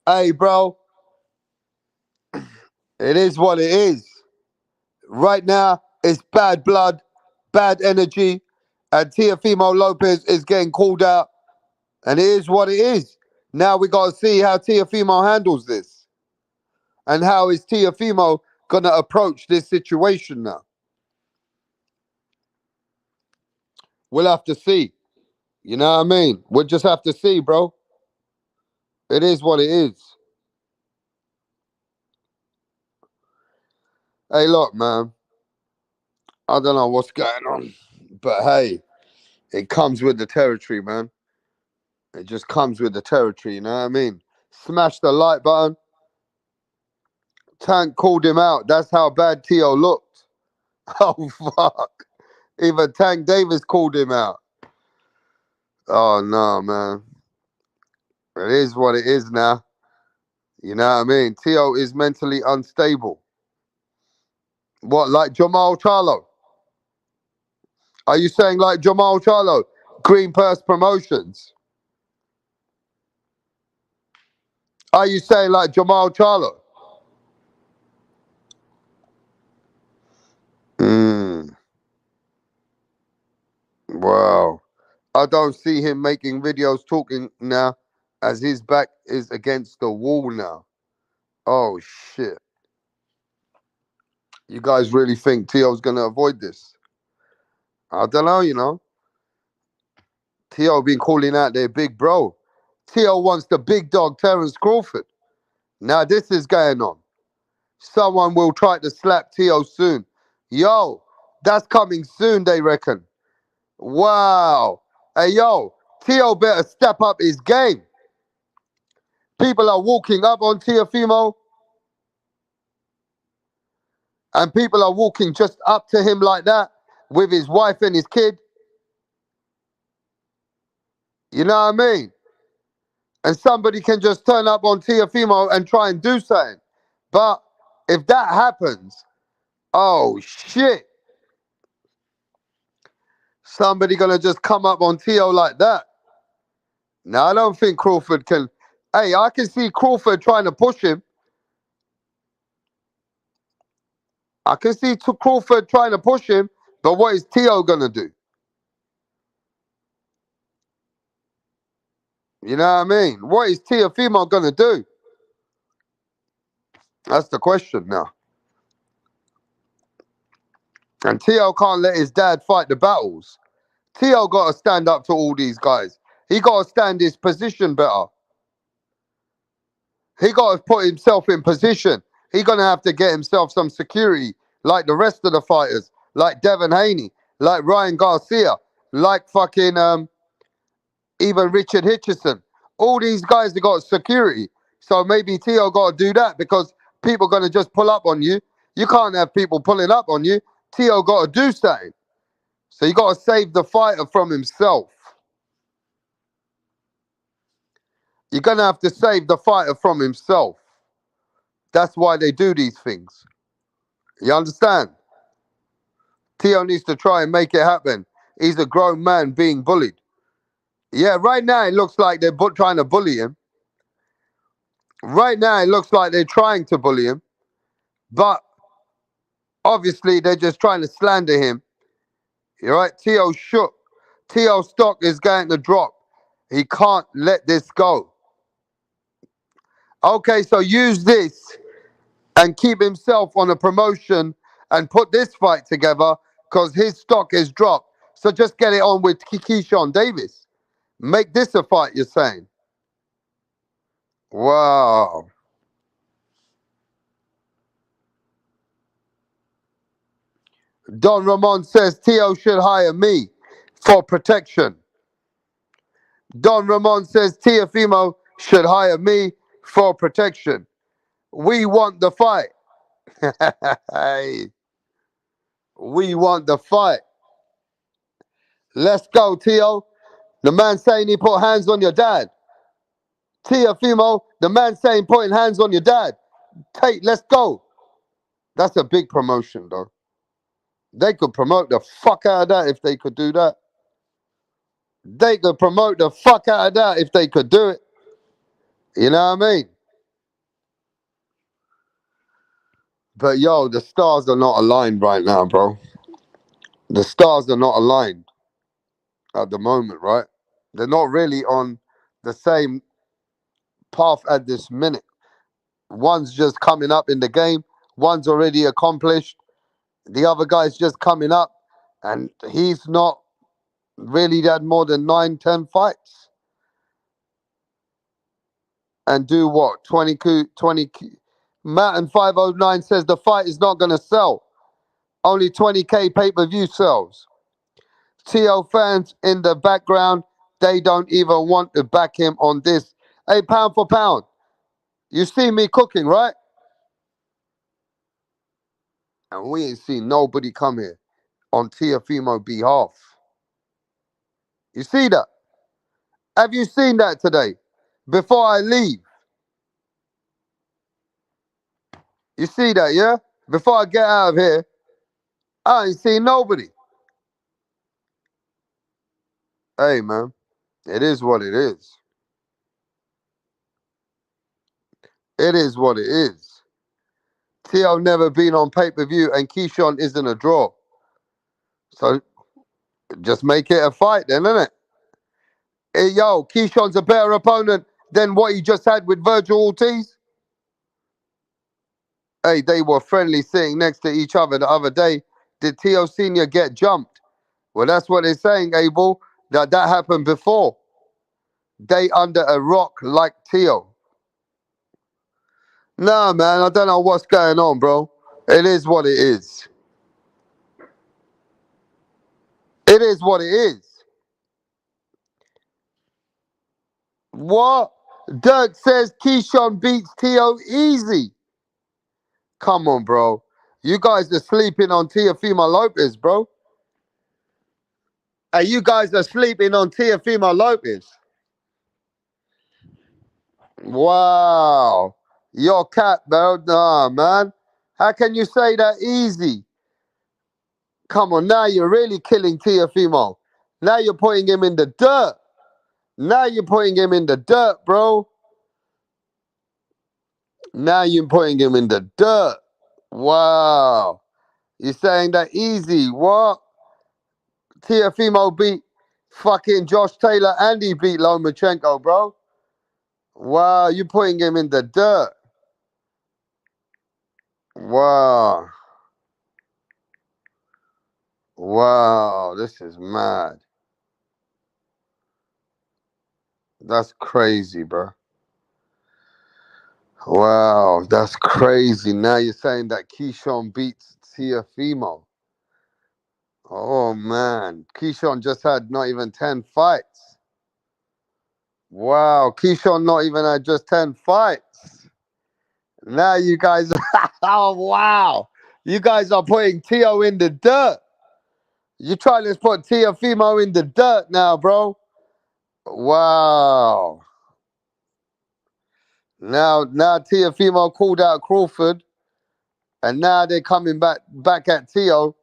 Hey, bro. It is what it is. Right now, it's bad blood, bad energy, and Teofimo Lopez is getting called out. And it is what it is. Now we got to see how Teofimo handles this. And how is Teofimo going to approach this situation now? We'll have to see. You know what I mean? We'll just have to see, bro. It is what it is. Hey, look, man. I don't know what's going on. But hey, it comes with the territory, man. It just comes with the territory, you know what I mean? Smash the like button. Tank called him out. That's how bad Teo looked. Oh, fuck. Even Tank Davis called him out. Oh, no, man. It is what it is now. You know what I mean? Teo is mentally unstable. What, like Jamal Charlo? Are you saying like Jamal Charlo? Green Purse Promotions? Are you saying like Jamal Charlo? Wow. I don't see him making videos talking now as his back is against the wall now. Oh, shit. You guys really think Teo's going to avoid this? I don't know, you know. Teo been calling out their big bro. Teo wants the big dog Terence Crawford. Now this is going on. Someone will try to slap Teo soon. Yo, that's coming soon, they reckon. Wow. Hey, yo, Teo better step up his game. People are walking up on Teofimo. And people are walking just up to him like that with his wife and his kid. You know what I mean? And somebody can just turn up on Teofimo and try and do something. But if that happens, oh shit. Somebody gonna just come up on Teo like that. Now I don't think Crawford can. Hey, I can see Crawford trying to push him. I can see Crawford trying to push him, but what is Teo gonna do? You know what I mean? What is Teofimo gonna do? That's the question now. And Teo can't let his dad fight the battles. Teo got to stand up to all these guys. He got to stand his position better. He got to put himself in position. He gonna have to get himself some security, like the rest of the fighters, like Devin Haney, like Ryan Garcia, like fucking even Richard Hitchison. All these guys have got security. So maybe Teo got to do that because people are gonna just pull up on you. You can't have people pulling up on you. Teo got to do something. So you got to save the fighter from himself. You're gonna have to save the fighter from himself. That's why they do these things. You understand? Teo needs to try and make it happen. He's a grown man being bullied. Yeah, right now it looks like they're trying to bully him. Right now it looks like they're trying to bully him. But obviously they're just trying to slander him. You're right, Teo shook. Teo's stock is going to drop. He can't let this go. Okay, so use this and keep himself on a promotion and put this fight together because his stock is dropped. So just get it on with KEYSHAWN Davis. Make this a fight, you're saying? Wow. Don Ramon says Teo should hire me for protection. Don Ramon says Teofimo should hire me for protection. We want the fight. Hey. We want the fight. Let's go, Teo. The man saying he put hands on your dad. Teofimo, the man saying putting hands on your dad. Let's go. That's a big promotion, though. They could promote the fuck out of that if they could do that. They could promote the fuck out of that if they could do it. You know what I mean? But yo, the stars are not aligned right now, bro. The stars are not aligned at the moment, right? They're not really on the same path at this minute. One's just coming up in the game. One's already accomplished. The other guy's just coming up, and he's not really had more than 9-10 fights. And do what? 20 Mountain 509 says the fight is not going to sell. Only 20K pay-per-view sells. Teo fans in the background, they don't even want to back him on this. Hey, pound for pound, you see me cooking, right? And we ain't seen nobody come here on Teofimo behalf. You see that? Have you seen that today? Before I leave. You see that, yeah? Before I get out of here, I ain't seen nobody. Hey, man, it is what it is. It is what it is. Teo never been on pay-per-view and KEYSHAWN isn't a draw. So just make it a fight then, innit? Hey, yo, KEYSHAWN's a better opponent than what he just had with Virgil Ortiz. Hey, they were friendly sitting next to each other the other day. Did Teo Sr. get jumped? Well, that's what they're saying, Abel, that happened before. They under a rock like Teo. Nah, man, I don't know what's going on, bro. It is what it is. It is what it is. What? Dirk says KEYSHAWN beats Teo easy. Come on, bro. You guys are sleeping on Teofimo Lopez, bro. Hey, you guys are sleeping on Teofimo Lopez. Wow. You're cat, bro. Nah, man. How can you say that easy? Come on, now you're really killing Teofimo. Now you're putting him in the dirt. Now you're putting him in the dirt, bro. Now you're putting him in the dirt. Wow. You're saying that easy. What? Teofimo beat fucking Josh Taylor and he beat Lomachenko, bro. Wow, you're putting him in the dirt. Wow. Wow, this is mad. That's crazy, bro. Wow, that's crazy. Now you're saying that KEYSHAWN beats Teofimo. Oh, man. KEYSHAWN just had not even 10 fights. Wow, KEYSHAWN not even had just 10 fights. Now you guys, oh, wow. You guys are putting Teo in the dirt. You're trying to put Teofimo in the dirt now, bro. Wow. Now Teofimo called out Crawford, and now they're coming back at Teo.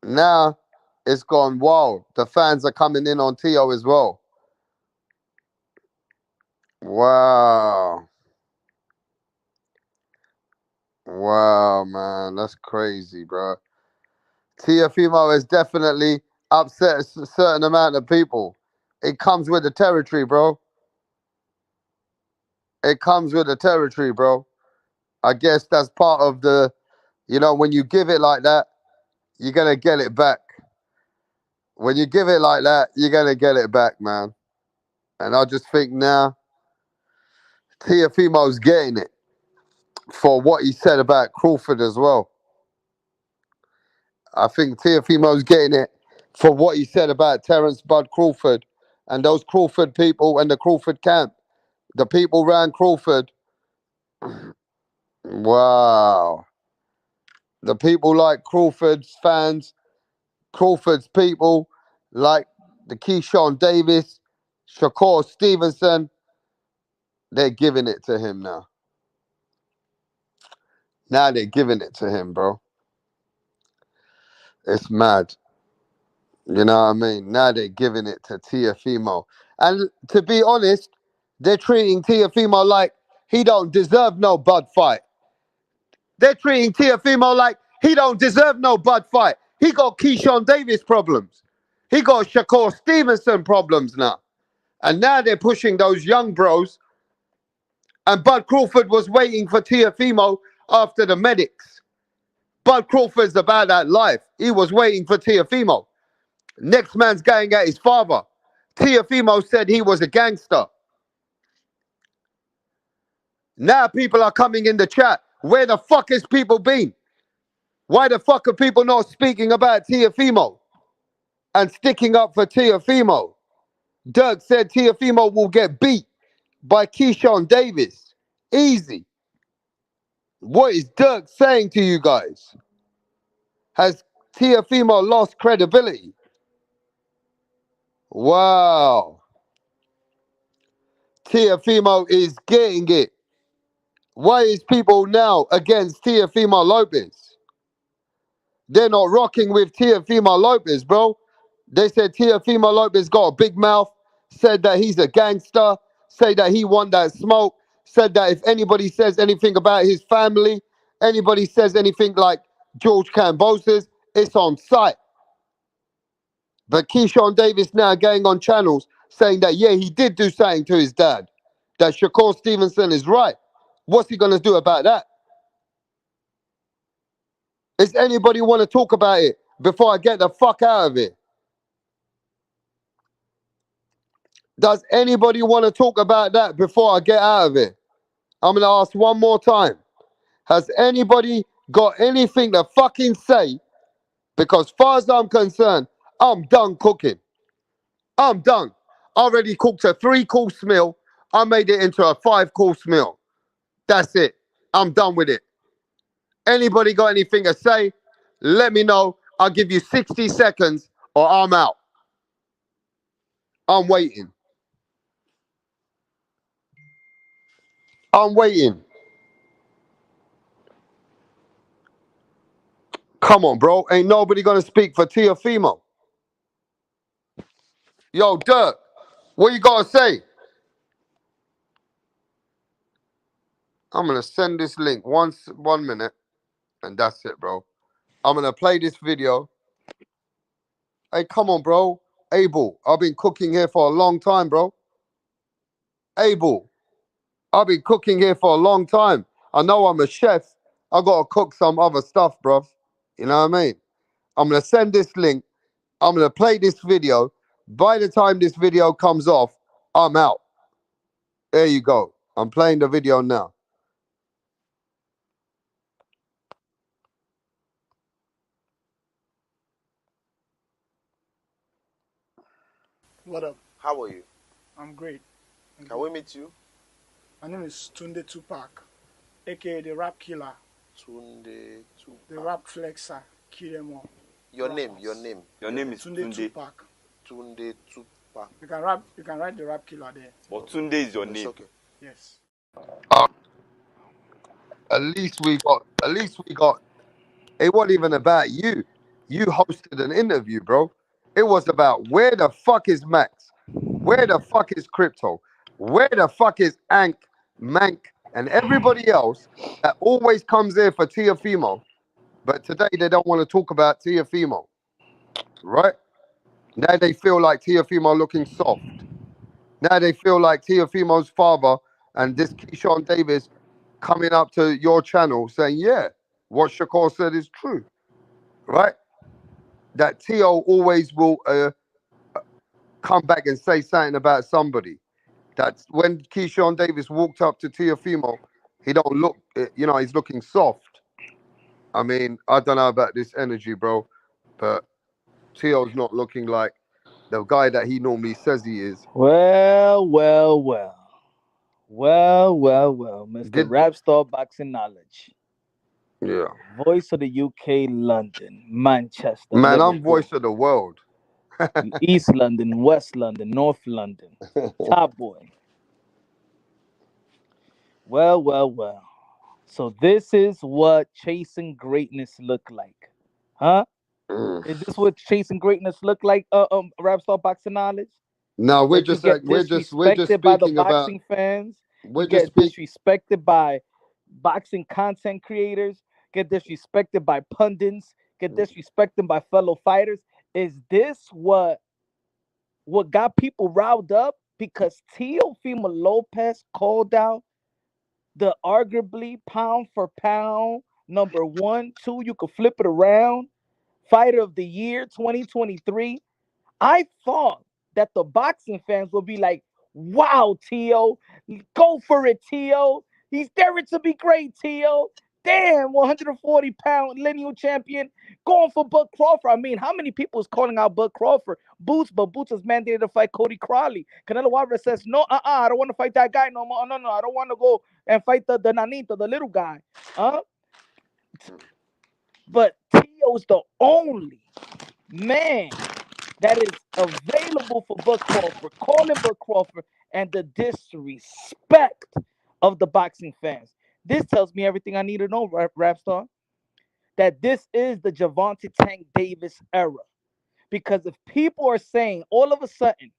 Now it's gone wild. The fans are coming in on Teo as well. Wow. Wow, man. That's crazy, bro. Teofimo has definitely upset a certain amount of people. It comes with the territory, bro. It comes with the territory, bro. I guess that's part of the, when you give it like that, you're going to get it back. When you give it like that, you're going to get it back, man. And I just think now, Teofimo's getting it for what he said about Crawford as well. I think Teofimo's getting it for what he said about Terence Bud Crawford and those Crawford people and the Crawford camp. The people around Crawford. Wow. The people like Crawford's fans, Crawford's people, like the KEYSHAWN Davis, Shakur Stevenson, they're giving it to him now. Now they're giving it to him, bro. It's mad. You know what I mean? Now they're giving it to Teofimo. And to be honest, they're treating Teofimo like he don't deserve no Bud fight. They're treating Teofimo like he don't deserve no Bud fight. He got KEYSHAWN Davis problems. He got Shakur Stevenson problems now. And now they're pushing those young bros. And Bud Crawford was waiting for Teofimo after the medics. Bud Crawford's about that life. He was waiting for Teofimo. Next man's going at his father. Teofimo said he was a gangster. Now people are coming in the chat. Where the fuck has people been? Why the fuck are people not speaking about Teofimo and sticking up for Teofimo? Dirk said Teofimo will get beat by KEYSHAWN Davis. Easy. What is Dirk saying to you guys? Has Teofimo lost credibility? Wow. Teofimo is getting it. Why is people now against Teofimo Lopez? They're not rocking with Teofimo Lopez, bro. They said Teofimo Lopez got a big mouth, said that he's a gangster, said that he won that smoke, said that if anybody says anything about his family, anybody says anything like George Kambosos, it's on sight. But KEYSHAWN Davis now going on channels saying that, yeah, he did do something to his dad, that Shakur Stevenson is right. What's he going to do about that? Does anybody want to talk about it before I get the fuck out of it? Does anybody want to talk about that before I get out of it? I'm going to ask one more time. Has anybody got anything to fucking say? Because far as I'm concerned, I'm done cooking. I'm done. I already cooked a 3-course meal. I made it into a 5-course meal. That's it. I'm done with it. Anybody got anything to say? Let me know. I'll give you 60 seconds or I'm out. I'm waiting. I'm waiting. Come on, bro. Ain't nobody gonna speak for Teofimo. Yo, Dirk, what you gotta say? I'm gonna send this link 1 minute, and that's it, bro. I'm gonna play this video. Hey, come on, bro. Abel, I've been cooking here for a long time, bro. Abel, I've been cooking here for a long time. I know I'm a chef. I gotta cook some other stuff, bro. You know what I mean? I'm gonna send this link. I'm gonna play this video. By the time this video comes off, I'm out. There you go. I'm playing the video now. What up? How are you? I'm great. Can we meet you? My name is Tunde Tupac, aka the Rap Killer. Tunde Tupac. The Rap Flexer. Kill them all. Your name. Your name is Tunde Tupac. Tunde Tupac. You can write the Rap Killer there. But Tunde is your name. Okay. Yes. At least we got. It wasn't even about you. You hosted an interview, bro. It was about where the fuck is Max? Where the fuck is Crypto? Where the fuck is Ank, Mank, and everybody else that always comes here for Teofimo, but today they don't want to talk about Teofimo, right? Now they feel like Teofimo looking soft. Now they feel like Teofimo's father and this KEYSHAWN Davis coming up to your channel saying, yeah, what Shakur said is true, right? That Teo always will come back and say something about somebody. That's when KEYSHAWN Davis walked up to Teofimo, he don't look, he's looking soft. I mean, I don't know about this energy, bro, but Teo's not looking like the guy that he normally says he is. Well, Mr. Rapstar Boxing Knowledge. Yeah. Voice of the UK, London, Manchester. Man, Liverpool. I'm voice of the world. East London, West London, North London. Top boy. Well. So this is what chasing greatness look like. Huh? Is this what chasing greatness look like, Rapstar Boxing Knowledge? No, we're just by the boxing fans. You get disrespected by boxing content creators, get disrespected by pundits, get disrespected by fellow fighters. Is this what got people riled up? Because Teofimo Lopez called out the arguably pound for pound number 1, 2, you could flip it around, fighter of the year 2023. I thought that the boxing fans would be like, wow, Teo, go for it, Teo. He's daring to be great, Teo. Damn, 140-pound lineal champion going for Bud Crawford. I mean, how many people is calling out Bud Crawford? Boots, but Boots is mandated to fight Cody Crowley. Canelo Alvarez says, no, I don't want to fight that guy no more. No, I don't want to go and fight the nanito, the little guy. But Teo's the only man that is available for Bud Crawford, calling Bud Crawford, and the disrespect of the boxing fans. This tells me everything I need to know, Rapstar, that this is the Gervonta Tank Davis era. Because if people are saying all of a sudden,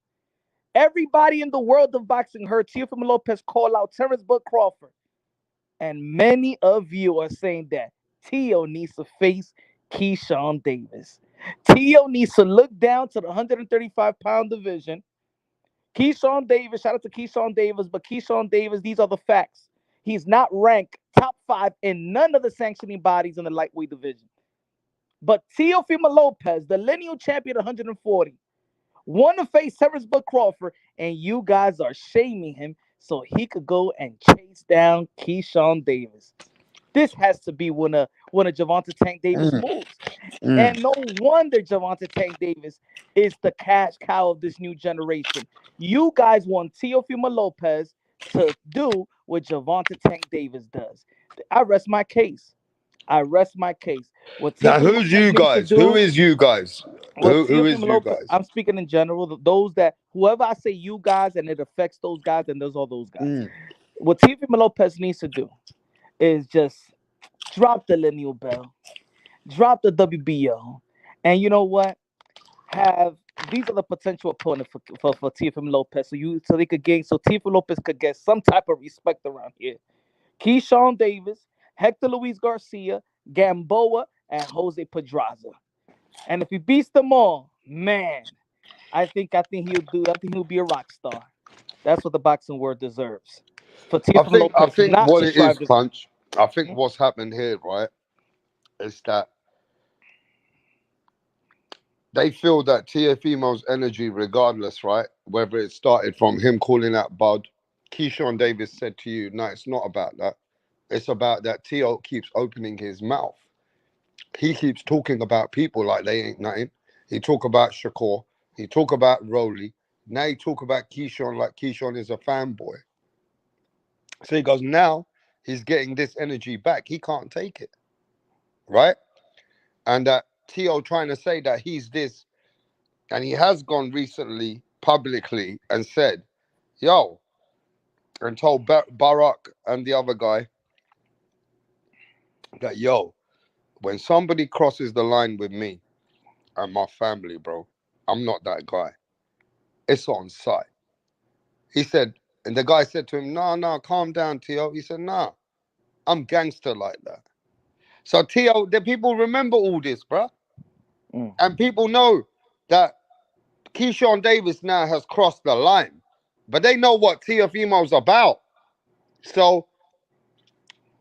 everybody in the world of boxing heard Teofimo Lopez call out Terrence Bud Crawford, and many of you are saying that Teo needs to face KEYSHAWN Davis. Teo needs to look down to the 135-pound division. KEYSHAWN Davis, shout out to KEYSHAWN Davis, but KEYSHAWN Davis, these are the facts. He's not ranked top 5 in none of the sanctioning bodies in the lightweight division. But Teofimo Lopez, the lineal champion at 140, want to face Terrence Bud Crawford, and you guys are shaming him so he could go and chase down KEYSHAWN Davis. This has to be one of Gervonta Tank Davis moves. And no wonder Gervonta Tank Davis is the cash cow of this new generation. You guys want Teofimo Lopez to do what Gervonta Tank Davis does. I rest my case. Now, who's you guys? Who is you guys? Who is you guys? I'm speaking in general. Those that, whoever I say you guys, and it affects those guys, and those are those guys. what Teofimo Lopez needs to do is just drop the lineal bell, drop the WBO, and you know what? These are the potential opponents for Teofimo Lopez, so Teofimo Lopez could get some type of respect around here. KEYSHAWN Davis, Hector Luis Garcia, Gamboa, and Jose Pedraza. And if he beats them all, man, I think he'll be a rock star. That's what the boxing world deserves. For Teofimo I Lopez think not what to it is, strive this. Punch. I think what's happened here, right, is that they feel that Teofimo's energy, regardless, right, whether it started from him calling out Bud, KEYSHAWN Davis said to you, no, it's not about that. It's about that Teo keeps opening his mouth. He keeps talking about people like they ain't nothing. He talk about Shakur. He talk about Rowley. Now he talk about KEYSHAWN like KEYSHAWN is a fanboy. So he goes, now he's getting this energy back. He can't take it, right? And that Teo trying to say that he's this, and he has gone recently publicly and said, yo, and told Barack and the other guy that, yo, when somebody crosses the line with me and my family, bro, I'm not that guy. It's on sight. He said, and the guy said to him, no, calm down, Teo. He said, nah, I'm gangster like that. So Teo, the people remember all this, bro. And people know that KEYSHAWN Davis now has crossed the line. But they know what Teofimo's about. So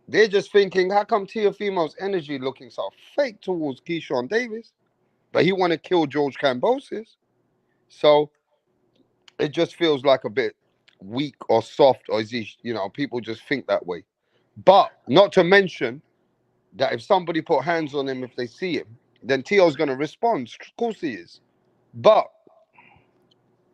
they're just thinking, how come Teofimo's energy looking so fake towards KEYSHAWN Davis? But he want to kill George Kambosos. So it just feels like a bit weak or soft, or is he, people just think that way. But not to mention that if somebody put hands on him, if they see him, then Teo's going to respond. Of course he is. But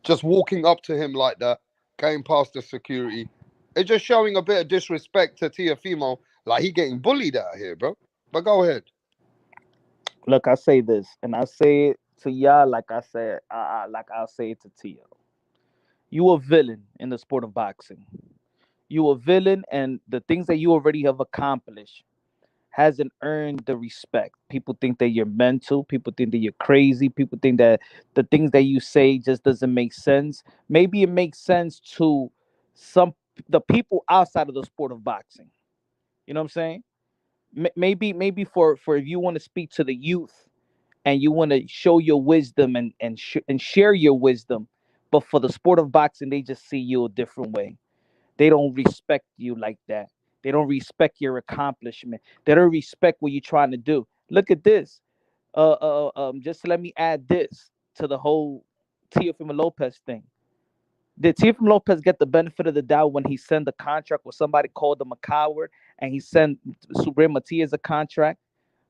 just walking up to him like that, going past the security, it's just showing a bit of disrespect to Teofimo. Like he getting bullied out here, bro. But go ahead. Look, I say this, and I say it to y'all like I said, like I'll say it to Teo. You a villain in the sport of boxing. You a villain, and the things that you already have accomplished hasn't earned the respect. People think that you're mental. People think that you're crazy. People think that the things that you say just doesn't make sense. Maybe it makes sense to the people outside of the sport of boxing. You know what I'm saying? Maybe for if you want to speak to the youth and you want to show your wisdom and share your wisdom, but for the sport of boxing, they just see you a different way. They don't respect you like that. They don't respect your accomplishment. They don't respect what you're trying to do. Look at this. Just let me add this to the whole Teofimo Lopez thing. Did Teofimo Lopez get the benefit of the doubt when he signed the contract where somebody called him a coward and he sent Subriel Matias a contract?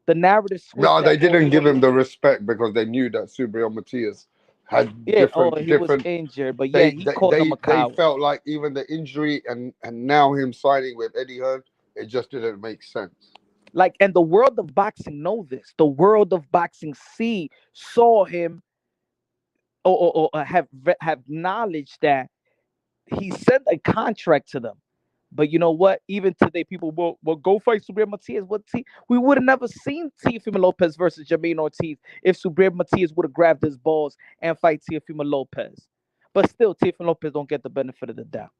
The narrative switched. No, they didn't give him the respect because they knew that Subriel Matias had he was injured, but yeah, he called him a coward. They felt like even the injury and now him signing with Eddie Hearn, it just didn't make sense. Like, and the world of boxing know this. The world of boxing saw him or have knowledge that he sent a contract to them. But you know what? Even today, people will go fight Subriel Matias. We would have never seen Teofimo Lopez versus Jermaine Ortiz if Subriel Matias would have grabbed his balls and fight Teofimo Lopez. But still, Teofimo Lopez don't get the benefit of the doubt.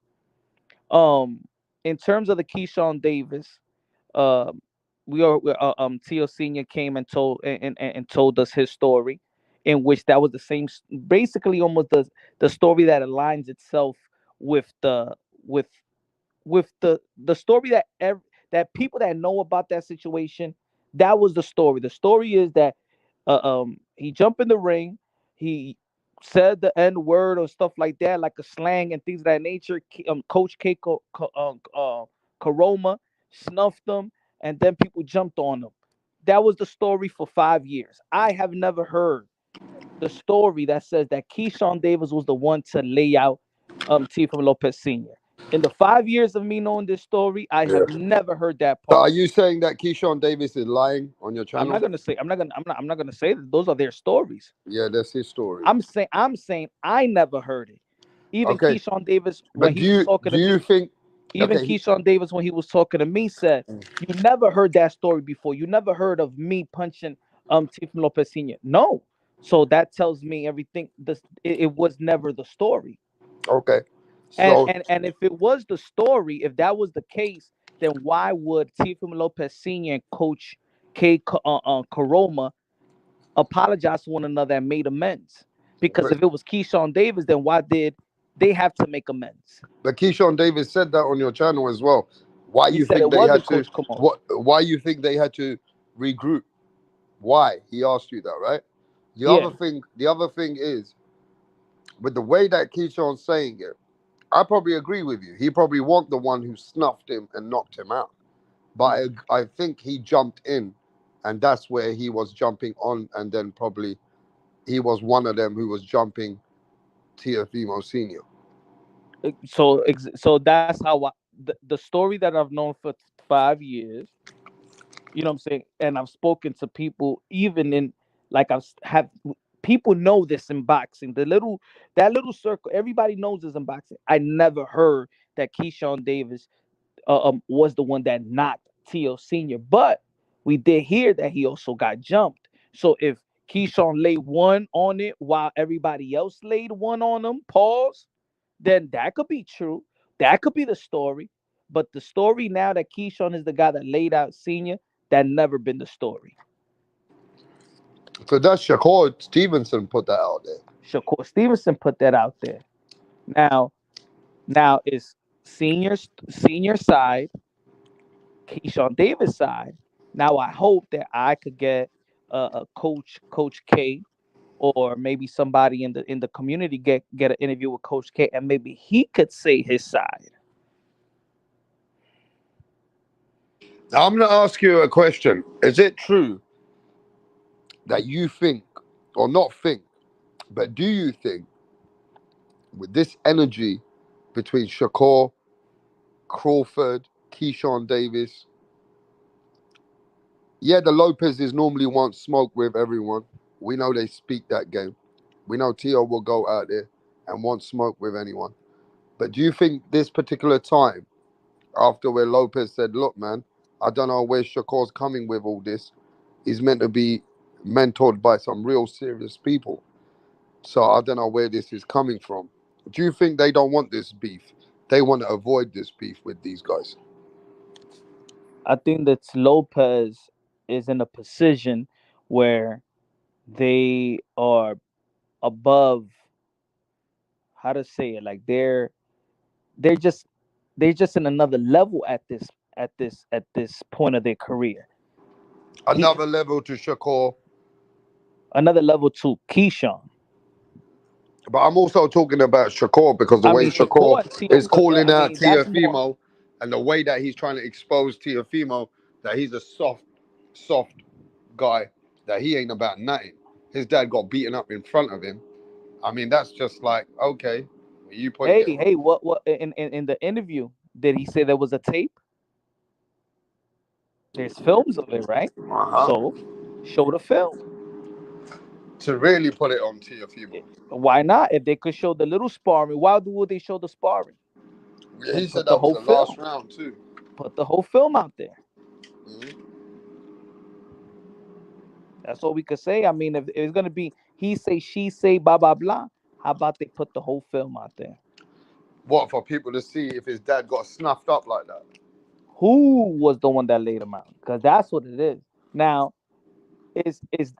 In terms of the KEYSHAWN Davis, Teo Senior came and told us his story, in which that was the same, basically almost the story that aligns itself with the story that people that know about that situation. That was the story. The story is that he jumped in the ring, he said the N word or stuff like that, like a slang and things of that nature. Coach Karoma snuffed him, and then people jumped on him. That was the story for 5 years. I have never heard the story that says that KEYSHAWN Davis was the one to lay out Teofimo Lopez Sr. In the 5 years of me knowing this story, I have never heard that part. So are you saying that KEYSHAWN Davis is lying on your channel? I'm not gonna say that. Those are their stories. Yeah, that's his story. I'm saying I never heard it. Even KEYSHAWN Davis, but do you think Even Okay. KEYSHAWN Davis, when he was talking to me, said, "You never heard that story before. You never heard of me punching Teofimo Lopez Sr." No. So that tells me everything. It was never the story. Okay. And So, and if it was the story, if that was the case, then why would Teofimo Lopez Sr. and Coach Karoma apologize to one another and made amends? Because if it was KEYSHAWN Davis, then why did they have to make amends? but KEYSHAWN Davis said that on your channel as well. Why He you said think it they wasn't had to? Coach Kamon. Why you think they had to regroup? Why? He asked you that, right? The Yeah. other thing is, with the way that KEYSHAWN's saying it, I probably agree with you. He probably want the one who snuffed him and knocked him out. But I think he jumped in, and that's where he was jumping on, and then probably he was one of them who was jumping Teofimo Senior. So that's how the story that I've known for 5 years. You know what I'm saying? And I've spoken to people, even in like have people know this in boxing. That little circle, everybody knows this in boxing. I never heard that KEYSHAWN Davis was the one that knocked Tio Senior, but we did hear that he also got jumped. So if KEYSHAWN laid one on it while everybody else laid one on him, pause, then that could be true. That could be the story. But the story now that KEYSHAWN is the guy that laid out Senior, that never been the story. So that's Shakur Stevenson put that out there. Shakur Stevenson put that out there. Now it's senior side, KEYSHAWN Davis side. Now I hope that I could get a Coach K, or maybe somebody in the community get an interview with Coach K, and maybe he could say his side. Now I'm going to ask you a question. Is it true that you think, or not think, but do you think, with this energy between Shakur, Crawford, KEYSHAWN Davis, yeah, the Lopez's normally want smoke with everyone. We know they speak that game. We know Tio will go out there and want smoke with anyone. But do you think this particular time, after where Lopez said, look, man, I don't know where Shakur's coming with all this. He's meant to be mentored by some real serious people. So I don't know where this is coming from. Do you think they don't want this beef? They want to avoid this beef with these guys. I think that Lopez is in a position where they are above, how to say it, like they're just in another level at this point of their career. Another level to Shakur. Another level to KEYSHAWN. But I'm also talking about Shakur because the way Shakur is calling out Teofimo, and the way that he's trying to expose Teofimo that he's a soft guy, that he ain't about nothing. His dad got beaten up in front of him. I mean, that's just like, okay, you put it. Hey, what in the interview, did he say there was a tape? There's films of it, right? So show the film. To really put it on Teofimo. Why not? If they could show the little sparring, why would they show the sparring? Yeah, he said that was the last round too. Put the whole film out there. Mm-hmm. That's all we could say. I mean, if it's gonna be he say, she say, blah blah blah, how about they put the whole film out there? What, for people to see if his dad got snuffed up like that? Who was the one that laid him out? Because that's what it is. Now,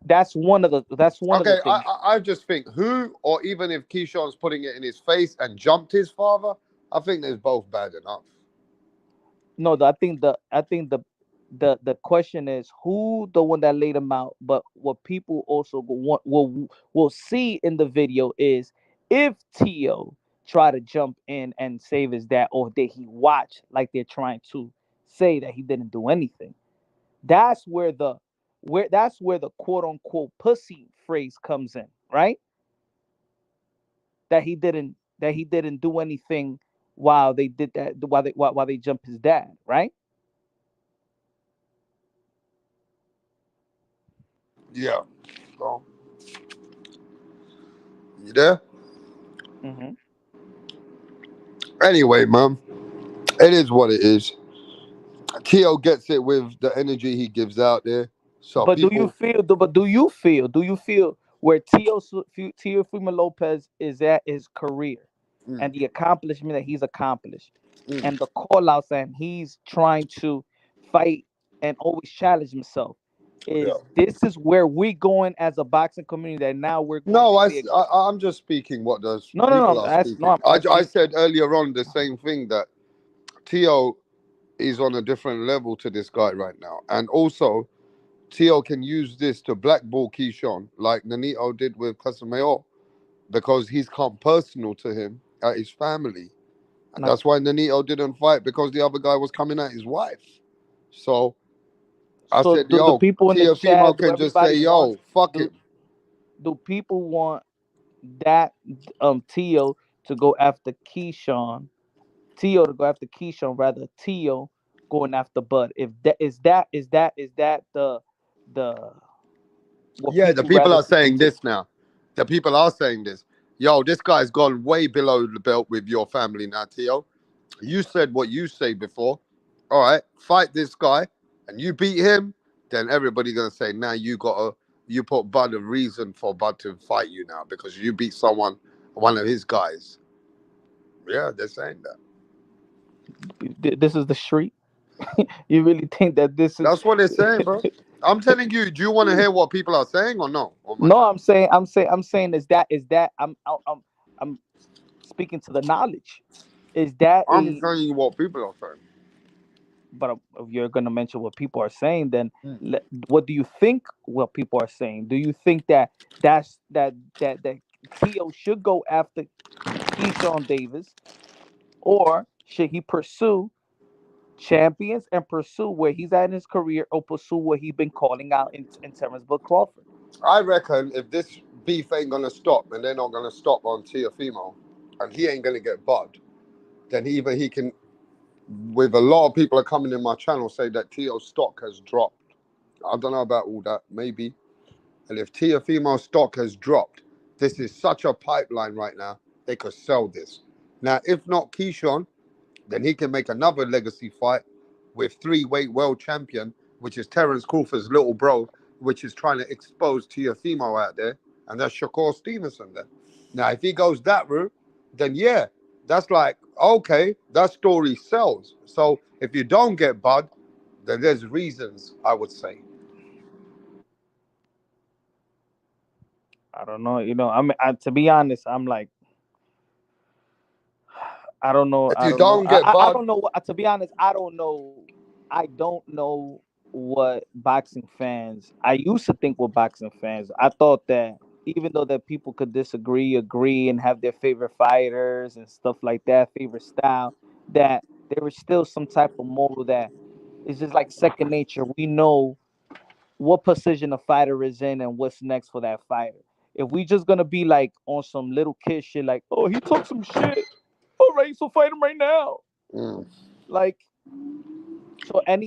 that's one of the things. I just think who, or even if KEYSHAWN's putting it in his face and jumped his father, I think they're both bad enough. No, I think the question is who the one that laid him out. But what people also will see in the video is if Tio try to jump in and save his dad, or did he watch like they're trying to say that he didn't do anything. That's where the quote unquote pussy phrase comes in, right? That he didn't do anything while they did that, while they jumped his dad, right? Yeah. So, you there? Mm-hmm. Anyway, man, It is what it is. Teo gets it with the energy he gives out there. So But do you people, feel? Do you feel where Teofimo Lopez is at his career mm, and the accomplishment that he's accomplished, mm, and the call outs and he's trying to fight and always challenge himself? yeah. This is where we going as a boxing community that now we're going No, to see again. I'm just speaking what those No, no, people no. are No, speaking. I'm asking I you. said earlier on the same thing that Teo is on a different level to this guy right now, and also Teo can use this to blackball KEYSHAWN like Nanito did with Casamayor because he's come personal to him at his family, and Now, that's why Nanito didn't fight because the other guy was coming at his wife. So I so said, do the yo, people in the Teofimo chat? Do can just say, everybody wants? yo, fuck Do him. do people want that Teo to go after Keyshawn? Teo to go after Keyshawn rather Teo going after Bud. If that is that the what Yeah, the people people rather are see them saying do? this now. The people are saying this. Yo, this guy's gone way below the belt with your family now, Teo. You said what you say before. All right, fight this guy, and you beat him. Then everybody gonna say, now you put Bud a reason for Bud to fight you now because you beat one of his guys. Yeah, they're saying that. This is the street. You really think that this is? That's what they're saying, bro. I'm telling you. Do you want to hear what people are saying or no on my No, channel? I'm saying is that I'm speaking to the knowledge. Is that I'm a? telling you what people are saying. But if you're gonna mention what people are saying, then Mm. what do you think? What people are saying? Do you think that that Tio should go after Keyshawn Davis, or should he pursue champions and pursue where he's at in his career, or pursue what he's been calling out in Terrence Bud Crawford? I reckon if this beef ain't gonna stop and they're not gonna stop on Teofimo, and he ain't gonna get bugged, then either he can. With a lot of people are coming in my channel say that Teo's stock has dropped. I don't know about all that, maybe. And if Teofimo stock has dropped, this is such a pipeline right now. They could sell this. Now, if not KEYSHAWN, then he can make another legacy fight with three-weight world champion, which is Terence Crawford's little bro, which is trying to expose Teofimo out there, and that's Shakur Stevenson there. Now, if he goes that route, then yeah, that's like, okay, that story sells. So if you don't get Bud, then there's reasons, I would say. I don't know. To be honest, I'm like, I don't know. If I you don't know. don't get I Bud, don't know. To be honest, I don't know. I don't know what boxing fans. I used to think with boxing fans. I thought that even though that people could disagree, agree, and have their favorite fighters and stuff like that, favorite style, that there is still some type of moral that is just like second nature. We know what position a fighter is in and what's next for that fighter. If we just gonna be like on some little kid shit, like, oh, he took some shit. All right, so fight him right now. mm, Like,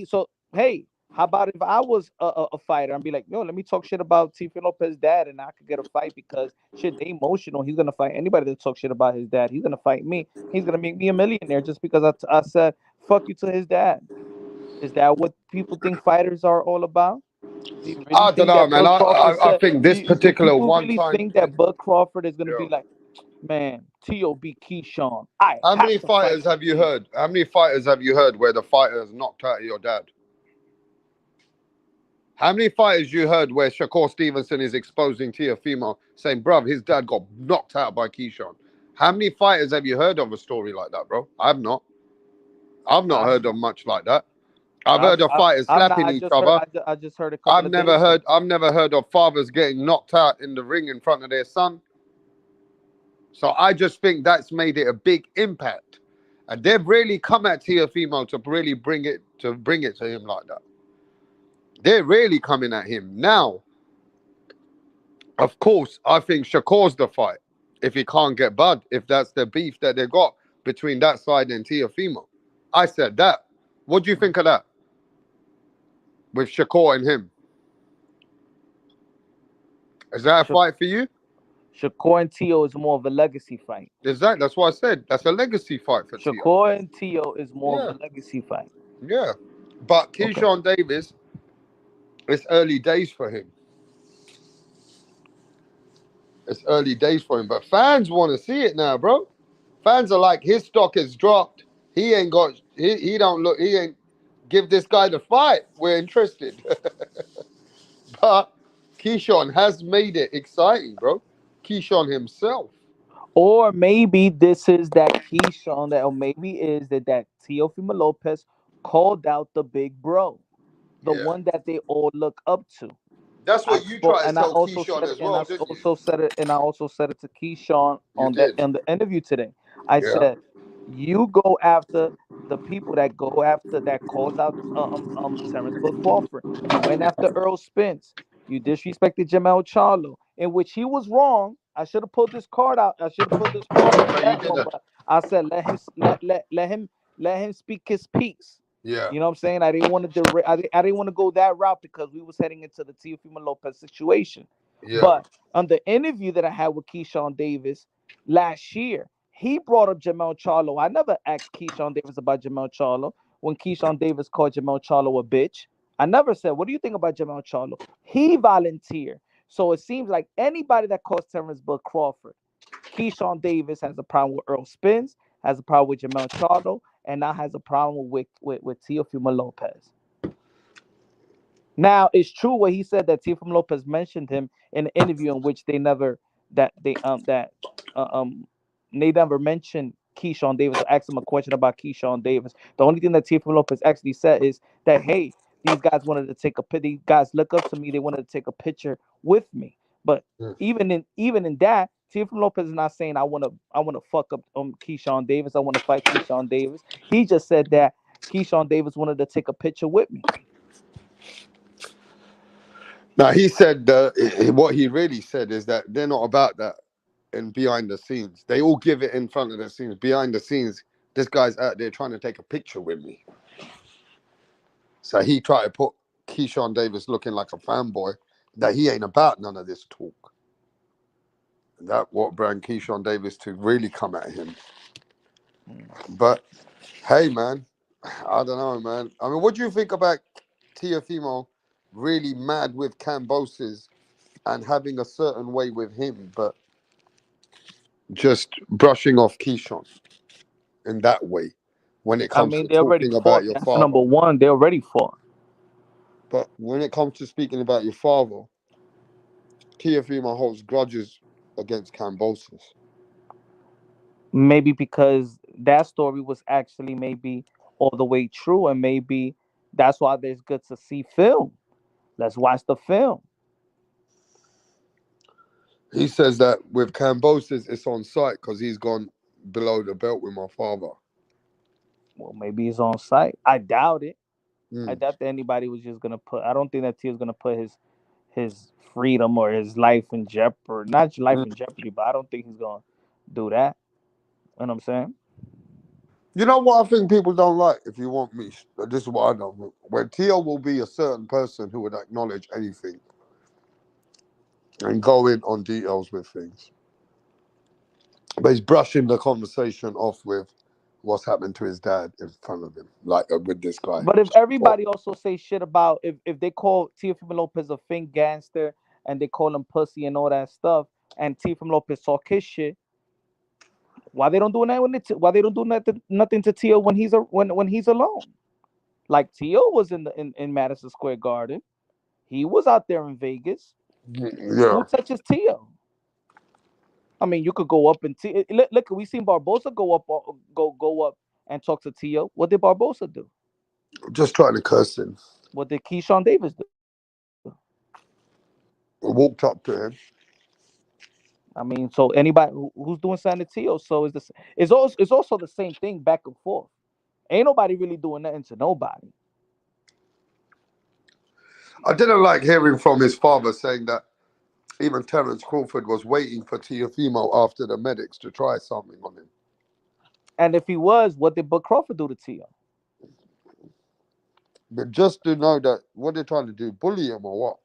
so hey, how about if I was a fighter and be like, yo, let me talk shit about Teofimo Lopez's dad and I could get a fight because shit, they emotional. He's gonna fight anybody that talks shit about his dad. He's gonna fight me. He's gonna make me a millionaire just because I said fuck you to his dad. Is that what people think fighters are all about? Do you really I don't think know, that man. Bud Crawford I said? think this Do particular people one really time think fight. that Bud Crawford is gonna be Yeah. like, man, T.O. beat Keyshawn. I How have many to fight fighters have you T.O. heard? How many fighters have you heard where the fighter has knocked out your dad? How many fighters you heard where Shakur Stevenson is exposing Teofimo, saying, bruv, his dad got knocked out by KEYSHAWN? How many fighters have you heard of a story like that, bro? I've not. I've not I've heard of much like that. I've I've heard of I've, fighters I've not. slapping I each just heard. other. I just heard a couple of days ago. I've never heard of fathers getting knocked out in the ring in front of their son. So I just think that's made it a big impact. And they've really come at Teofimo to really bring it to him like that. They're really coming at him. Now, of course, I think Shakur's the fight. If he can't get Bud, if that's the beef that they got between that side and Teofimo. I said that. What do you think of that? With Shakur and him. Is that a Sha- fight for you? Shakur and Tio is more of a legacy fight. Exactly. That's what I said. That's a legacy fight for Tio. Shakur and Tio is more Yeah. of a legacy fight. Yeah. But Okay. Keyshawn Davis, it's early days for him. It's early days for him. But fans want to see it now, bro. Fans are like, his stock has dropped. He ain't got, he don't look, he ain't give this guy the fight. We're interested. But Keyshawn has made it exciting, bro. Keyshawn himself. Or maybe this is that Keyshawn that, or maybe is that Teofimo Lopez called out the big bro, the Yeah. one that they all look up to. That's I what you spoke, try to and I tell also Keyshawn said it, as and I well, didn't you? also said it, and I also said it to Keyshawn You on that did. in the interview today. I Yeah. said, you go after the people that go after that calls out Terrence Bud Crawford. You went after Earl Spence. You disrespected Jamel Charlo, in which he was wrong. I should have pulled this card out. I should have put this card on No, you that one, didn't. but I said let him speak his piece. Yeah. You know what I'm saying? I didn't want to I didn't want to go that route because we was heading into the Teofimo Lopez situation. Yeah. But on the interview that I had with Keyshawn Davis last year, he brought up Jamel Charlo. I never asked Keyshawn Davis about Jamel Charlo when Keyshawn Davis called Jamel Charlo a bitch. I never said, what do you think about Jamel Charlo? He volunteered. So it seems like anybody that calls Terrence Bud Crawford, Keyshawn Davis has a problem with Earl Spence, has a problem with Jamel Charlo, and now has a problem with Teofimo Lopez. Now it's true what he said that Teofimo Lopez mentioned him in an interview in which they never uh, um they never mentioned Keyshawn Davis or asked him a question about Keyshawn Davis. The only thing that Teofimo Lopez actually said is that, hey, these guys wanted to take a picture. These guys look up to me. They wanted to take a picture with me. But even in that, Teofimo Lopez is not saying I want to fuck up Keyshawn Davis. I want to fight Keyshawn Davis. He just said that Keyshawn Davis wanted to take a picture with me. Now he said what he really said is that they're not about that in behind the scenes. They all give it in front of the scenes. Behind the scenes, this guy's out there trying to take a picture with me. So he tried to put Keyshawn Davis looking like a fanboy, that he ain't about none of this talk. And that what brought Keyshawn Davis to really come at him. But hey, man, I don't know, man. I mean, what do you think about Teofimo really mad with Cambosis and having a certain way with him, but just brushing off Keyshawn in that way when it I comes mean, to they already talking about fought. your That's number father? one. They already fought. But when it comes to speaking about your father, Teofimo holds grudges against Cambosis. Maybe because that story was actually maybe all the way true, and maybe that's why it's good to see film. Let's watch the film. He says that with Cambosis, it's on site because he's gone below the belt with my father. Well, maybe he's on site. I doubt it. I Mm. doubt that anybody was just gonna put. I don't think that T was gonna put his freedom or his life in jeopardy. Not life in jeopardy, but I don't think he's gonna do that. You know what I'm saying? You know what I think people don't like, if you want me, this is what I know. When Tio will be a certain person who would acknowledge anything and go in on details with things. But he's brushing the conversation off with what's happened to his dad in front of him, like with this guy. But if everybody also say shit about if they call Teofimo Lopez a fin gangster and they call him pussy and all that stuff, and Teofimo Lopez talk his shit, why they don't do that why they don't do nothing to Tio when he's alone? Like Tio was in Madison Square Garden, he was out there in Vegas. Yeah. Who touches Tio? I mean, you could go up and look. We seen Barbosa go up and talk to Tio. What did Barbosa do? Just trying to curse him. What did Keyshawn Davis do? Walked up to him. I mean, so anybody who's doing San Tio, so it's also the same thing back and forth. Ain't nobody really doing nothing to nobody. I didn't like hearing from his father saying that even Terence Crawford was waiting for Teofimo after the medics to try something on him. And if he was, what did Bud Crawford do to Tio? But just to know that what they're trying to do, bully him or what?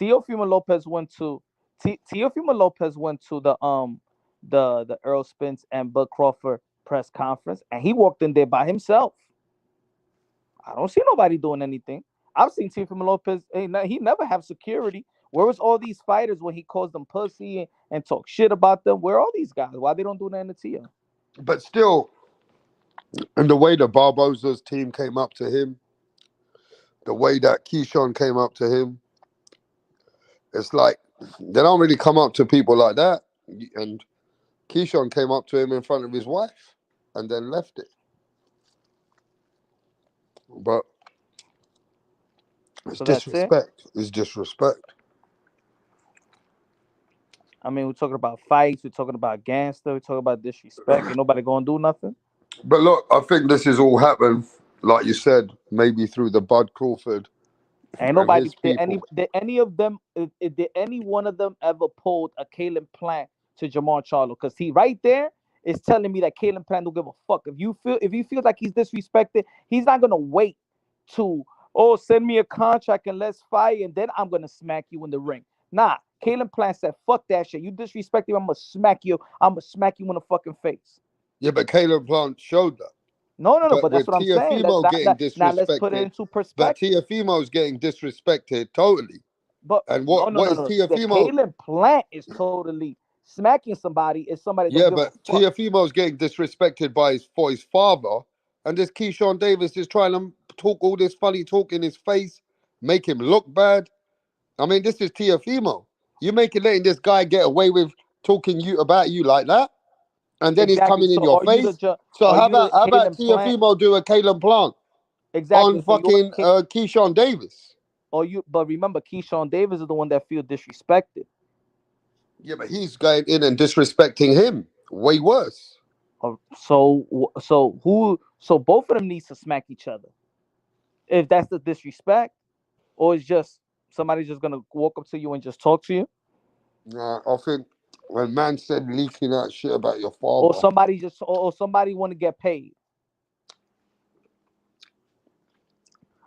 Teofimo Lopez went to Teofimo Lopez went to the Earl Spence and Bud Crawford press conference, and he walked in there by himself. I don't see nobody doing anything. I've seen Teofimo Lopez. He never have security. Where was all these fighters when he calls them pussy and talk shit about them? Where are all these guys? Why they don't do that in the TO? But still, and the way the Barbosa's team came up to him, the way that KEYSHAWN came up to him, it's like they don't really come up to people like that. And KEYSHAWN came up to him in front of his wife and then left it. But it's disrespect. It's disrespect. I mean, we're talking about fights. We're talking about gangster. We're talking about disrespect. Ain't nobody gonna do nothing. But look, I think this is all happened, like you said, maybe through the Bud Crawford. Ain't nobody. Did any of them? Did any one of them ever pulled a Kalen Plant to Jamar Charlo? Because he right there is telling me that Kalen Plant don't give a fuck. If he feels like he's disrespected, he's not gonna wait to send me a contract and let's fight, and then I'm gonna smack you in the ring. Nah, Kalen Plant said, "Fuck that shit. You disrespect me, I'm gonna smack you. I'm gonna smack you in the fucking face." Yeah, but Kalen Plant showed that. No, but that's what I'm saying. Now let's put it into perspective. But Teofimo's getting disrespected totally. But what is Teofimo? Kalen Plant is totally smacking somebody. Is somebody? Yeah, but Teofimo's getting disrespected for his father, and this KEYSHAWN Davis is trying to talk all this funny talk in his face, make him look bad. I mean, this is Teofimo. You letting this guy get away with talking about you like that? And then he's coming in your face. So how about Teofimo do a Kalen Plant on fucking KEYSHAWN Davis? But remember, KEYSHAWN Davis is the one that feels disrespected. Yeah, but he's going in and disrespecting him. Way worse. So both of them needs to smack each other. If that's the disrespect, or it's just somebody's just gonna walk up to you and just talk to you. Nah, I think when man said leaking out shit about your father, or somebody want to get paid.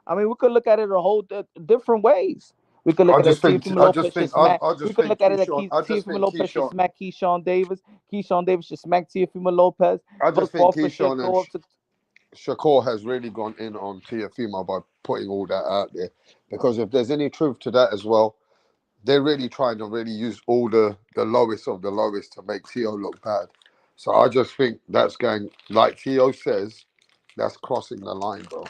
I mean, we could look at it a whole different ways. We could look at it. Teofimo Lopez should smack. We could look at it like Teofimo Lopez should smack KEYSHAWN Davis. KEYSHAWN Davis should smack Teofimo Lopez. I just think KEYSHAWN and Shakur has really gone in on Teofimo by putting all that out there. Because if there's any truth to that as well, they're really trying to really use all the lowest of the lowest to make Teo look bad. So I just think that's going, like Teo says, that's crossing the line, bro.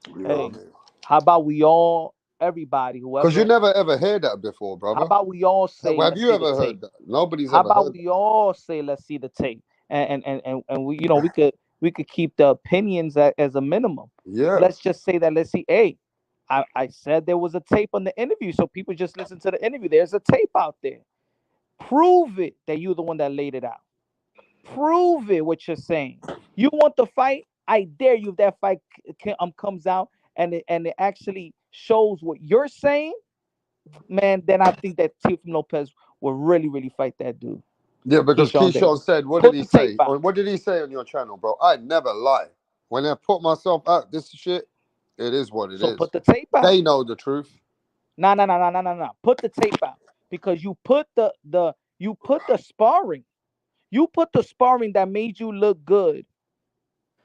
You know what I mean? How about we all, everybody, whoever? Because you never ever heard that before, brother. How about we all say? Have you ever heard that? Nobody's ever heard that. How about we all say, let's see the tape, and we, we could keep the opinions as a minimum. Yeah. Let's just say that. Let's see. Hey, I said there was a tape on the interview, so people just listen to the interview. There's a tape out there. Prove it that you're the one that laid it out. Prove it what you're saying. You want the fight? I dare you. If that fight comes out and it actually shows what you're saying, man, then I think that Teofimo Lopez will really, really fight that dude. Yeah, because KEYSHAWN said, what did he say? What did he say on your channel, bro? I never lie. When I put myself out, this shit, it is what it is. So put the tape out. They know the truth. No. Put the tape out, because you put the sparring. You put the sparring that made you look good,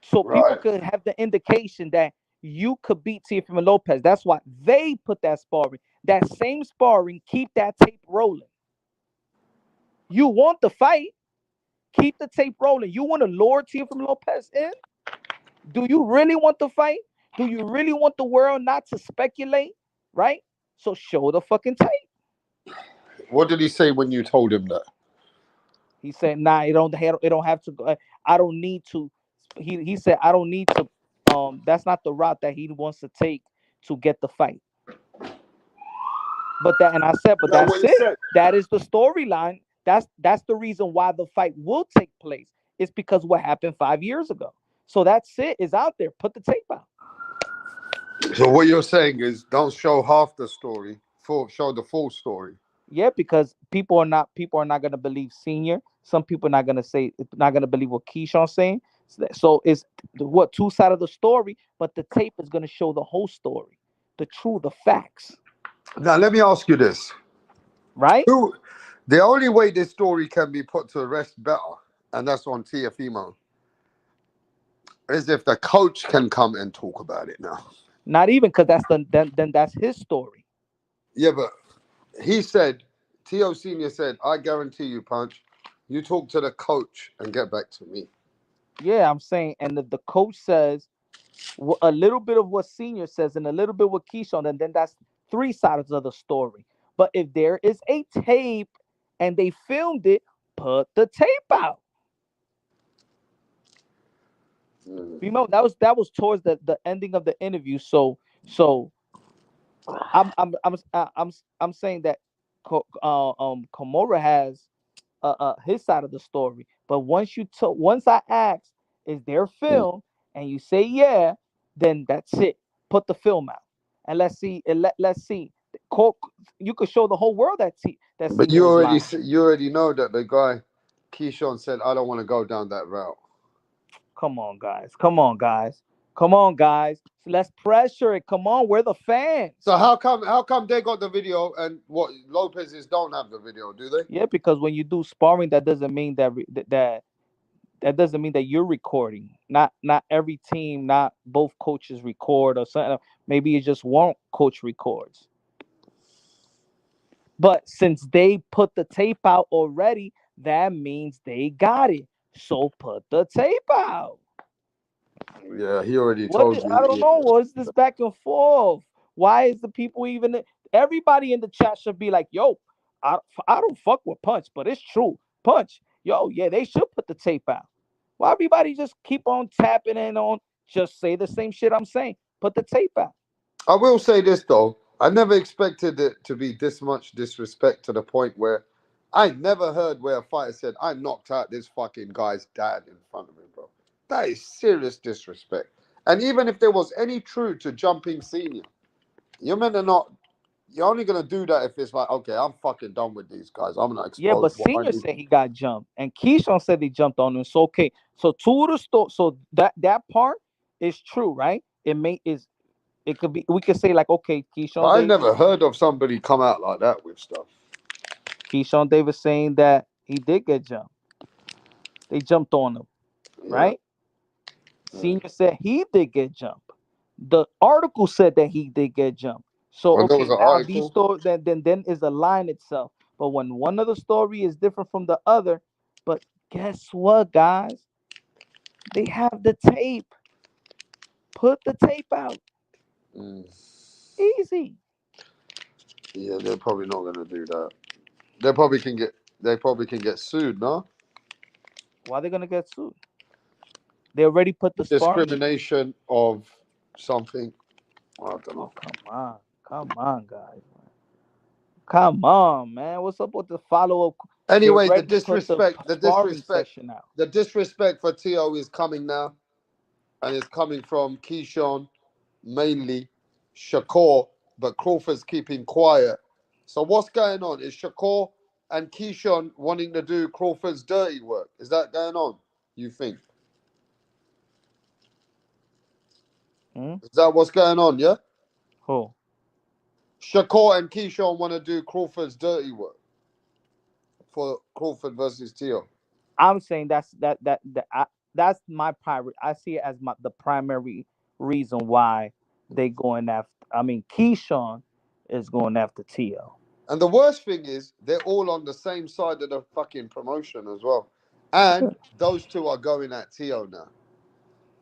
so people could have the indication that you could beat Teofimo Lopez. That's why they put that sparring. That same sparring, keep that tape rolling. You want the fight, keep the tape rolling. You want to lure Teofimo Lopez in? Do you really want the fight? Do you really want the world not to speculate? Right? So show the fucking tape. What did he say when you told him that? He said, "Nah, it don't have to go. I don't need to." He said, "I don't need to. That's not the route that he wants to take to get the fight." But that's it. That is the storyline. That's the reason why the fight will take place. It's because what happened 5 years ago. So that's it. It's out there. Put the tape out. So what you're saying is, don't show half the story. Show the full story. Yeah, because people are not going to believe Senior. Some people are not going to believe what KEYSHAWN's saying. So it's two sides of the story, but the tape is going to show the whole story, the truth, the facts. Now, let me ask you this. Right? The only way this story can be put to rest better, and that's on Teofimo, is if the coach can come and talk about it now. Not even because then that's his story. Yeah, but he said, Teo Senior said, I guarantee you, Punch, you talk to the coach and get back to me. Yeah, I'm saying, and if the coach says a little bit of what Senior says and a little bit what KEYSHAWN, and then that's three sides of the story. But if there is a tape and they filmed it, put the tape out. You know, that was towards the ending of the interview. So I'm saying that Komora has his side of the story. But once I ask, is there film, and you say yeah, then that's it. Put the film out and let's see. Let's see. You could show the whole world that But Senior is lying. you already know that the guy, KEYSHAWN, said, I don't want to go down that route. Come on, guys. Come on, guys. Come on, guys. Let's pressure it. Come on, we're the fans. So how come they got the video and what Lopez's don't have the video? Do they? Yeah, because when you do sparring, that doesn't mean that doesn't mean that you're recording. Not every team, not both coaches record or something. Maybe it's just one coach records. But since they put the tape out already, that means they got it. So put the tape out. Yeah, he already told you. I don't know. What's this back and forth? Why is the people even? Everybody in the chat should be like, yo, I don't fuck with Punch, but it's true. Punch, yo, yeah, they should put the tape out. Why everybody just keep on tapping in on just say the same shit I'm saying? Put the tape out. I will say this though. I never expected it to be this much disrespect to the point where I never heard where a fighter said, I knocked out this fucking guy's dad in front of him, bro. That is serious disrespect. And even if there was any truth to jumping Senior, you're meant to not. You're only gonna do that if it's like, okay, I'm fucking done with these guys. I'm gonna expose. Yeah, but Senior said he got jumped, and KEYSHAWN said he jumped on him. So okay, so two of the so that part is true, right? It could be. We could say like, okay, KEYSHAWN. I never heard of somebody come out like that with stuff. KEYSHAWN Davis saying that he did get jumped. They jumped on him, right? Yeah. Senior said he did get jumped. The article said that he did get jumped. So okay, now these stories then is a line itself. But when one of the story is different from the other, but guess what, guys? They have the tape. Put the tape out. Easy. Yeah, they're probably not gonna do that. They probably can get sued, no? Why are they gonna get sued? They already put the discrimination of something. I don't know. Oh, come on, guys. Come on, man. What's up with the follow-up? Anyway, the disrespect for Teo is coming now. And it's coming from KEYSHAWN, mainly Shakur, but Crawford's keeping quiet. So what's going on? Is Shakur and KEYSHAWN wanting to do Crawford's dirty work? Is that going on, you think? Is that what's going on, yeah? Who? Shakur and KEYSHAWN want to do Crawford's dirty work for Crawford versus Teo. I'm saying that's my primary. I see it as the primary reason why they going after. I mean, KEYSHAWN is going after Teo. And the worst thing is they're all on the same side of the fucking promotion as well. And those two are going at Teo now.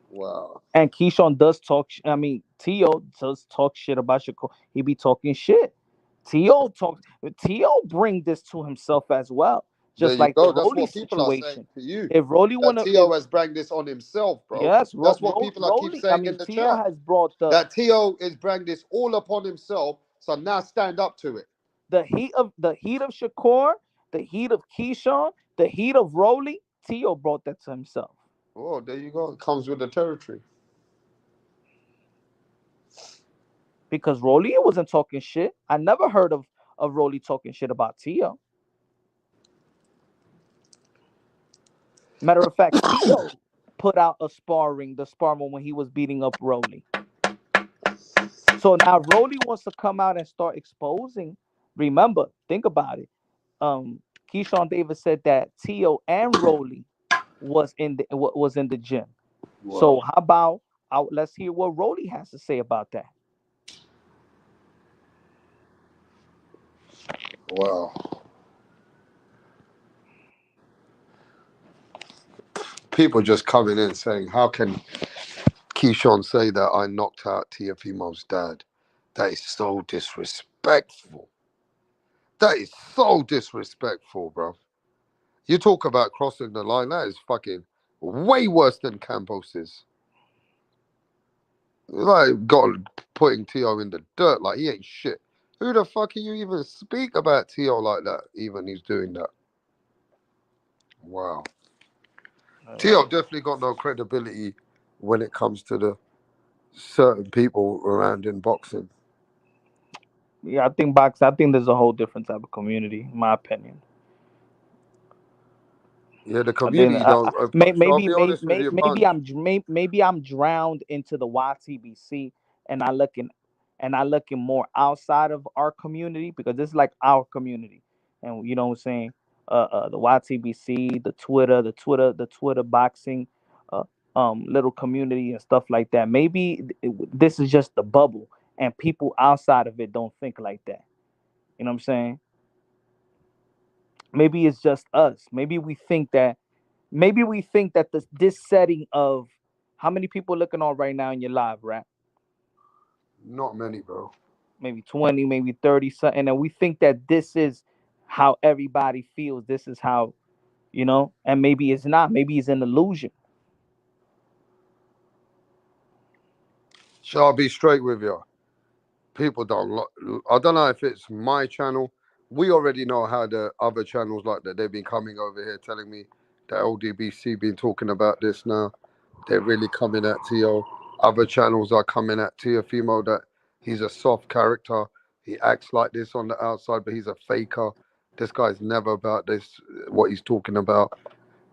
Wow. And KEYSHAWN does talk. I mean, Teo does talk shit about Shakur. He be talking shit. Teo bring this to himself as well. Just like the Rolly situation. To you. If Rolly Teo has brought this on himself, bro. Yes, that's what people keep saying in the Teo chat. Has brought that Teo is bringing this all upon himself. So now stand up to it. The heat of Shakur, the heat of KEYSHAWN, the heat of Rolly. Teo brought that to himself. Oh, there you go. It comes with the territory. Because Rolly wasn't talking shit. I never heard of Rolly talking shit about Teo. Matter of fact, Teo put out the sparring when he was beating up Rolly. So now Rolly wants to come out and start exposing. Remember, think about it. Keyshawn Davis said that Tio and Rolly was in the gym. Wow. So how about let's hear what Rolly has to say about that. Wow. People just coming in saying, how can Keyshawn say that I knocked out Teofimo's dad? That is so disrespectful. That is so disrespectful, bro. You talk about crossing the line, that is fucking way worse than Campos's. Like, putting Tio in the dirt like he ain't shit. Who the fuck can you even speak about Tio like that? Even he's doing that. Wow. Tio definitely got no credibility when it comes to the certain people around in boxing. Yeah, I think there's a whole different type of community, in my opinion. Yeah, the community don't. Maybe I'm drowned into the YTBC, and I looking more outside of our community, because this is like our community, and you know what I'm saying. The YTBC, the Twitter boxing, little community and stuff like that. Maybe this is just the bubble, and people outside of it don't think like that. You know what I'm saying? Maybe it's just us. Maybe we think that this setting of how many people looking on right now in your live, Rap? Not many, bro. Maybe 20, maybe 30 something. And we think that this is how everybody feels. This is how, and maybe it's not. Maybe it's an illusion. Shall I be straight with you? People don't. I don't know if it's my channel. We already know how the other channels like that. They've been coming over here telling me that LDBC been talking about this now. They're really coming at Tio. Other channels are coming at Teofimo that he's a soft character. He acts like this on the outside, but he's a faker. This guy's never about this, what he's talking about.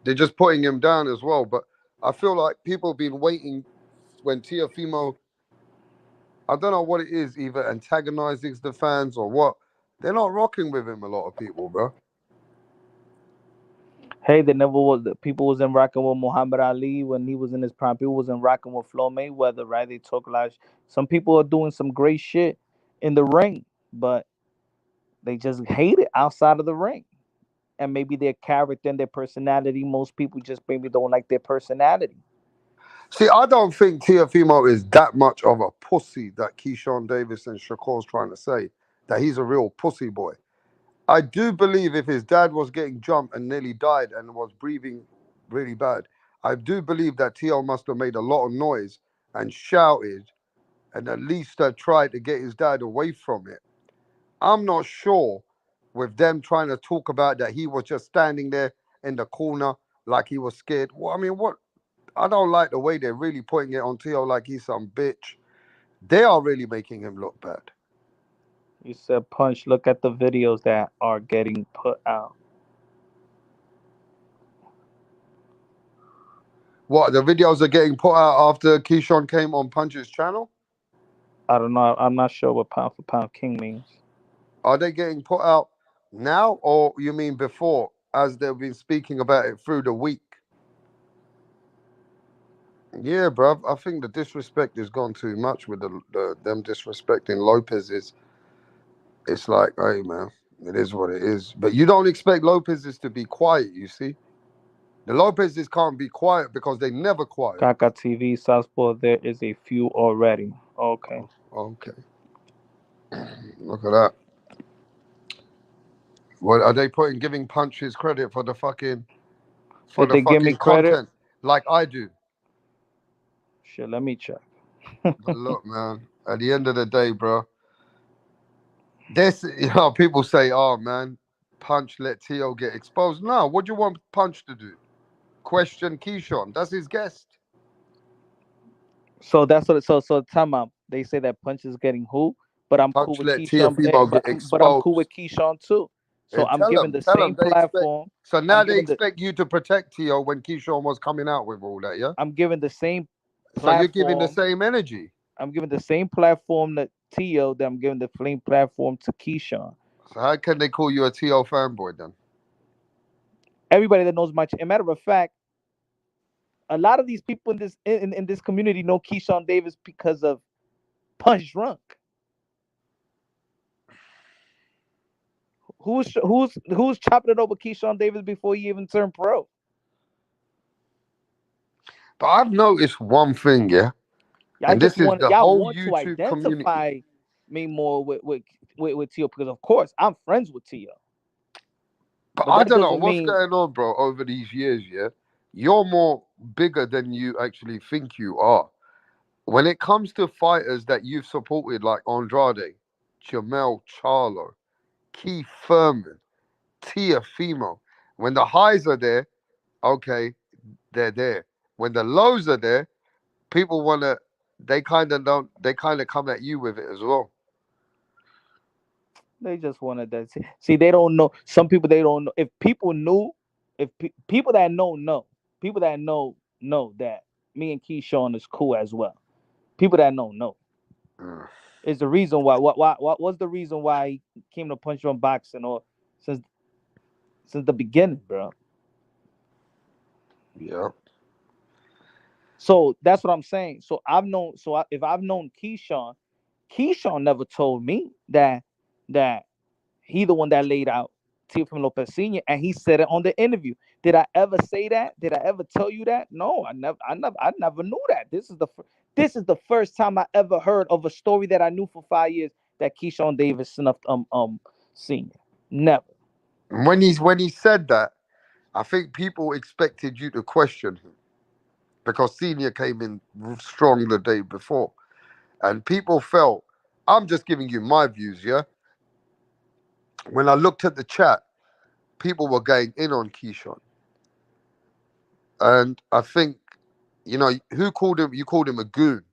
They're just putting him down as well. But I feel like people have been waiting when Teofimo, I don't know what it is, either antagonizing the fans or what. They're not rocking with him, a lot of people, bro. Hey, people wasn't rocking with Muhammad Ali when he was in his prime. People wasn't rocking with Floyd Mayweather, right? They talk like some people are doing some great shit in the ring, but they just hate it outside of the ring. And maybe their character and their personality, most people just maybe don't like their personality. See, I don't think Teofimo is that much of a pussy that KEYSHAWN Davis and Shakur's trying to say, that he's a real pussy boy. I do believe if his dad was getting jumped and nearly died and was breathing really bad, I do believe that Tio must have made a lot of noise and shouted and at least tried to get his dad away from it. I'm not sure with them trying to talk about that he was just standing there in the corner like he was scared. Well, I mean, what? I don't like the way they're really putting it on Tio like he's some bitch. They are really making him look bad. You said Punch. Look at the videos that are getting put out. What, the videos are getting put out after KEYSHAWN came on Punch's channel? I don't know. I'm not sure what pound for pound king means. Are they getting put out now, or you mean before, as they've been speaking about it through the week? Yeah, bruv. I think the disrespect has gone too much with them disrespecting Lopez. It's like, hey, man, it is what it is. But you don't expect Lopez's to be quiet, you see? The Lopez's can't be quiet because they never quiet. Kaka TV, Southpaw, there is a few already. Okay. Okay. Look at that. What are they giving Punch his credit for the fucking give me credit? content like I do? Shit, let me check. But look, man, at the end of the day, bro, people say, oh man, Punch let Tio get exposed. No, what do you want Punch to do? Question KEYSHAWN. That's his guest. So that's what. So time out. They say that Punch is getting who? But I'm Punch cool with let KEYSHAWN. But I'm cool with KEYSHAWN too. So I'm giving the same platform. So now they expect you to protect Tio when KEYSHAWN was coming out with all that, yeah? I'm giving the same platform. So you're giving the same energy. I'm giving the same platform to Teo that I'm giving the same platform to KEYSHAWN. So how can they call you a T.O. fanboy then? Everybody that knows my, a matter of fact, a lot of these people in this in this community know KEYSHAWN Davis because of Punch Drunk. Who's chopping it over KEYSHAWN Davis before he even turned pro? But I've noticed one thing, yeah. Y'all And this is the whole want to YouTube community. identify me more with Teo because of course I'm friends with Teo. But But I that don't know doesn't what's mean going on, bro, over these years, yeah. You're more bigger than you actually think you are. When it comes to fighters that you've supported, like Andrade, Jamel Charlo, Keith Thurman, Teofimo, when the highs are there, okay, they're there. When the lows are there, people wanna, they kind of come at you with it as well. they just wanted that. See, they don't know. Some people they don't know. If people knew, if people that know, people that know that me and KEYSHAWN is cool as well. People that know. Is the reason why. What was the reason why he came to Punch Drunk Boxing or since the beginning, bro? Yeah. So that's what I'm saying. So I've known. If I've known KEYSHAWN never told me that he the one that laid out Teofimo Lopez Sr. and he said it on the interview. Did I ever say that? Did I ever tell you that? No, I never knew that. This is the first time I ever heard of a story that I knew for 5 years that KEYSHAWN Davis snuffed Senior. Never. When he said that, I think people expected you to question him because Senior came in strong the day before, and people felt. I'm just giving you my views, yeah. When I looked at the chat, people were going in on KEYSHAWN, and I think, who called him? You called him a goon,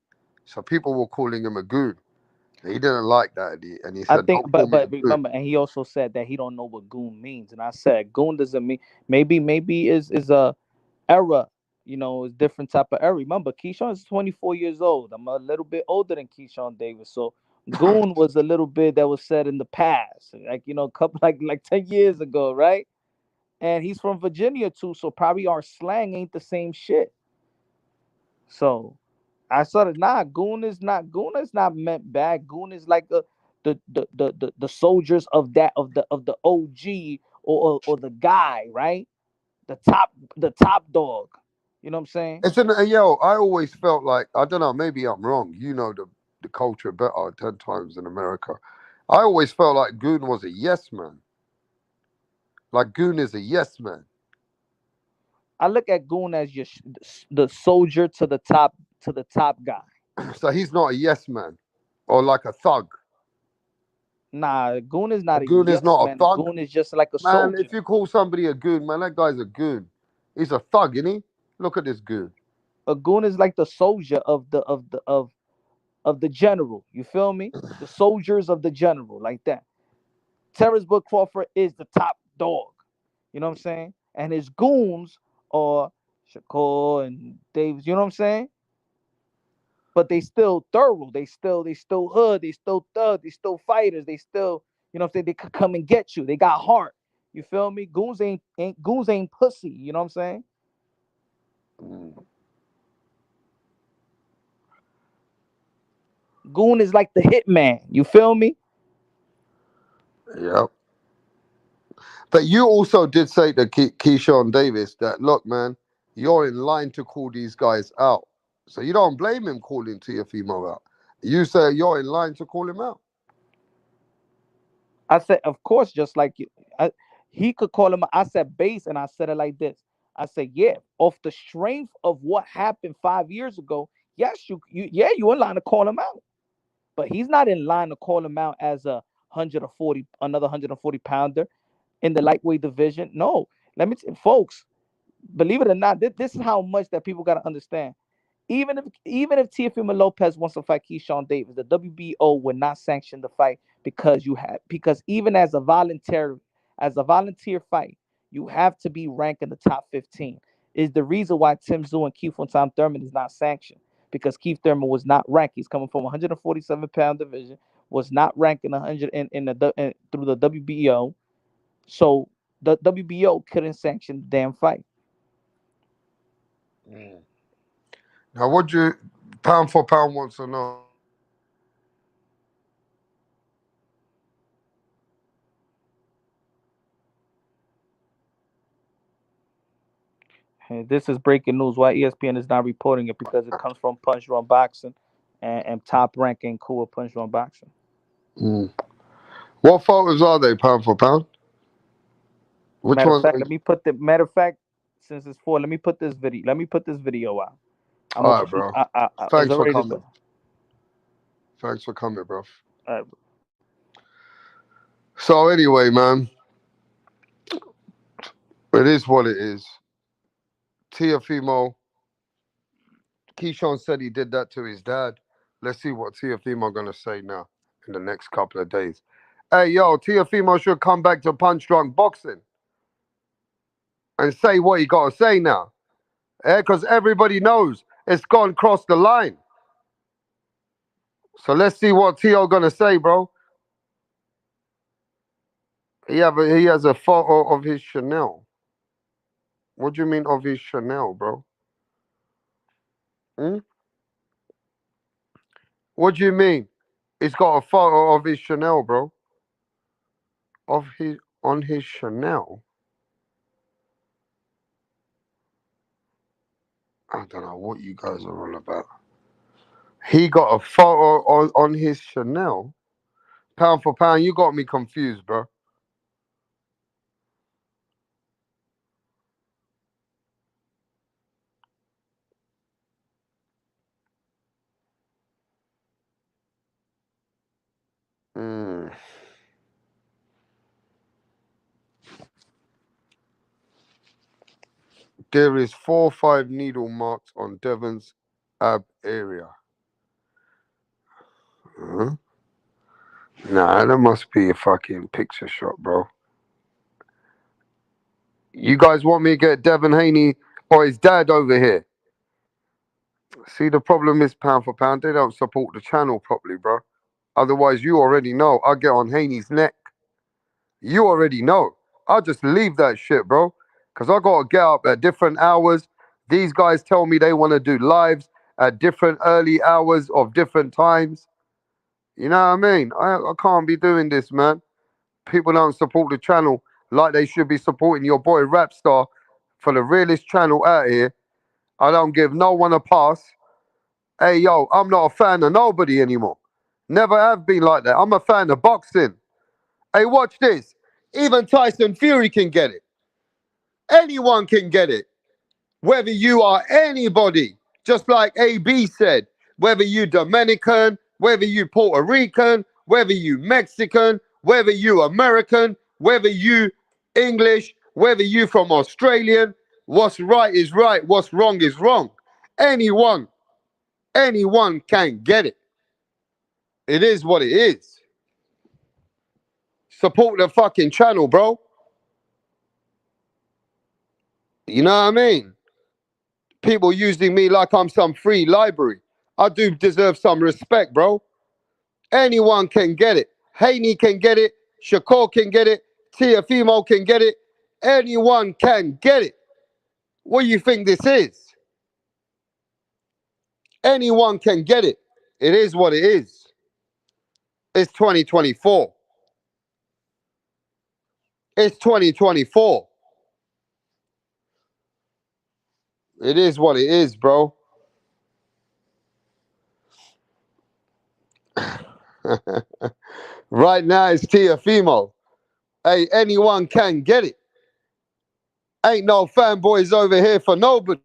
so people were calling him a goon. He didn't like that, and he I said, think, "Don't call but me a but goon." remember, and he also said that he don't know what goon means, and I said goon doesn't mean maybe is a era, is different type of era. Remember, KEYSHAWN is 24 years old. I'm a little bit older than KEYSHAWN Davis, so goon was a little bit that was said in the past, like a couple like 10 years ago, right? And he's from Virginia too, so probably our slang ain't the same shit. So I started goon is not meant bad. Goon is like the soldiers of the OG or the guy, right? The top dog. You know what I'm saying? I always felt like, I don't know, maybe I'm wrong. You know the culture better 10 times in America. I always felt like Goon was a yes man. Like Goon is a yes man. I look at Goon as the soldier to the top guy. So he's not a yes man or like a thug. Nah, Goon is not a Goon is yes not a man. thug. Goon is just like a Man, soldier. if you call somebody a goon, man, that guy's a goon. He's a thug, isn't he? Look at this goon. A goon is like the soldier of the general. You feel me? The soldiers of the general, like that. Terrence Bud Crawford is the top dog. You know what I'm saying? And his goons are Shakur and Davis. You know what I'm saying? But they still thorough. They still hood. They still thug. They still fighters. They still, you know what I'm saying? They could come and get you. They got heart. You feel me? Goons ain't pussy. You know what I'm saying? Goon is like the hitman. You feel me? Yep. But you also did say to KEYSHAWN Davis that, look, man, you're in line to call these guys out. So you don't blame him calling Teofimo out. You say you're in line to call him out. I said, of course, just like you. He could call him. I said base, and I said it like this. I said, yeah, off the strength of what happened 5 years ago, yes, you in line to call him out. But he's not in line to call him out as another 140 pounder in the lightweight division. No, let me folks, believe it or not, this is how much that people got to understand. Even if Teofimo Lopez wants to fight KEYSHAWN Davis, the WBO would not sanction the fight because even as a volunteer fight, you have to be ranked in the top 15. Is the reason why Tim Tszyu and Keith Thurman is not sanctioned. because Keith Thurman was not ranked. He's coming from 147-pound division, was not ranked in 100 through the WBO, so the WBO couldn't sanction the damn fight. Now, what do you pound for pound wants to know? And this is breaking news. Why ESPN is not reporting it? Because it comes from Punch Drunk Boxing and top ranking cool Punch Drunk Boxing. What photos are they, pound for pound? Which Matter of ones? fact, since it's 4, let me put this video out. I'm All gonna right, bro. it's Thanks for already coming. done. Thanks for coming, bro. All right. So anyway, man, it is what it is. Teofimo, KEYSHAWN said he did that to his dad. Let's see what Teofimo gonna say now in the next couple of days. Hey, yo, Teofimo should come back to Punch Drunk Boxing and say what he gotta say now. Because everybody knows it's gone across the line. So let's see what Teo gonna say, bro. He has a photo of his Chanel. What do you mean of his Chanel, bro? What do you mean? He's got a photo of his Chanel, bro. On his Chanel. I don't know what you guys are all about. He got a photo on his Chanel. Pound for pound, you got me confused, bro. There is 4 or 5 needle marks on Devon's ab area. Huh? Nah, that must be a fucking picture shot, bro. You guys want me to get Devon Haney or his dad over here? See, the problem is pound for pound, they don't support the channel properly, bro. Otherwise, you already know I get on Haney's neck. You already know. I'll just leave that shit, bro. Because I got to get up at different hours. These guys tell me they want to do lives at different early hours of different times. You know what I mean? I can't be doing this, man. People don't support the channel like they should be supporting your boy Rapstar for the realest channel out here. I don't give no one a pass. Hey, yo, I'm not a fan of nobody anymore. Never have been like that. I'm a fan of boxing. Hey, watch this. Even Tyson Fury can get it. Anyone can get it. Whether you are anybody, just like AB said, whether you Dominican, whether you Puerto Rican, whether you Mexican, whether you American, whether you English, whether you from Australian, what's right is right, what's wrong is wrong. Anyone can get it. It is what it is. Support the fucking channel, bro. You know what I mean? People using me like I'm some free library. I do deserve some respect, bro. Anyone can get it. Haney can get it. Shakur can get it. Teofimo can get it. Anyone can get it. What do you think this is? Anyone can get it. It is what it is. It's 2024. It's 2024. It is what it is, bro. Right now it's Teofimo. Hey, anyone can get it. Ain't no fanboys over here for nobody.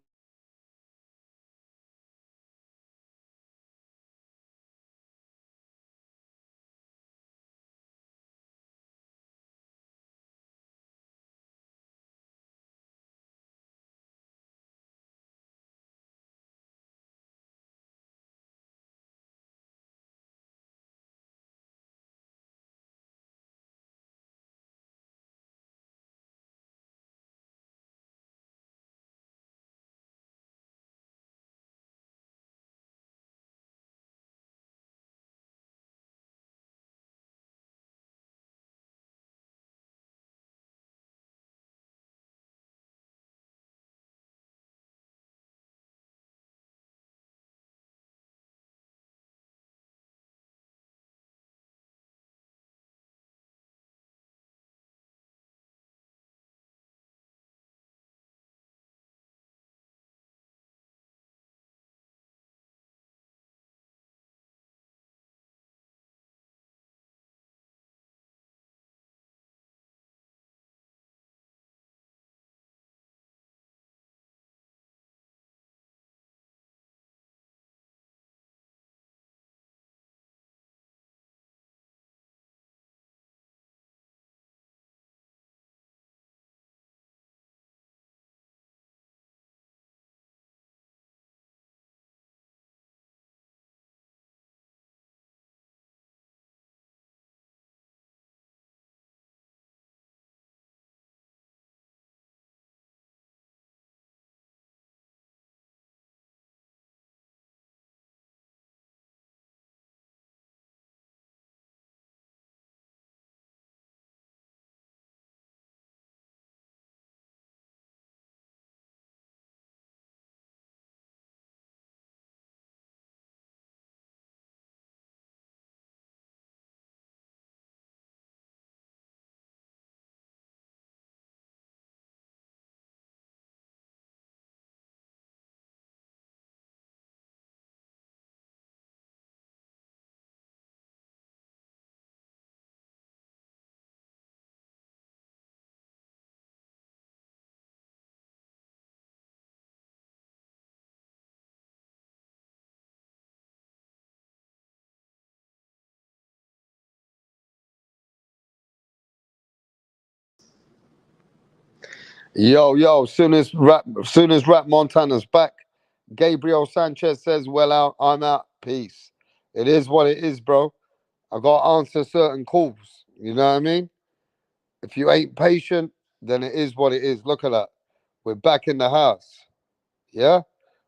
Yo, soon as Rap Montana's back, Gabriel Sanchez says, "Well, I'm out. Peace." It is what it is, bro. I got to answer certain calls. You know what I mean? If you ain't patient, then it is what it is. Look at that. We're back in the house. Yeah,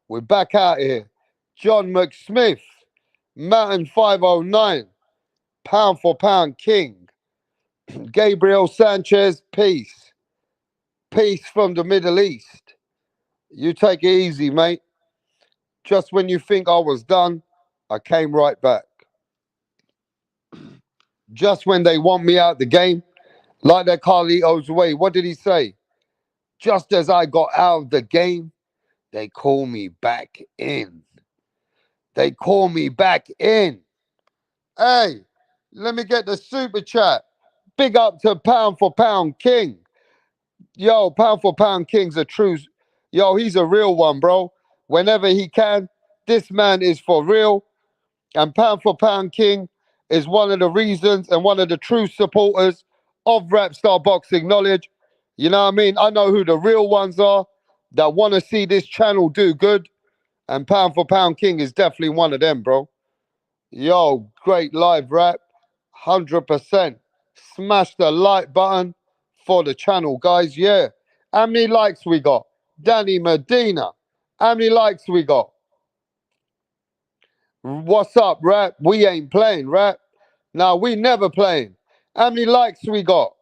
we're back out here. John McSmith, Mountain 509, pound for pound king. Gabriel Sanchez, peace. Peace from the Middle East. You take it easy, mate. Just when you think I was done, I came right back. Just when they want me out the game, like that Carlito's way. What did he say? Just as I got out of the game, they call me back in. They call me back in. Hey, let me get the super chat. Big up to Pound for Pound King. Yo, Pound for Pound King's a true. Yo, he's a real one, bro. Whenever he can, this man is for real. And Pound for Pound King is one of the reasons and one of the true supporters of Rap Star Boxing Knowledge. You know what I mean? I know who the real ones are that want to see this channel do good. And Pound for Pound King is definitely one of them, bro. Yo, great live rap. 100%. Smash the like button for the channel, guys. Yeah. How many likes we got? Danny Medina. How many likes we got? What's up, rap? We ain't playing, rap. Now we never playing. How many likes we got?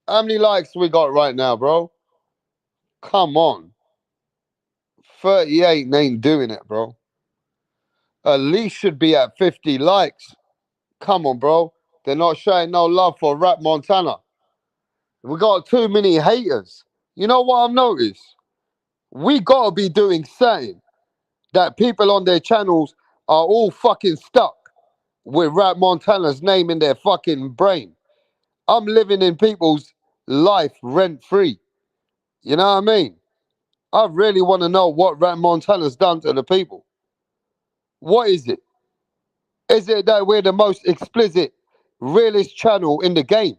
How many likes we got right now, bro? Come on. 38 ain't doing it, bro. At least should be at 50 likes. Come on, bro. They're not showing no love for Rap Montana. We got too many haters. You know what I've noticed? We gotta be doing something that people on their channels are all fucking stuck with Rap Montana's name in their fucking brain. I'm living in people's life rent free. You know what I mean? I really want to know what Rap Montana's done to the people. What is it? Is it that we're the most explicit, realist channel in the game?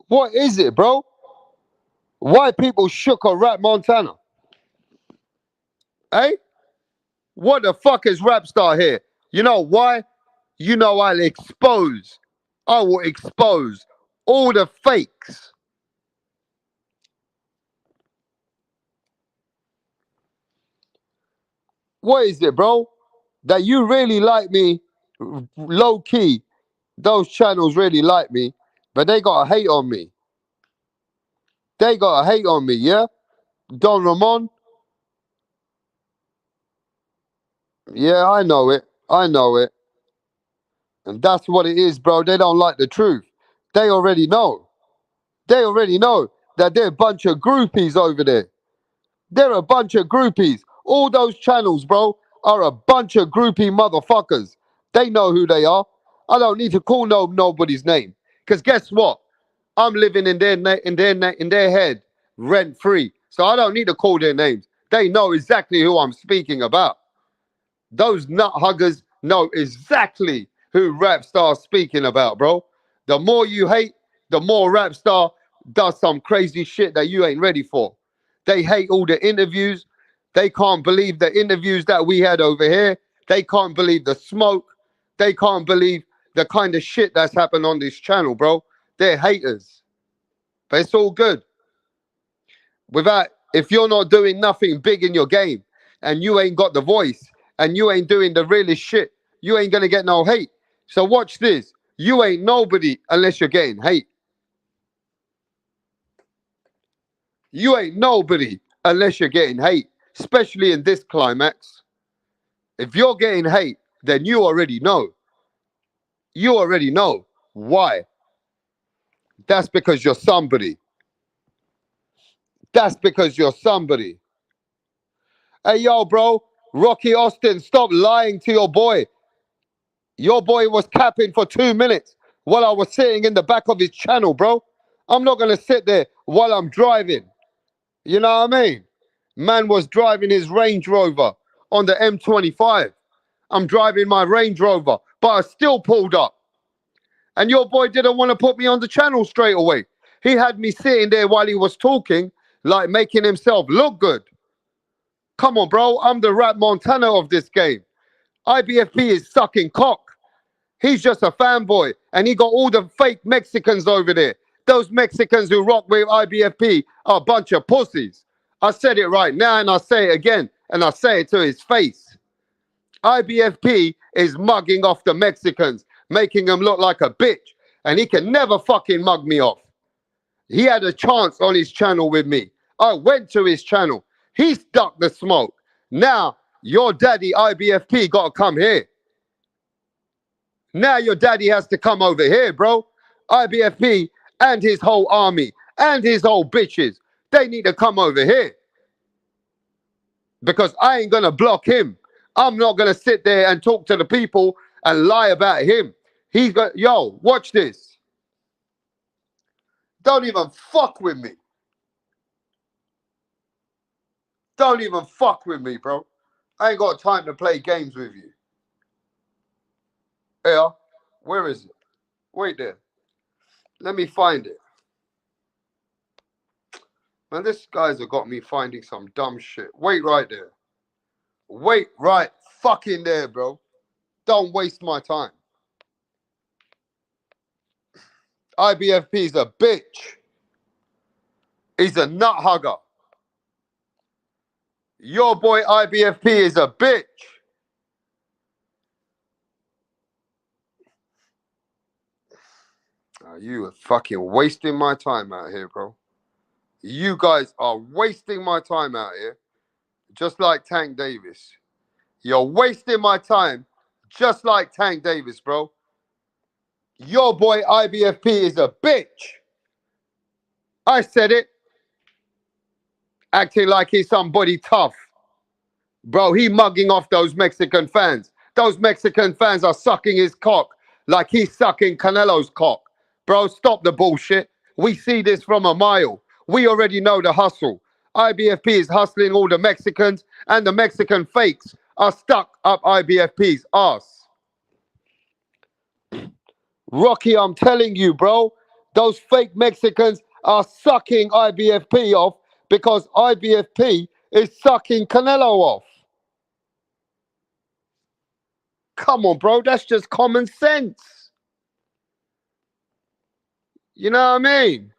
What is it, bro? Why people shook on Rap Montana? Eh? What the fuck is Rapstar here? You know why? You know I will expose all the fakes. What is it, bro? That you really like me, low key. Those channels really like me, but they got to hate on me. They got to hate on me, yeah? Don Ramon? Yeah, I know it. I know it. And that's what it is, bro. They don't like the truth. They already know. They already know that they're a bunch of groupies over there. They're a bunch of groupies. All those channels, bro, are a bunch of groupie motherfuckers. They know who they are. I don't need to call nobody's name. Because guess what? I'm living in their head rent free. So I don't need to call their names. They know exactly who I'm speaking about. Those nut huggers know exactly who Rapstar's speaking about, bro. The more you hate, the more Rapstar does some crazy shit that you ain't ready for. They hate all the interviews. They can't believe the interviews that we had over here. They can't believe the smoke. They can't believe the kind of shit that's happened on this channel, bro. They're haters. But it's all good. If you're not doing nothing big in your game and you ain't got the voice and you ain't doing the realest shit, you ain't gonna get no hate. So watch this. You ain't nobody unless you're getting hate. You ain't nobody unless you're getting hate, especially in this climax. If you're getting hate, then you already know. You already know why. That's because you're somebody. That's because you're somebody. Hey, yo, bro, Rocky Austin, stop lying to your boy. Your boy was capping for 2 minutes while I was sitting in the back of his channel, bro. I'm not going to sit there while I'm driving. You know what I mean? Man was driving his Range Rover on the M25. I'm driving my Range Rover, but I still pulled up. And your boy didn't want to put me on the channel straight away. He had me sitting there while he was talking, like making himself look good. Come on, bro. I'm the Rap Montana of this game. IBFP is sucking cock. He's just a fanboy. And he got all the fake Mexicans over there. Those Mexicans who rock with IBFP are a bunch of pussies. I said it right now and I say it again. And I say it to his face. IBFP is mugging off the Mexicans, making them look like a bitch. And he can never fucking mug me off. He had a chance on his channel with me. I went to his channel. He stuck the smoke. Now, your daddy, IBFP, got to come here. Now your daddy has to come over here, bro. IBFP and his whole army and his whole bitches, they need to come over here. Because I ain't going to block him. I'm not going to sit there and talk to the people and lie about him. He's got, yo, watch this. Don't even fuck with me. Don't even fuck with me, bro. I ain't got time to play games with you. Yeah, where is it? Wait there. Let me find it. Man, this guy's have got me finding some dumb shit. Wait right there. Wait right fucking there, bro. Don't waste my time. IBFP's a bitch. He's a nut hugger. Your boy IBFP is a bitch. You are fucking wasting my time out here, bro. You guys are wasting my time out here. Just like Tank Davis. You're wasting my time just like Tank Davis, bro. Your boy IBFP is a bitch. I said it. Acting like he's somebody tough. Bro, he mugging off those Mexican fans. Those Mexican fans are sucking his cock like he's sucking Canelo's cock. Bro, stop the bullshit. We see this from a mile. We already know the hustle. IBFP is hustling all the Mexicans, and the Mexican fakes are stuck up IBFP's ass. Rocky, I'm telling you, bro, those fake Mexicans are sucking IBFP off because IBFP is sucking Canelo off. Come on, bro, that's just common sense. You know what I mean?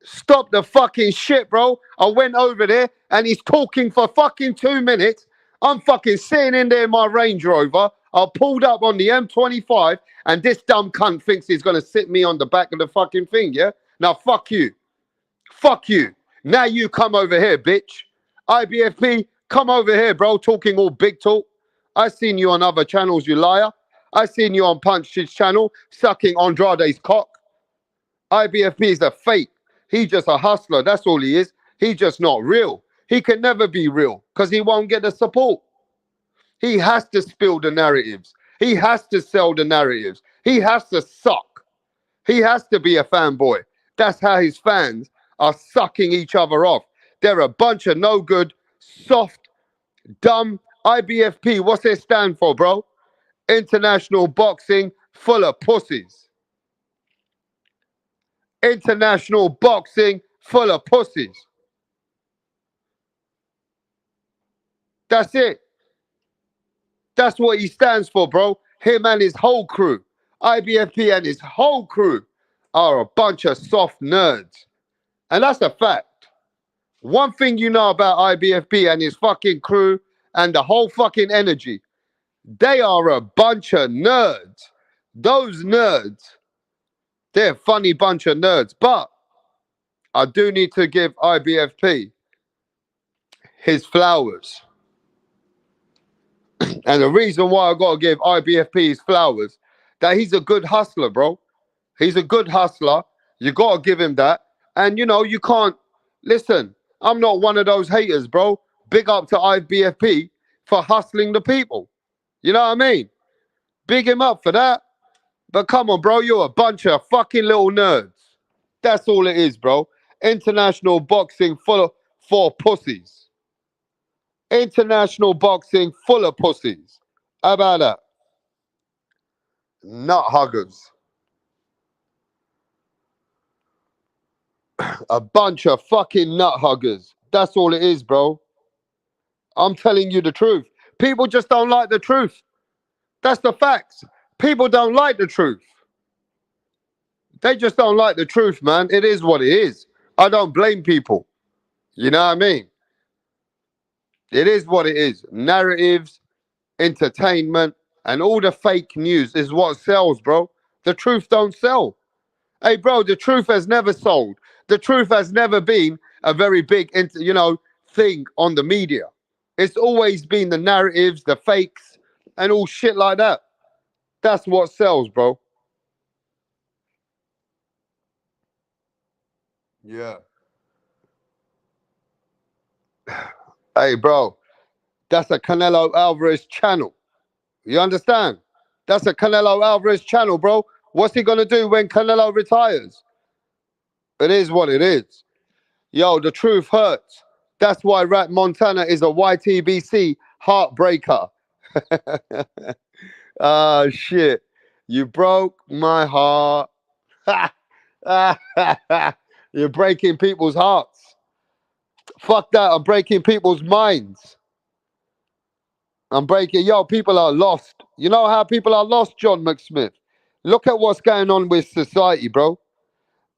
Stop the fucking shit, bro. I went over there and he's talking for fucking 2 minutes. I'm fucking sitting in there in my Range Rover. I pulled up on the M25 and this dumb cunt thinks he's going to sit me on the back of the fucking thing, yeah? Now, fuck you. Fuck you. Now you come over here, bitch. IBFP, come over here, bro, talking all big talk. I seen you on other channels, you liar. I seen you on Punch's channel sucking Andrade's cock. IBFP is a fake. He's just a hustler. That's all he is. He's just not real. He can never be real because he won't get the support. He has to spill the narratives. He has to sell the narratives. He has to suck. He has to be a fanboy. That's how his fans are sucking each other off. They're a bunch of no good, soft, dumb IBFP. What's it stand for, bro? International Boxing Full of Pussies. International Boxing Full of Pussies. That's it. That's what he stands for, bro. Him and his whole crew. IBFP and his whole crew are a bunch of soft nerds. And that's a fact. One thing you know about IBFP and his fucking crew and the whole fucking energy, they are a bunch of nerds. Those nerds, they're a funny bunch of nerds. But I do need to give IBFP his flowers. And the reason why I got to give IBFP his flowers, that he's a good hustler, bro. He's a good hustler. You got to give him that. And, you know, you can't... Listen, I'm not one of those haters, bro. Big up to IBFP for hustling the people. You know what I mean? Big him up for that. But come on, bro. You're a bunch of fucking little nerds. That's all it is, bro. International boxing for pussies. International boxing full of pussies. How about that? Nut huggers. A bunch of fucking nut huggers. That's all it is, bro. I'm telling you the truth. People just don't like the truth. That's the facts. People don't like the truth. They just don't like the truth, man. It is what it is. I don't blame people. You know what I mean? It is what it is. Narratives, entertainment, and all the fake news is what sells, bro. The truth don't sell. Hey, bro, the truth has never sold. The truth has never been a very big, thing on the media. It's always been the narratives, the fakes, and all shit like that. That's what sells, bro. Yeah. Hey, bro, that's a Canelo Alvarez channel. You understand? That's a Canelo Alvarez channel, bro. What's he gonna do when Canelo retires? It is what it is. Yo, the truth hurts. That's why Rat Montana is a YTBC heartbreaker. Ah, shit. You broke my heart. You're breaking people's hearts. Fuck that. I'm breaking people's minds. I'm breaking. Yo, people are lost. You know how people are lost, John McSmith? Look at what's going on with society, bro.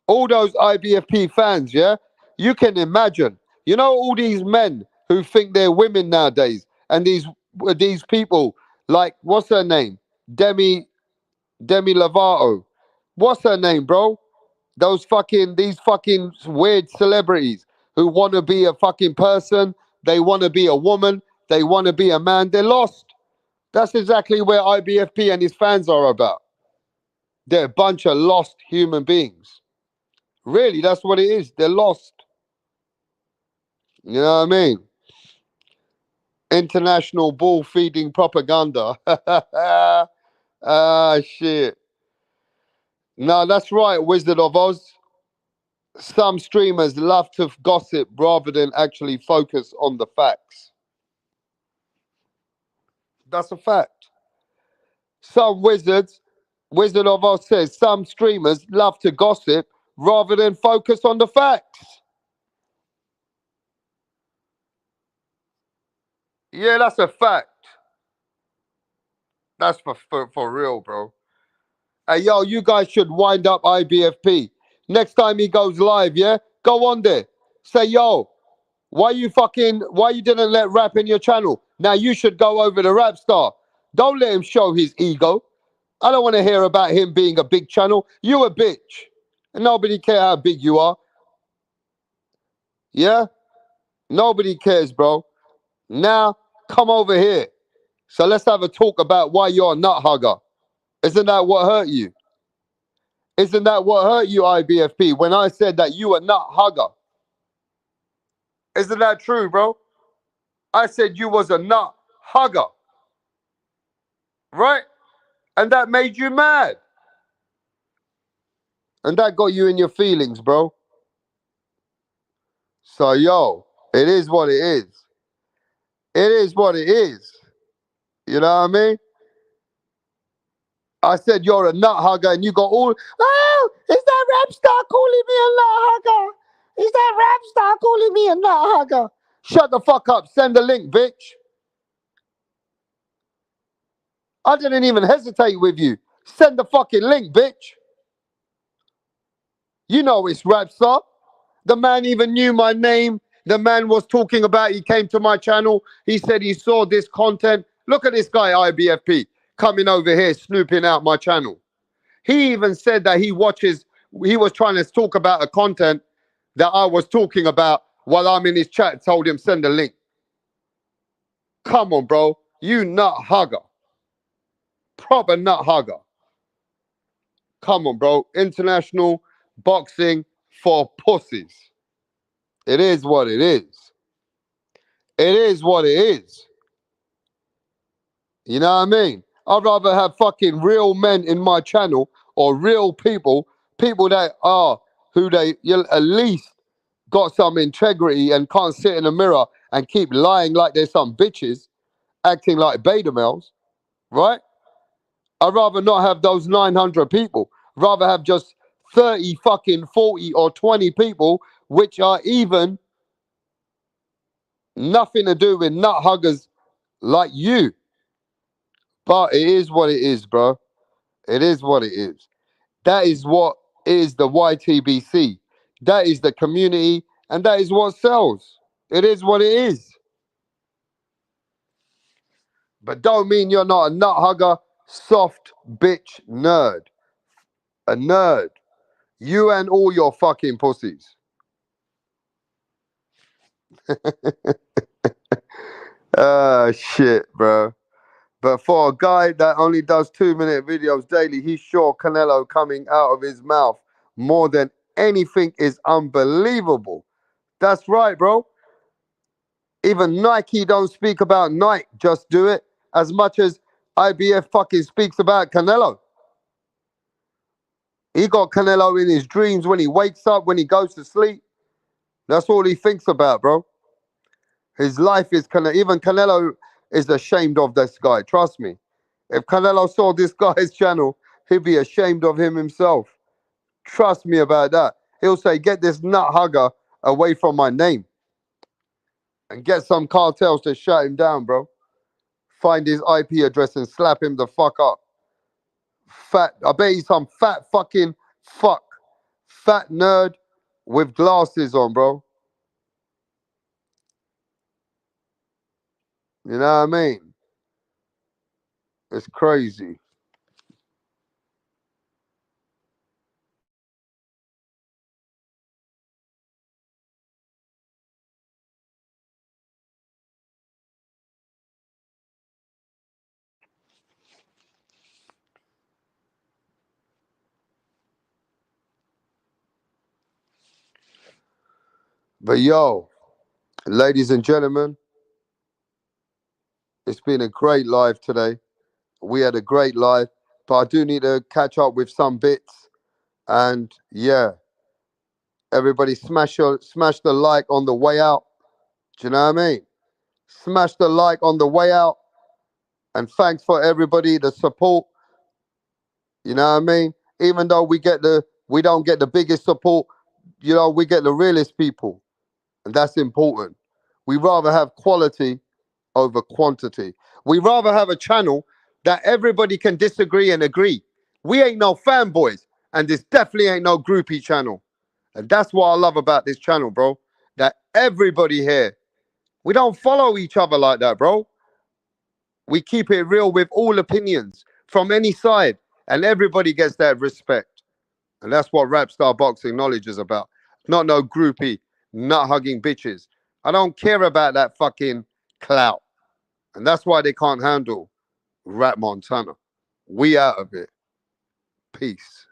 All those IBFP fans, yeah? You can imagine. You know all these men who think they're women nowadays, and these people like what's her name? Demi Lovato. What's her name, bro? These fucking weird celebrities who want to be a fucking person, they want to be a woman, they want to be a man. They're lost. That's exactly where IBFP and his fans are about. They're a bunch of lost human beings. Really, that's what it is. They're lost. You know what I mean? International bull feeding propaganda. Ah, shit. No, that's right, Wizard of Oz. Some streamers love to gossip rather than actually focus on the facts. That's a fact. Some Wizard of Oz says, some streamers love to gossip rather than focus on the facts. Yeah, that's a fact. That's for real, bro. Hey, yo, you guys should wind up IBFP. Next time he goes live, yeah? Go on there. Say, yo, why you didn't let Rap in your channel? Now you should go over to Rap Star. Don't let him show his ego. I don't want to hear about him being a big channel. You a bitch. And nobody care how big you are. Yeah? Nobody cares, bro. Now, come over here. So let's have a talk about why you're a nut hugger. Isn't that what hurt you? Isn't that what hurt you, IBFP, when I said that you a nut hugger? Isn't that true, bro? I said you was a nut hugger. Right? And that made you mad. And that got you in your feelings, bro. So, yo, it is what it is. It is what it is. You know what I mean? I said you're a nut hugger and you got all, oh, is that rap star calling me a nut hugger? Is that rap star calling me a nut hugger? Shut the fuck up. Send the link, bitch. I didn't even hesitate with you. Send the fucking link, bitch. You know it's rap star. The man even knew my name. The man was talking about, he came to my channel. He said he saw this content. Look at this guy, IBFP, coming over here, snooping out my channel. He even said that he was trying to talk about a content that I was talking about while I'm in his chat, told him send a link. Come on, bro. You nut hugger. Proper nut hugger. Come on, bro. International boxing for pussies. It is what it is. It is what it is. You know what I mean? I'd rather have fucking real men in my channel or real people that are at least got some integrity and can't sit in a mirror and keep lying like they're some bitches, acting like beta males, right? I'd rather not have those 900 people. Rather have just 30, fucking 40 or 20 people, which are even nothing to do with nut huggers like you. But it is what it is, bro. It is what it is. That is what is the YTBC. That is the community, and that is what sells. It is what it is. But don't mean you're not a nut hugger, soft bitch nerd. A nerd. You and all your fucking pussies. Shit, bro. But for a guy that only does 2-minute videos daily, he's sure Canelo coming out of his mouth more than anything is unbelievable. That's right, bro. Even Nike don't speak about Nike, just do it, as much as IBF fucking speaks about Canelo. He got Canelo in his dreams when he wakes up, when he goes to sleep. That's all he thinks about, bro. His life is Canelo. Even Canelo is ashamed of this guy, trust me. If Canelo saw this guy's channel, he'd be ashamed of him himself. Trust me about that. He'll say, get this nut hugger away from my name. And get some cartels to shut him down, bro. Find his IP address and slap him the fuck up. Fat, I bet he's some fat fucking fuck. Fat nerd with glasses on, bro. You know what I mean? It's crazy. But yo, ladies and gentlemen, it's been a great live today. We had a great live, but I do need to catch up with some bits. And yeah, everybody smash the like on the way out. Do you know what I mean? Smash the like on the way out. And thanks for everybody, the support. You know what I mean? Even though we don't get the biggest support, you know, we get the realest people. And that's important. We rather have quality over quantity. We rather have a channel that everybody can disagree and agree. We ain't no fanboys, and this definitely ain't no groupie channel. And that's what I love about this channel, bro. That everybody here, we don't follow each other like that, bro. We keep it real with all opinions from any side, and everybody gets that respect. And that's what Rap Star Boxing Knowledge is about. Not no groupie, nut hugging bitches. I don't care about that fucking clout. And that's why they can't handle Rap Montana. We out of it. Peace.